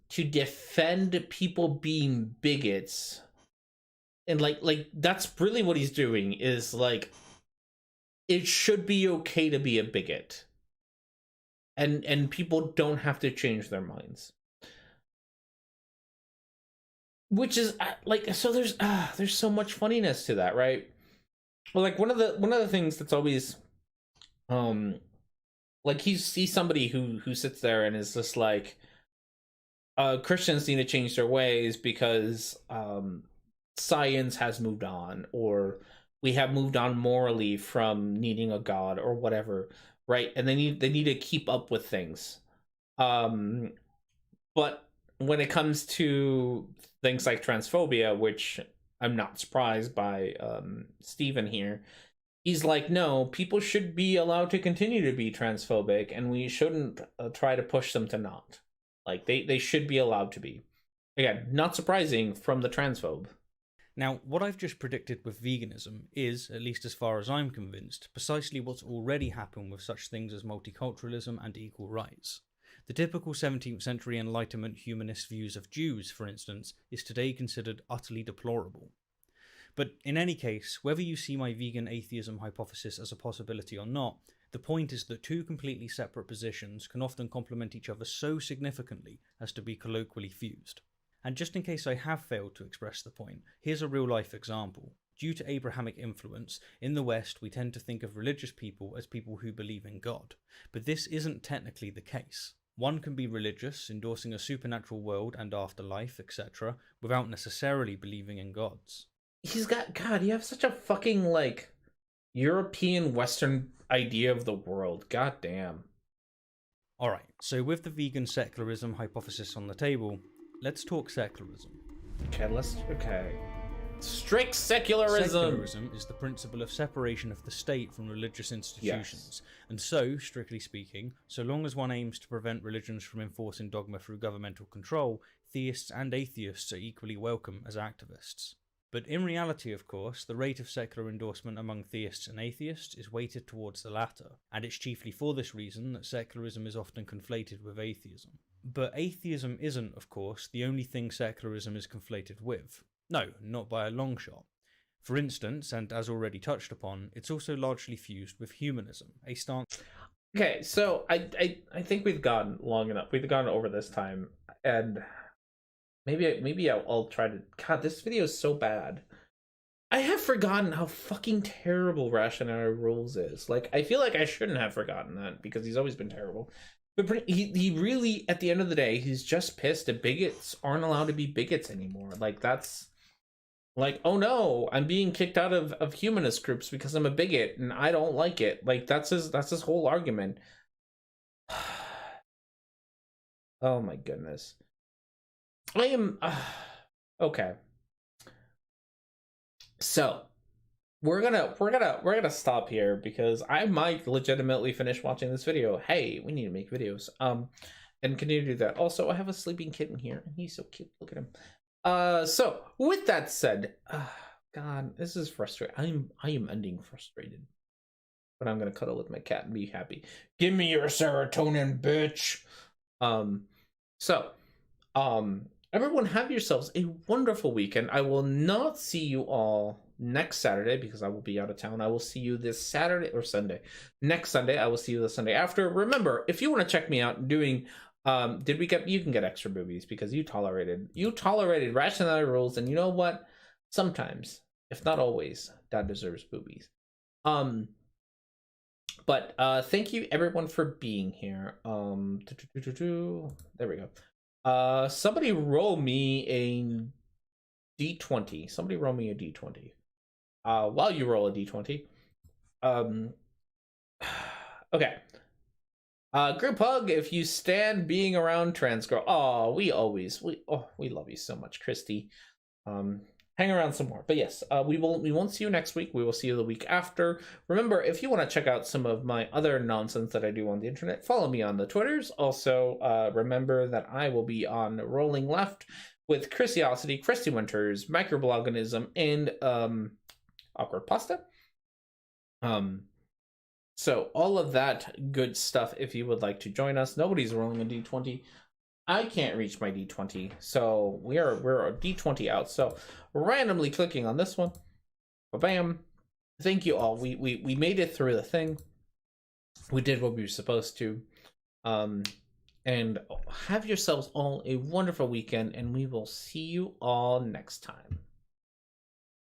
to defend people being bigots. And like that's really what he's doing, is like, it should be okay to be a bigot. And people don't have to change their minds. Which is like, so there's so much funniness to that, right? Well, like one of the things that's always like he's somebody who sits there and is just like, Christians need to change their ways because science has moved on, or we have moved on morally from needing a god or whatever, right? And they need to keep up with things. But when it comes to things like transphobia, which I'm not surprised by Stephen here, he's like, no, people should be allowed to continue to be transphobic, and we shouldn't try to push them to not. Like, they should be allowed to be. Again, not surprising from the transphobe. Now, what I've just predicted with veganism is, at least as far as I'm convinced, precisely what's already happened with such things as multiculturalism and equal rights. The typical 17th century Enlightenment humanist views of Jews, for instance, is today considered utterly deplorable. But in any case, whether you see my vegan atheism hypothesis as a possibility or not, the point is that two completely separate positions can often complement each other so significantly as to be colloquially fused. And just in case I have failed to express the point, here's a real-life example. Due to Abrahamic influence, in the West we tend to think of religious people as people who believe in God. But this isn't technically the case. One can be religious, endorsing a supernatural world and afterlife, etc., without necessarily believing in gods. God, you have such a fucking, like, European Western idea of the world. God damn. Alright, so with the vegan secularism hypothesis on the table, let's talk secularism. Okay. Strict secularism! Secularism is the principle of separation of the state from religious institutions. Yes. And so, strictly speaking, so long as one aims to prevent religions from enforcing dogma through governmental control, theists and atheists are equally welcome as activists. But in reality, of course, the rate of secular endorsement among theists and atheists is weighted towards the latter, and it's chiefly for this reason that secularism is often conflated with atheism. But atheism isn't, of course, the only thing secularism is conflated with. No, not by a long shot. For instance, and as already touched upon, it's also largely fused with humanism, a stance... Okay, so I think we've gone long enough. We've gone over this time, and maybe I'll try to... God, this video is so bad. I have forgotten how fucking terrible Rationality Rules is. Like, I feel like I shouldn't have forgotten that, because he's always been terrible. But he really, at the end of the day, he's just pissed that bigots aren't allowed to be bigots anymore. Like, that's... Like, oh no, I'm being kicked out of humanist groups because I'm a bigot and I don't like it. Like, that's his whole argument. Oh my goodness. I am... okay. So, we're gonna stop here because I might legitimately finish watching this video. Hey, we need to make videos. And continue to do that. Also, I have a sleeping kitten here and he's so cute. Look at him. So with that said, God, this is frustrating. I am ending frustrated, but I'm gonna cuddle with my cat and be happy. Give me your serotonin, bitch. So, everyone have yourselves a wonderful weekend. I will not see you all next Saturday because I will be out of town. I will see you this Saturday or Sunday. Next Sunday, I will see you the Sunday after. Remember, if you want to check me out doing you can get extra boobies because you tolerated Rationality Rules, and you know what? Sometimes, if not always, Dad deserves boobies. But thank you everyone for being here. There we go. Somebody roll me a d20. Somebody roll me a d20. While you roll a d20. Okay. Group hug if you stand being around trans girl. Oh, we love you so much, Christy. Hang around some more. But yes, we won't see you next week. We will see you the week after. Remember, if you want to check out some of my other nonsense that I do on the internet, follow me on the Twitters. Also, remember that I will be on Rolling Left with Christiosity, Christy Winters, Microbloganism, and Awkward Pasta. So all of that good stuff if you would like to join us. Nobody's rolling a d20. I can't reach my d20, so we're a d20 out. So randomly clicking on this one, bam. Thank you all. We made it through the thing. We did what we were supposed to. And have yourselves all a wonderful weekend, and we will see you all next time.